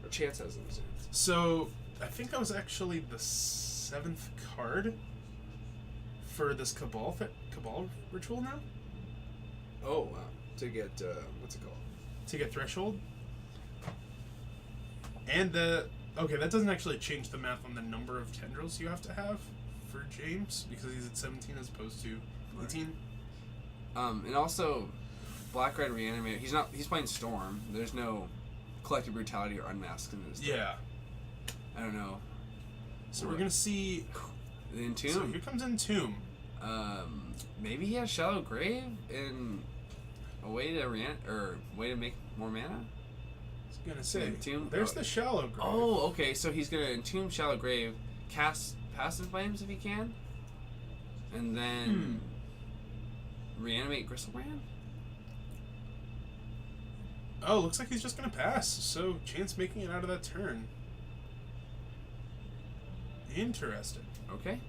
Or Chance has in his hand. So I think that was actually the 7th card for this Cabal ritual now Oh, wow. To get, what's it called? to get Threshold. And okay, that doesn't actually change the math on the number of tendrils you have to have for James because he's at 17 as opposed to 18. And also, Black Red Reanimator, he's playing Storm. There's no Collective Brutality or Unmasked in this deck. Yeah. I don't know. So we're gonna see. The Entomb. So here comes Entomb. Maybe he has Shallow Grave and a way to make more mana. I was gonna say. Entomb? There's Oh. the Shallow Grave. Oh, okay. So he's gonna Entomb Shallow Grave, cast Passive Flames if he can, and then reanimate Gristlebrand. Oh, looks like he's just gonna pass. So Chance making it out of that turn. Interesting. Okay.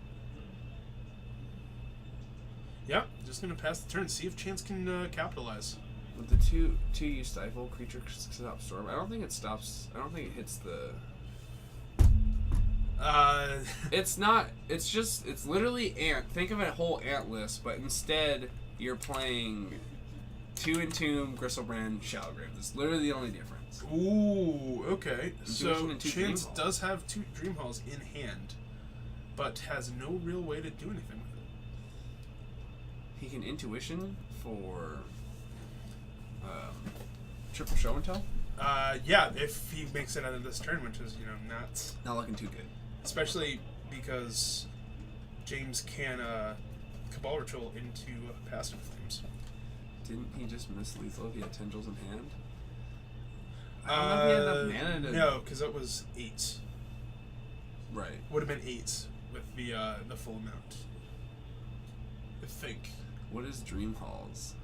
Yep, just gonna pass the turn. See if Chance can capitalize. With the two you stifle, creature stops storm. I don't think it stops. I don't think it hits the. It's not. It's just. It's literally ant. Think of a whole ant list, but instead you're playing 2 Entomb, Gristlebrand, Shadowgrave. That's literally the only difference. Ooh, okay. So Intuition and 2 Chance Dreamhalls. does have 2 Dream Halls in hand, but has no real way to do anything with it. He can intuition for triple show and tell. Yeah, if he makes it out of this turn, which is, not Not looking too good. especially because James can Cabal Ritual into Past in Flames. Didn't he just miss lethal if he had tendrils in hand? I don't know if he had enough mana to. No, because it was 8. Right. Would have been 8 with the full amount. I think. What is Dream Halls?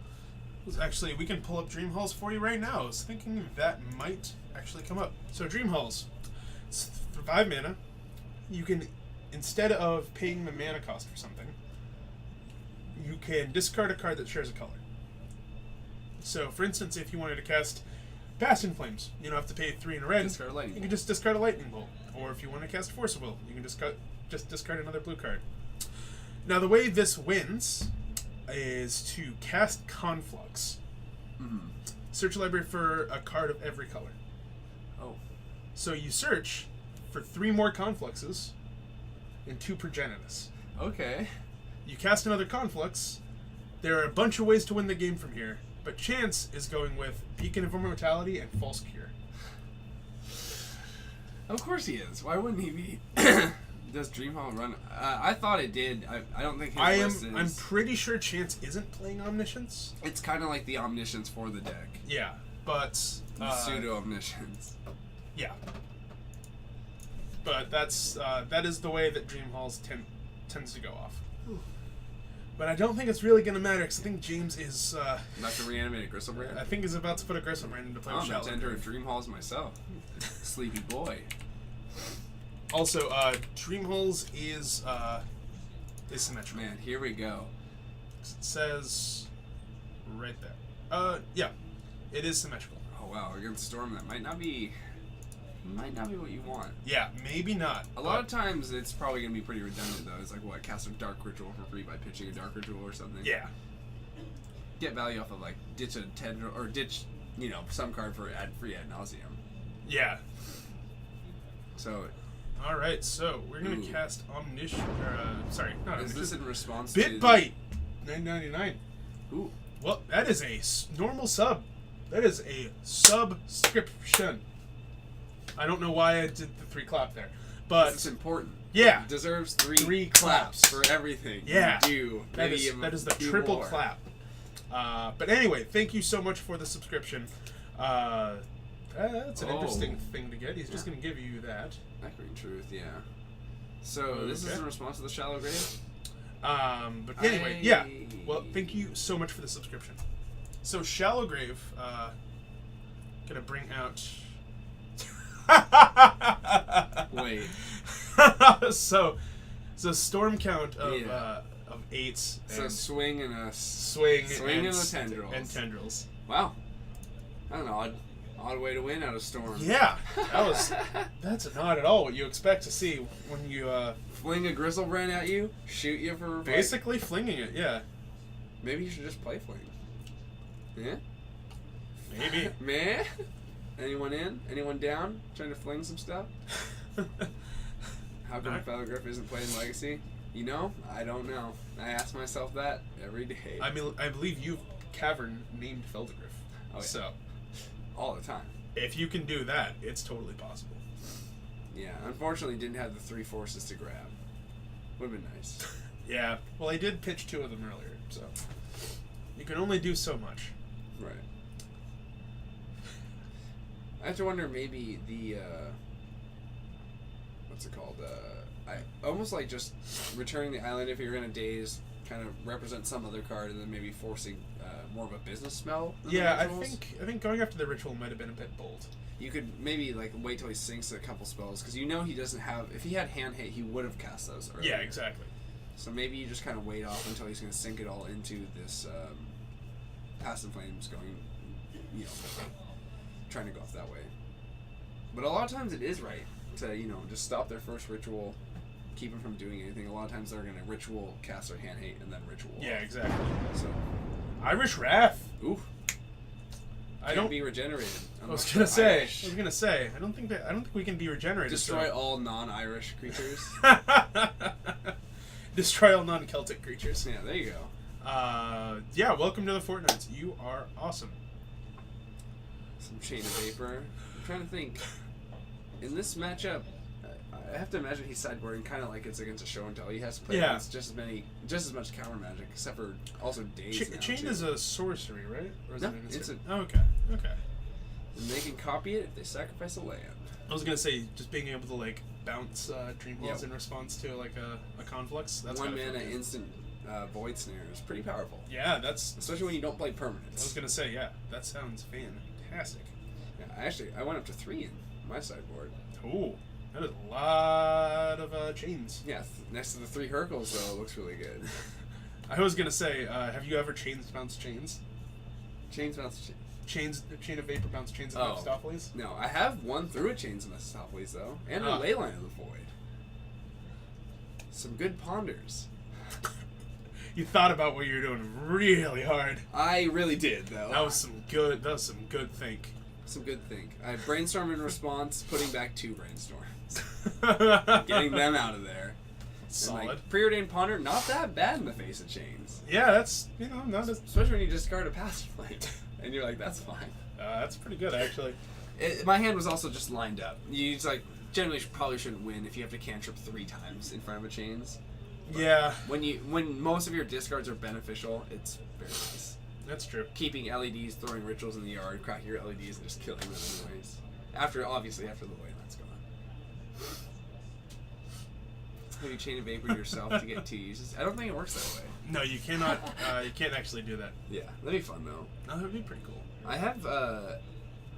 Actually, we can pull up Dream Halls for you right now. I was thinking that might actually come up. So Dream Halls, it's for 5 mana. You can, instead of paying the mana cost for something, you can discard a card that shares a color. So, for instance, if you wanted to cast Past in Flames, you don't have to pay 3 in red. Discard a lightning You can bolt. just discard a Lightning Bolt. Or if you want to cast Force of Will, you can just discard another blue card. Now, the way this wins is to cast Conflux. Mm-hmm. Search a library for a card of every color. Oh. So you search for 3 more Confluxes and 2 Progenitus. Okay. You cast another Conflux. There are a bunch of ways to win the game from here, but Chance is going with Beacon of Immortality and False Cure. Of course he is. Why wouldn't he be? Does Dreamhall run? I thought it did. I don't think his list is. I'm pretty sure Chance isn't playing Omniscience. It's kind of like the Omniscience for the deck. Yeah, but Pseudo Omniscience. yeah. But that is the way that Dream Halls tends to go off. But I don't think it's really going to matter because I think James is. Not to reanimate a Gristlebrand. I think is about to put a Gristlebrand into play. I'm with about to enter a Shadowgrave. Dream Halls myself. Sleepy boy. Also, Dream Halls is symmetrical. Man, here we go. It says right there. Yeah, it is symmetrical. Oh wow, against Storm, that might not be what you want. Yeah, maybe not. A lot of times, it's probably gonna be pretty redundant though. It's like what, cast a Dark Ritual for free by pitching a Dark Ritual or something. Yeah. Get value off of like ditch a tendril or ditch, some card for free ad nauseum. Yeah. So, All right, so we're gonna Ooh. cast Omniscient. Sorry, not is this Omniscient. in response to Bit Bite, $9.99. Ooh, Well, that is a normal sub. That is a subscription. I don't know why I did the 3 clap there, but it's important. yeah, It deserves 3 3 claps claps. for everything. Yeah. You do. that Maybe is a the few triple more. clap. But anyway, thank you so much for the subscription. That's an Oh. interesting thing to get. He's just Yeah. going to give you that. Echoing Truth, yeah. So this is Okay. in response to the Shallow Grave. But anyway, yeah. Well, thank you so much for the subscription. So Shallow Grave, gonna bring out. Wait. so storm count of Yeah. of 8. So and swing and a swing and and the tendrils. and tendrils. Wow. That's an odd way to win out of Storm. Yeah, that's not at all what you expect to see when you Fling a Grizzlebrand at you, shoot you for basically flinging it. Yeah, Maybe you should just play Fling. Yeah? maybe. Man? Anyone in? Anyone down? Trying to fling some stuff? How come Alright. Felgriff isn't playing Legacy? I don't know. I ask myself that every day. I believe you Cavern named Feldigriff. Oh, yeah. So All the time. if you can do that, it's totally possible. Yeah, unfortunately didn't have the 3 forces to grab. Would've been nice. Yeah. Well, I did pitch 2 of them earlier, so you can only do so much. Right. I have to wonder maybe the what's it called? I almost like just returning the island if you're in a daze, kind of represent some other card, and then maybe forcing more of a business spell. than the Yeah, I rituals. think going after the ritual might have been a bit bold. You could maybe like wait till he sinks a couple spells because he doesn't have. If he had hand hit, he would have cast those. Earlier. Yeah, exactly. So maybe you just kind of wait off until he's going to sink it all into this Passive Flames going, you know, trying to go off that way. But a lot of times it is right to, you know, just stop their first ritual, keep them from doing anything. A lot of times they're going to ritual, cast their hand hate, and then ritual. Yeah, exactly. So, Irish Wrath. oof. I Can't don't. be regenerated. I was unless gonna you're say. Irish. I was gonna say. I don't think we can be regenerated. Destroy so. all non-Irish creatures. Destroy all non-Celtic creatures. Yeah, there you go. Yeah. Welcome to the Fortnites. You are awesome. Some Chain of Vapor. I'm trying to think. In this matchup, I have to imagine he's sideboarding kind of like it's against a show and tell. He has to play Yeah. against just as much counter magic, except for also days. now, Chain too. is a sorcery, right? Or is No, it an it's instant? a- Oh, okay. Okay. And they can copy it if they sacrifice a land. I was gonna say just being able to like bounce Dream Halls Yep. in response to like a conflux. That's One kinda mana fun. instant Void Snare is pretty powerful, Yeah, that's. especially when you don't play I was permanents. gonna say yeah. That sounds fantastic. Yeah, I went up to 3 in my sideboard. Ooh, that is a lot of chains. Yeah, next to the 3 Hercules though, it looks really good. I was gonna say, have you ever bounce chains? Chains bounce. Chain of Vapor bounce chains in Oh. Mephistopheles? No, I have one through a Chains of Mephistopheles though, and a Ah. Leyline of the Void. Some good ponders. You thought about what you're doing really hard. I really did though. That was some good think. some good think. I brainstorm in response, putting back 2 brainstorms, getting them out of there. Solid. And, like, preordained ponder, not that bad in the face of chains, Yeah, that's not as especially when you discard a Passive Flame, and you're like, that's fine. that's pretty good actually. My hand was also just lined up. You just, like, generally probably shouldn't win if you have to cantrip 3 times in front of a chains. Yeah, When most of your discards are beneficial, it's very nice. that's true. Keeping LEDs, throwing rituals in the yard, cracking your LEDs, and just killing them anyways. After the Wayland's gone. Maybe Chain of Vapor yourself to get 2 uses. I don't think it works that way. No, you cannot. You can't actually do that. Yeah, that'd be fun though. No, that'd be pretty cool. I have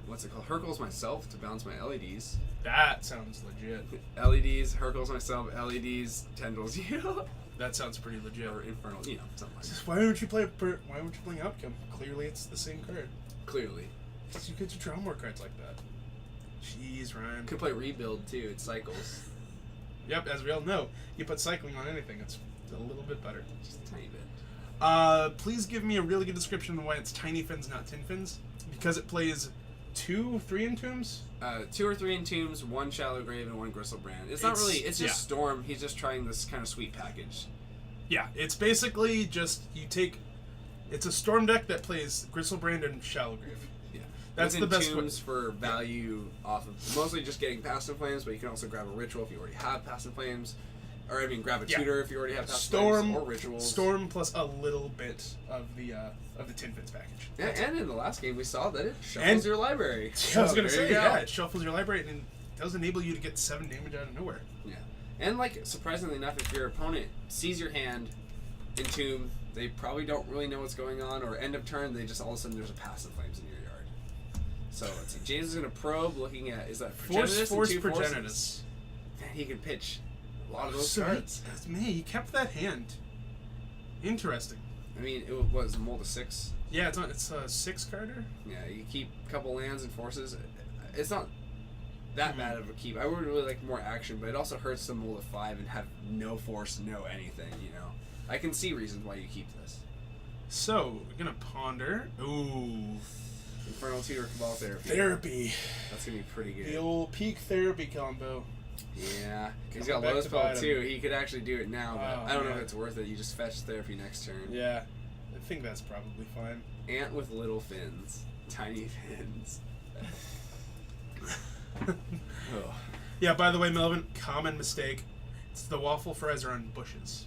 what's it called? Hercules myself to bounce my LEDs. That sounds legit. LEDs, Hercules myself, LEDs, Tendrils you. That sounds pretty legit. Or Infernal, you know, something like that. Why don't you play? Why aren't you playing Outcome? Clearly, it's the same card. Clearly. Because you get to draw more cards like that. Jeez, Ryan. Could play Rebuild too, it cycles. Yep, as we all know, you put cycling on anything, it's a little bit better. Just a tiny bit. Please give me a really good description of why it's Tiny Fins, not Tin Fins. Because it plays 2, 3 Entombs? 2 or 3 Entombs, 1 Shallow Grave, and 1 Gristlebrand. It's not really, it's just Storm. He's just trying this kind of sweet package. Yeah, it's basically just, it's a Storm deck that plays Gristlebrand and Shallow Grave. Yeah. That's With the best Entombs for value off of mostly just getting Passive Flames, but you can also grab a Ritual if you already have Passive Flames. Or, I mean, grab a Tutor if you already have Passive Flames, or Rituals. Storm plus a little bit of the Tin Fins package. Yeah, and in the last game, we saw that it shuffles And- your library. I was So, gonna there say, you go. yeah, it shuffles your library and it does enable you to get 7 damage out of nowhere. Yeah. And, like, surprisingly enough, if your opponent sees your hand, Entomb, they probably don't really know what's going on, or end of turn, they just all of a sudden there's a Passive Flames in your yard. So, let's see. James is going to probe, looking at, is that Progenitus Force and 2 Forces? Progenitus. Man, he can pitch a lot of those So cards. man, he kept that hand. Interesting. I mean, it was a mold of 6. Yeah, it's a 6 carder. Yeah, you keep a couple lands and forces. It's not that bad of a keep. I would really like more action, but it also hurts to mold of 5 and have no force, no anything, you know. I can see reasons why you keep this. So, we're gonna ponder. Ooh. Infernal Tutor Cabal Therapy. Therapy. That's gonna be pretty The good. old peak therapy combo. Yeah. He's Coming got back low to spell bite him. too. He could actually do it now, but Oh, I don't know man. if it's worth it. You just fetch Therapy next turn. Yeah. I think that's probably fine. Ant with little fins. Tiny fins. Oh. Yeah, by the way, Melvin, common mistake. It's the waffle fries are on bushes.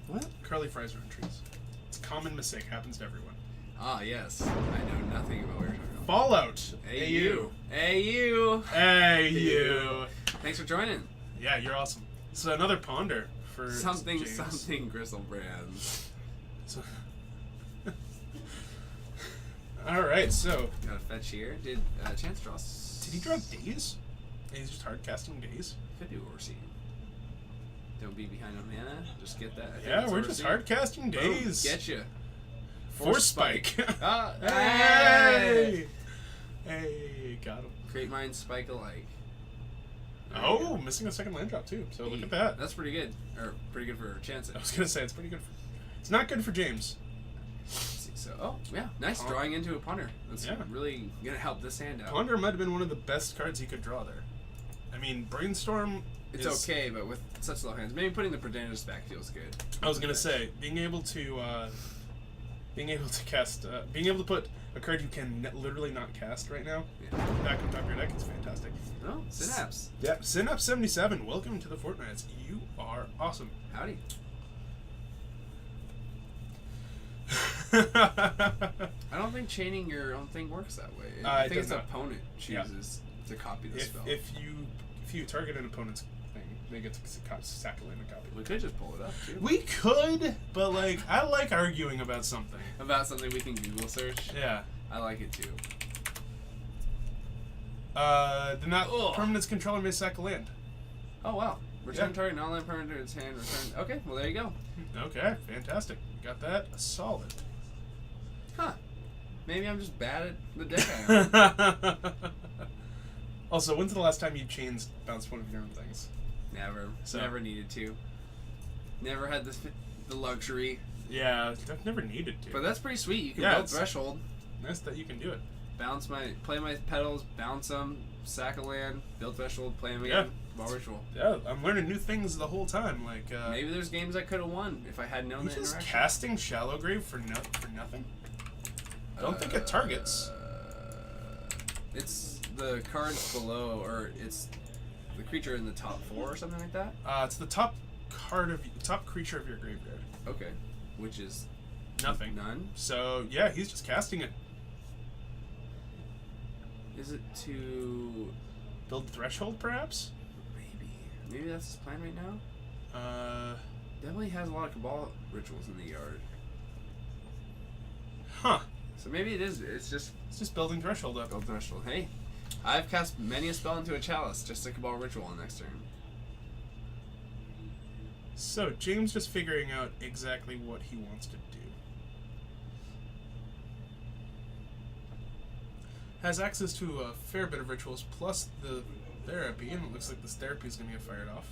What? Curly fries are on trees. It's a common mistake. Happens to everyone. Ah, yes. I know nothing about what you're talking about. Fallout. AU. AU. AU. Thanks for joining. Yeah, you're awesome. So another ponder for Something, James. something Gristlebrand. So- All right, so Got a fetch here. Did Chance draw? did he draw Daze? And he's just hard casting Daze. Could do Orsi. Don't be behind on mana. Just get that. I think Yeah, that's we're what just seeing. hard casting Boom, days. Get you. Force spike. Ah, Hey! Hey, got him. Great minds spike alike. Oh, missing a second land drop too. So look at that. That's pretty good. Or pretty good for chances. I was gonna say it's pretty good. It's not good for James. So, oh, yeah. Nice drawing into a punter. That's Yeah. really going to help this hand out. Ponder might have been one of the best cards he could draw there. I mean, Brainstorm. It's okay, but with such low hands, maybe putting the Predators back feels good. I was gonna say being able to cast, being able to put a card you can literally not cast right now Yeah. back on top of your deck is fantastic. Oh, Synapse. Yep, Synapse 77. Welcome to the Fortnites. You are awesome. Howdy. I don't think chaining your own thing works that way. I It think does its not. opponent chooses to copy the spell. if you target an opponent's thing, they get to sack a land and copy. We could just pull it up, too. We could, but like I like arguing about something. About something we can Google search. Yeah. I like it, too. Then that Ugh. permanent's controller may sack a land. Oh, wow. Return Yeah. target non-land permanent to its hand. Return. Okay, well, there you go. Okay, fantastic. Got that. Solid. Huh. Maybe I'm just bad at the deck I own. Also, when's the last time you chains bounced one of your own things? Never. So- Never needed to. Never had the luxury. Yeah, I've never needed to. But that's pretty sweet. You can Yeah, build it's- Threshold. Nice that you can do it. Play my petals, bounce them, sack a land, build Threshold, play them again. Ball Ritual. Yeah, I'm learning new things the whole time. Like, Maybe there's games I could have won if I had known you the just interaction. casting Shallow Grave for nothing? I don't think it targets. It's the cards below, or it's the creature in the top 4 or something like that. It's the top creature of your graveyard. Okay, which is Nothing. none. So yeah, he's just casting it. Is it to Build Threshold, perhaps? maybe that's his plan right now? Definitely has a lot of Cabal rituals in the yard. Huh. So maybe it is. It's just It's just building Threshold up. build Threshold. Hey, I've cast many a spell into a chalice just to Cabal ritual on next turn. So James just figuring out exactly what he wants to do. Has access to a fair bit of rituals plus the therapy, and it looks like this therapy is going to get fired off.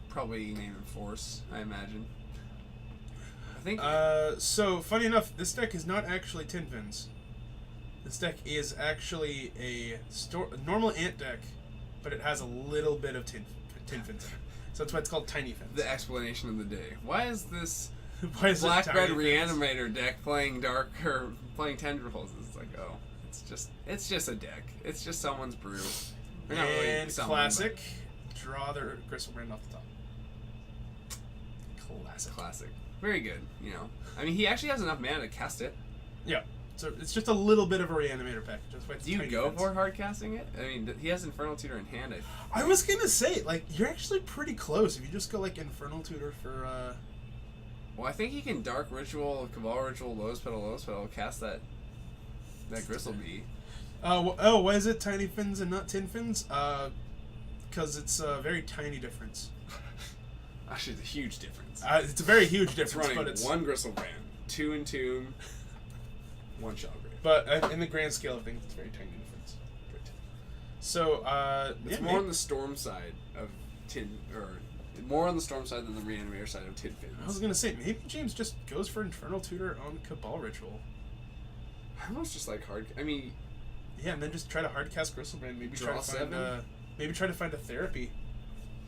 Probably name and force, I imagine. I think. So funny enough, this deck is not actually Tin Fins. This deck is actually a normal Ant deck, but it has a little bit of Tin Fins in it. So that's why it's called Tiny Fins. the explanation of the day. Why is this Why is it black Tiny red Fins? reanimator deck playing dark or playing tendrils? It's like, oh, it's just a deck. It's just someone's brew. Or not really And someone, classic, draw the Gristlebrand off the top. but Classic. classic. Very good. You know, I mean, he actually has enough mana to cast it. Yeah. So it's just a little bit of a reanimator package. That's why it's Do you Tiny go Fins. for hard casting it? I mean, he has Infernal Tutor in hand. I was gonna say, like, you're actually pretty close if you just go like Infernal Tutor for. Well, I think he can Dark Ritual, Cabal Ritual, Lotus Petal, cast that Gristlebee. Why is it Tiny Fins and not Tin Fins? Because it's a very tiny difference. Actually, it's a huge difference. It's a very huge It's difference, running but it's one Gristlebrand, 2 Entomb, 1 Shellgrave. but in the grand scale of things, it's a very tiny difference. Very tiny. So It's more on the Storm side of more on the Storm side than the Reanimator side of Tin Fins. I was gonna say maybe James just goes for Infernal Tutor on Cabal Ritual. I almost just like hard. I mean, Yeah, and then just try to hardcast Gristlebrand. Maybe Draw try to find 7? maybe try to find a therapy.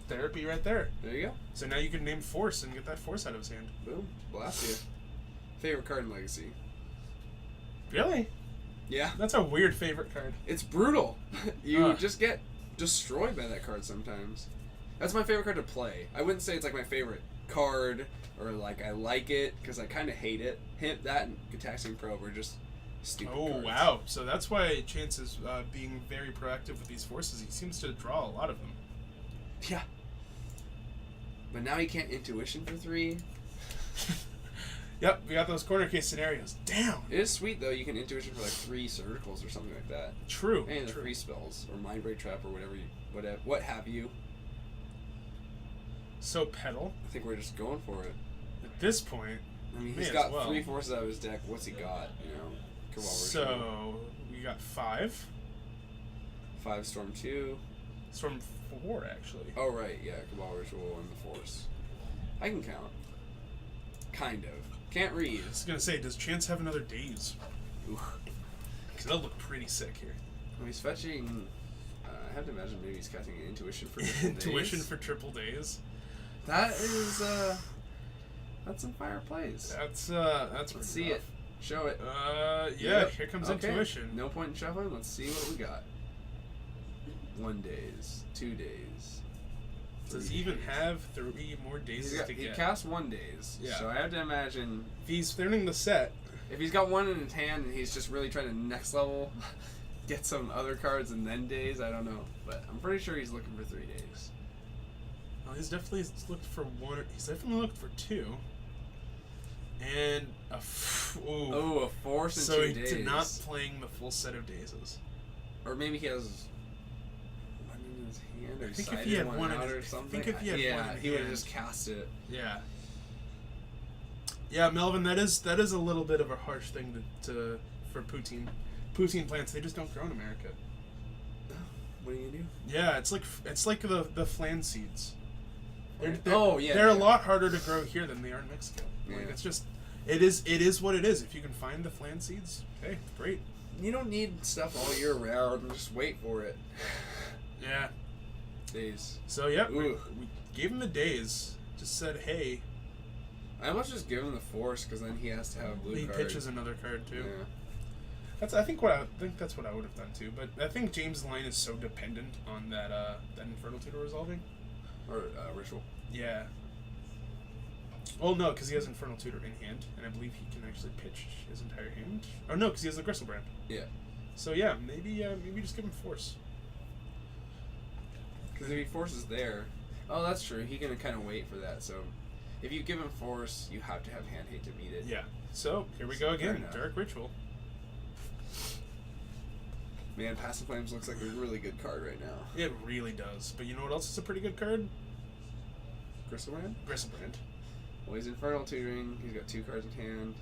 Therapy right there. there you go. So now you can name Force and get that Force out of his hand. Boom. Blast you. Favorite card in Legacy. Really? Yeah. That's a weird favorite card. It's brutal. You Huh. just get destroyed by that card sometimes. That's my favorite card to play. I wouldn't say it's like my favorite card or like I like it because I kind of hate it. That and Gataxian Probe are just stupid Oh cards. wow! So that's why Chance is being very proactive with these forces. He seems to draw a lot of them. Yeah. But now he can't Intuition for 3. Yep, we got those corner case scenarios. Damn. It is sweet though. You can Intuition for like 3 Surgicals or something like that. True. And the true. 3 spells or Mind Break Trap or whatever what have you. So Petal, I think we're just going for it. at this point, I mean, May he's as got well. 3 forces out of his deck. What's he got? You know, Cabal Ritual. so we got 5. 5 Storm 2. Storm 4, actually. Oh, right, yeah, Cabal Ritual and the Force. I can count. Kind of. Can't read. I was gonna say, does Chance have another Daze? Ooh. Because that'll look pretty sick here. Well, he's fetching. I have to imagine maybe he's casting an Intuition for triple Intuition days. for triple Daze. That is, that's some fire plays. That's Let's pretty see rough. it. Show it. Yeah, Yep. here comes Okay. Intuition. No point in shuffling. Let's see what we got. 1 days. 2 days. Does 3 he even days. have 3 more days to He get? cast 1 days. Yeah. So I have to imagine If he's learning the set, if he's got 1 in his hand and he's just really trying to next level, get some other cards and then days, I don't know. But I'm pretty sure he's looking for 3 days. well, he's definitely looked for 1. He's definitely looked for 2. And ooh. Oh, a force in So 2 he days. did not playing the full set of dazes. Or maybe he has 1 in his hand, or I he think if sided he had 1 one in out his- or I something. think if he had yeah, one in he would have hand. just cast it. Yeah. Yeah, Melvin, that is a little bit of a harsh thing to for poutine. Poutine plants, they just don't grow in America. What do you do? Yeah, it's like the flan seeds. They're, yeah, they're a yeah. lot harder to grow here than they are in Mexico. Like Yeah. it's just it is what it is. If you can find the flan seeds, hey, great. You don't need stuff all year round. Just wait for it. Yeah. Days. So yeah, we Ooh. gave him the days. Just said, hey, I must just give him the force because then he has to have a blue he card. pitches another card too. Yeah. I think that's what I would have done too. But I think James' line is so dependent on that Infernal Tutor resolving. Or ritual. Yeah. Well, no, because he has Infernal Tutor in hand, and I believe he can actually pitch his entire hand. Oh no, because he has the Gristlebrand. Yeah. So yeah, maybe just give him Force. Because if he forces there, oh, that's true. He can kind of wait for that. So, if you give him force, you have to have hand hate to beat it. Yeah. So here we go Fair again. enough. Dark Ritual. Man, Passive Flames looks like a really good card right now. It really does. But you know what else is a pretty good card? Gristlebrand? Gristlebrand. Well, he's Infernal Tutoring. He's got 2 cards in hand.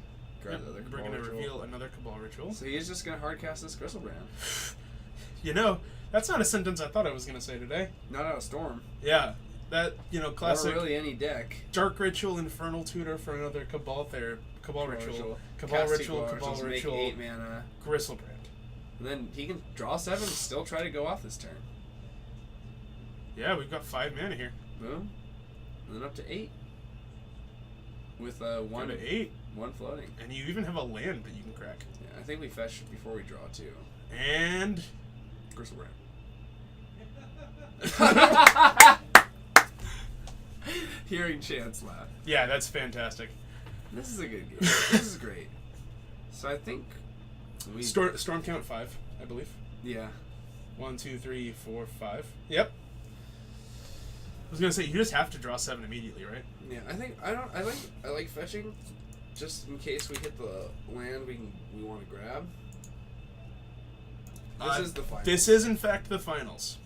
Grab Yep, the other we're Cabal gonna Ritual. reveal another Cabal Ritual. So he's just gonna hard cast this Gristlebrand. You know, that's not a sentence I thought I was gonna say today. Not out of Storm. Yeah, that classic Or really any deck. Dark Ritual, Infernal Tutor for another Cabal Ritual, Cabal Cast 2 Ritual, Cabal Cabal Rituals, make Ritual, 8 mana. Gristlebrand. And then he can draw 7 and still try to go off this turn. Yeah, we've got 5 mana here. Boom. And then up to 8. With One one to 8, one floating. and you even have a land that you can crack. Yeah, I think we fetch before we draw too. And Gristlebrand. Hearing Chance laugh. yeah, that's fantastic. This is a good game. This is great. So I think we Storm count 5, I believe. yeah. 1, 2, 3, 4, 5. Yep. I was gonna say you just have to draw 7 immediately, right? Yeah, I like fetching just in case we hit the land we want to grab. This is the final. This is in fact the finals.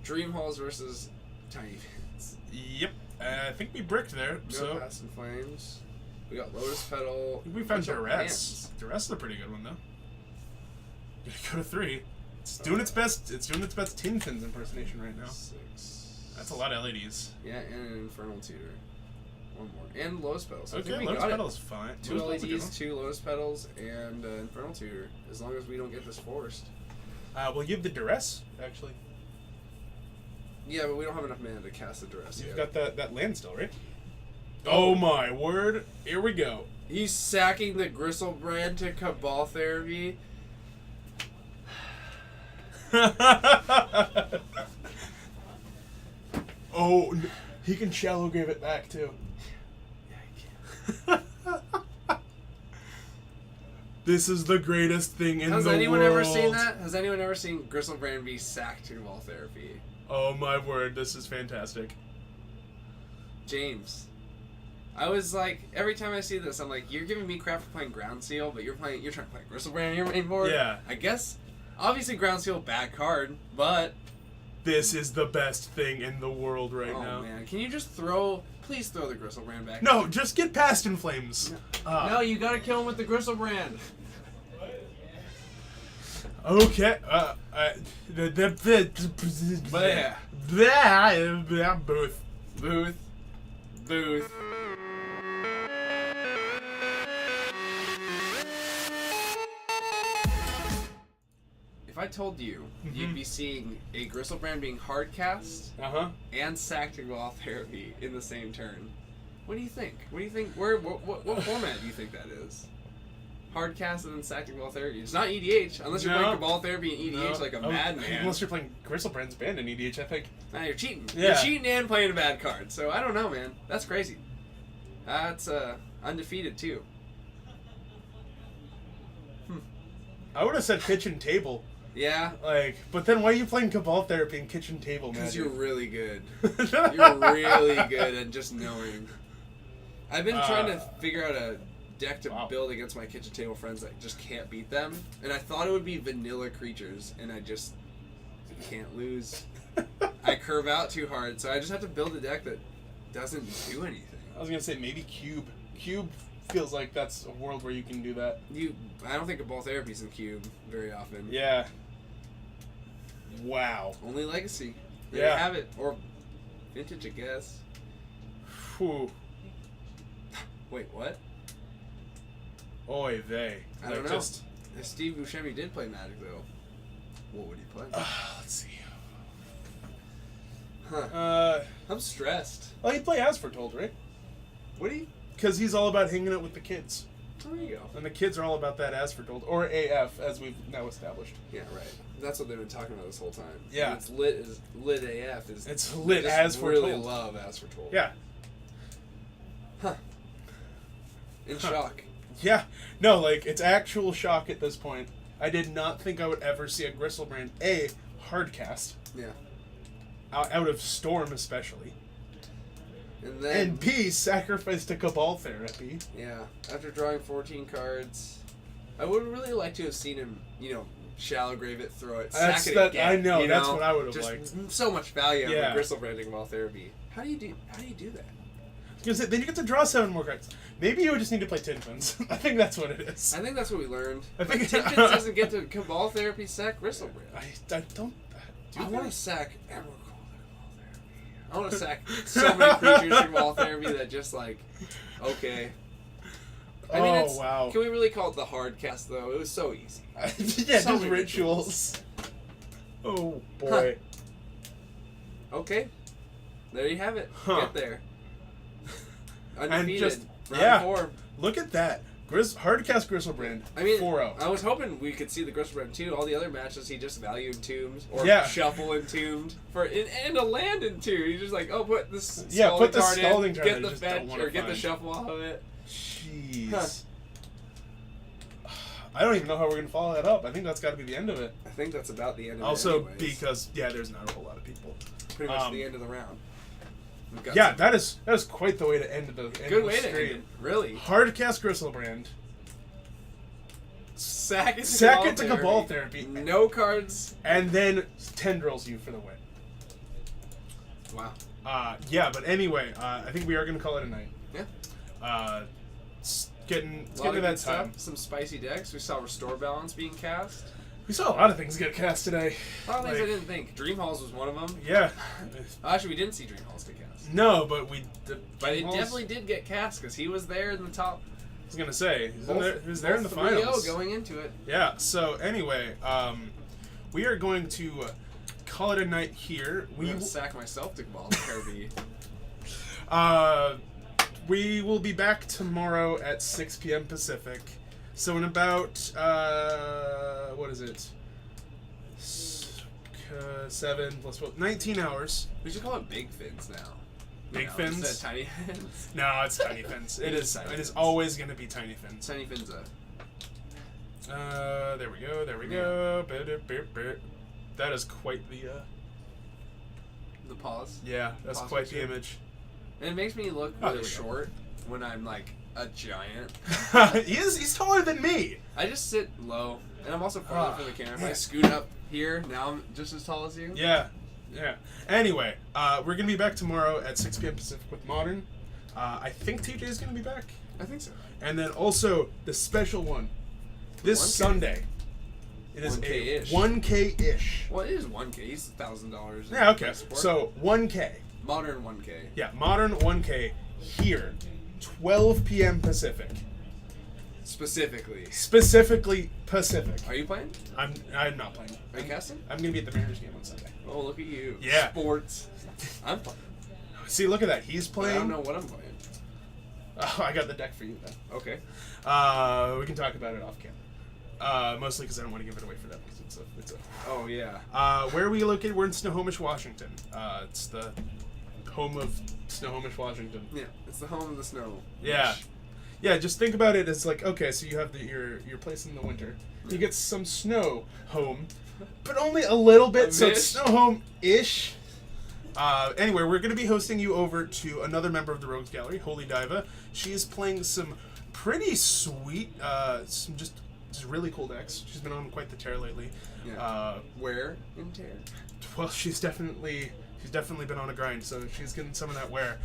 Dream Halls versus Tiny Pins. Yep. I think we bricked there. No So Pass and Flames. We got Lotus Petal. we found bunch of Duress. lands. Duress is a pretty good one though. Gonna go to 3. It's doing its best. It's doing its best Tin Pins impersonation right now. 6. That's a lot of LEDs. Yeah, and an Infernal Tutor. One more. And Lotus Petals. I Okay, think we Lotus got Petal it. is fine. 2 Lotus Petal's a good LEDs, 2 Lotus Petals, and Infernal Tutor. As long as we don't get this forced. one. We'll give the Duress actually. Yeah, but we don't have enough mana to cast the Duress You've yet. got that land still, right? Oh my word! Here we go. He's sacking the Gristlebrand to Cabal Therapy. Oh, he can shallow grave it back too. Yeah, he can. This is the greatest thing in Has the world. anyone ever seen that? Has anyone ever seen Gristlebrand be sacked to Cabal Therapy? Oh my word! This is fantastic. James. I was like, every time I see this, I'm like, you're giving me crap for playing Ground Seal, but you're trying to play Gristlebrand on your main board? Yeah. I guess, obviously Ground Seal, bad card, but This is the best thing in the world right Oh now. man, can you just please throw the Griselbrand back? No, just get past In Flames. No, you gotta kill him with the Griselbrand. Okay. Booth. Booth. If I told you you'd be seeing a Griselbrand being hard cast and sacked to Gall Therapy in the same turn, what do you think? What do you think? What format do you think that is? Hard cast and then sacked to Gall Therapy. It's not EDH unless you're playing Cabal Therapy and EDH like a madman. Unless you're playing Griselbrand's banned in EDH, I think. Nah, you're cheating. Yeah. You're cheating and playing a bad card. So I don't know, man. That's crazy. That's undefeated too. I would have said kitchen table. Yeah. But then why are you playing Cabal Therapy and kitchen table, man? Because you're really good. You're really good at just knowing. I've been trying to figure out a deck to build against my kitchen table friends that just can't beat them. And I thought it would be vanilla creatures, and I just can't lose. I curve out too hard, so I just have to build a deck that doesn't do anything. I was gonna say maybe Cube. Cube feels like that's a world where you can do that. I don't think Cabal Therapy's in Cube very often. Yeah. Wow. Only Legacy. There Yeah. you have it. Or Vintage, I guess. Whew. Wait, what? Oy vey. I don't know. If Steve Buscemi did play Magic, though, what would he play? Let's see. Huh. I'm stressed. Well, he'd play As Foretold, right? Would he? Because he's all about hanging out with the kids. There you go. And the kids are all about that As Foretold. Or AF, as we've now established. Yeah, right. That's what they've been talking about this whole time. Yeah. And it's lit AF. It's lit I just As Foretold. really love As Foretold. Yeah. Huh. In shock. Yeah. No, it's actual shock at this point. I did not think I would ever see a Griselbrand, A, hardcast. Yeah. Out of Storm, especially. And then... And B, sacrifice to Cabal Therapy. Yeah. After drawing 14 cards, I would really like to have seen him, shallow grave it, throw it, sack it again. I know, you that's what I would have just liked. so much value out Yeah. of Griselbrand Cabal Therapy. How do you do that? Because then you get to draw 7 more cards. Maybe you would just need to play Tin Fins. I think that's what it is. I think that's what we learned. I think- Tinfins doesn't get to Cabal Therapy sack Griselbrand. I don't... I want to sack Emerald Cabal Therapy. I want to sack so many creatures from Cabal Therapy that just okay. I mean, Oh, wow. Can we really call it the hard cast though? It was so easy. Yeah, So just many rituals. Oh, boy. Okay. There you have it. Huh. Get there. And Undefeated. just... Round Yeah. 4. Look at that. Hardcast Griselbrand. I mean, 4-0. I was hoping we could see the Griselbrand too. All the other matches, he just value entombed or Yeah. shuffle entombed and a land into. He's just put this Yeah, scalding put the card scalding in, card get that the you just don't fetch wanna or get the find. shuffle off of it. Jeez. Huh. I don't even know how we're going to follow that up. I think that's got to be the end of it. I think that's about the end of Also, it. anyways. because, there's not a whole lot of people. pretty much the end of the round. We've got Yeah, some- that is quite the way to end the good way to end it. Really. Hardcast Griselbrand. Sack it to Sack Cabal it to Cabal Therapy. No cards. And then tendrils you for the win. Wow. Yeah, but anyway, I think we are going to call it a night. Yeah. It's getting A lot to of that good stuff. time. Some spicy decks. We saw Restore Balance being cast. We saw a lot of things get cast today. A lot of things I Like- didn't think. Dream Halls was one of them. Yeah. Actually, we didn't see Dream Halls get cast. No, but But it definitely did get cast because he was there in the top. I was gonna say he was there in the both 3-0 finals. going into it. Yeah. So anyway, we are going to call it a night here. I'm gonna sack myself to Cabal Therapy. We will be back tomorrow at 6 p.m. Pacific. So in about what is it? 7 plus 12, 19 hours. We should call it Big Fins now. Big No, Fins? instead of Tiny Fins. No, it's Tiny Fins. It is Tiny It is Fins. always going to be Tiny Fins. Tiny Finza. There we go. There we go. That is quite the. The pause. Yeah, that's Pause quite the picture. image. And it makes me look Oh, there really we go. short when I'm like a giant. He's taller than me. I just sit low, and I'm also farther from the camera. If I man. scoot up here, now I'm just as tall as you. Yeah. Yeah. Anyway, we're gonna be back tomorrow at 6 p.m. Pacific with Modern. I think TJ is gonna be back, I think so. and then also the special one this 1K. Sunday. It is 1K-ish. a 1K-ish. Well, it is 1K. He's $1,000. Yeah. Okay. Support. So 1K. modern 1K. Yeah. Modern 1K here, 12 p.m. Pacific. Specifically. Specifically Pacific. Are you playing? I'm not playing. Are you casting? I'm gonna be at the Mariners game on Sunday. Oh, look at you. Yeah. Sports. I'm playing. See, look at that. He's I playing. don't know what I'm playing. Oh, I got the deck for you then. Okay. We can talk about it off camera. Mostly because I don't want to give it away for them. 'Cause it's a. Oh, yeah. Where are we located? We're in Snohomish, Washington. It's the home of Snohomish, Washington. Yeah. It's the home of the snow. Yeah. Yeah, just think about it as like, okay, so you have your place in the winter. You get some snow home, but only a little bit, so it's Ish. snow home-ish. Anyway, we're going to be hosting you over to another member of the Rogues Gallery, Holy Diva. She is playing some pretty sweet, some just really cool decks. She's been on quite the tear lately. Yeah. Wear and tear. Well, she's definitely been on a grind, so she's getting some of that wear.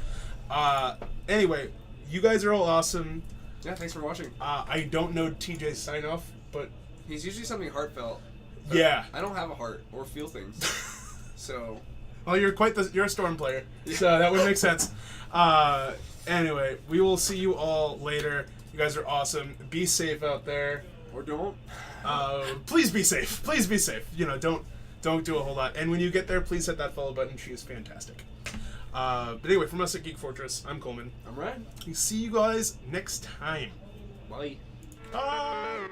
Anyway, you guys are all awesome. Yeah, thanks for watching. I don't know TJ's sign off, but He's usually something heartfelt. but yeah. I don't have a heart or feel things. So, Well, you're a Storm player, so that would make sense. Anyway, we will see you all later. You guys are awesome. Be safe out there. or don't. Please be safe. Please be safe. You know, don't do a whole lot. And when you get there, please hit that follow button. She is fantastic. But anyway, from us at Geek Fortress, I'm Coleman. I'm Ryan. See you guys next time. Bye. Bye.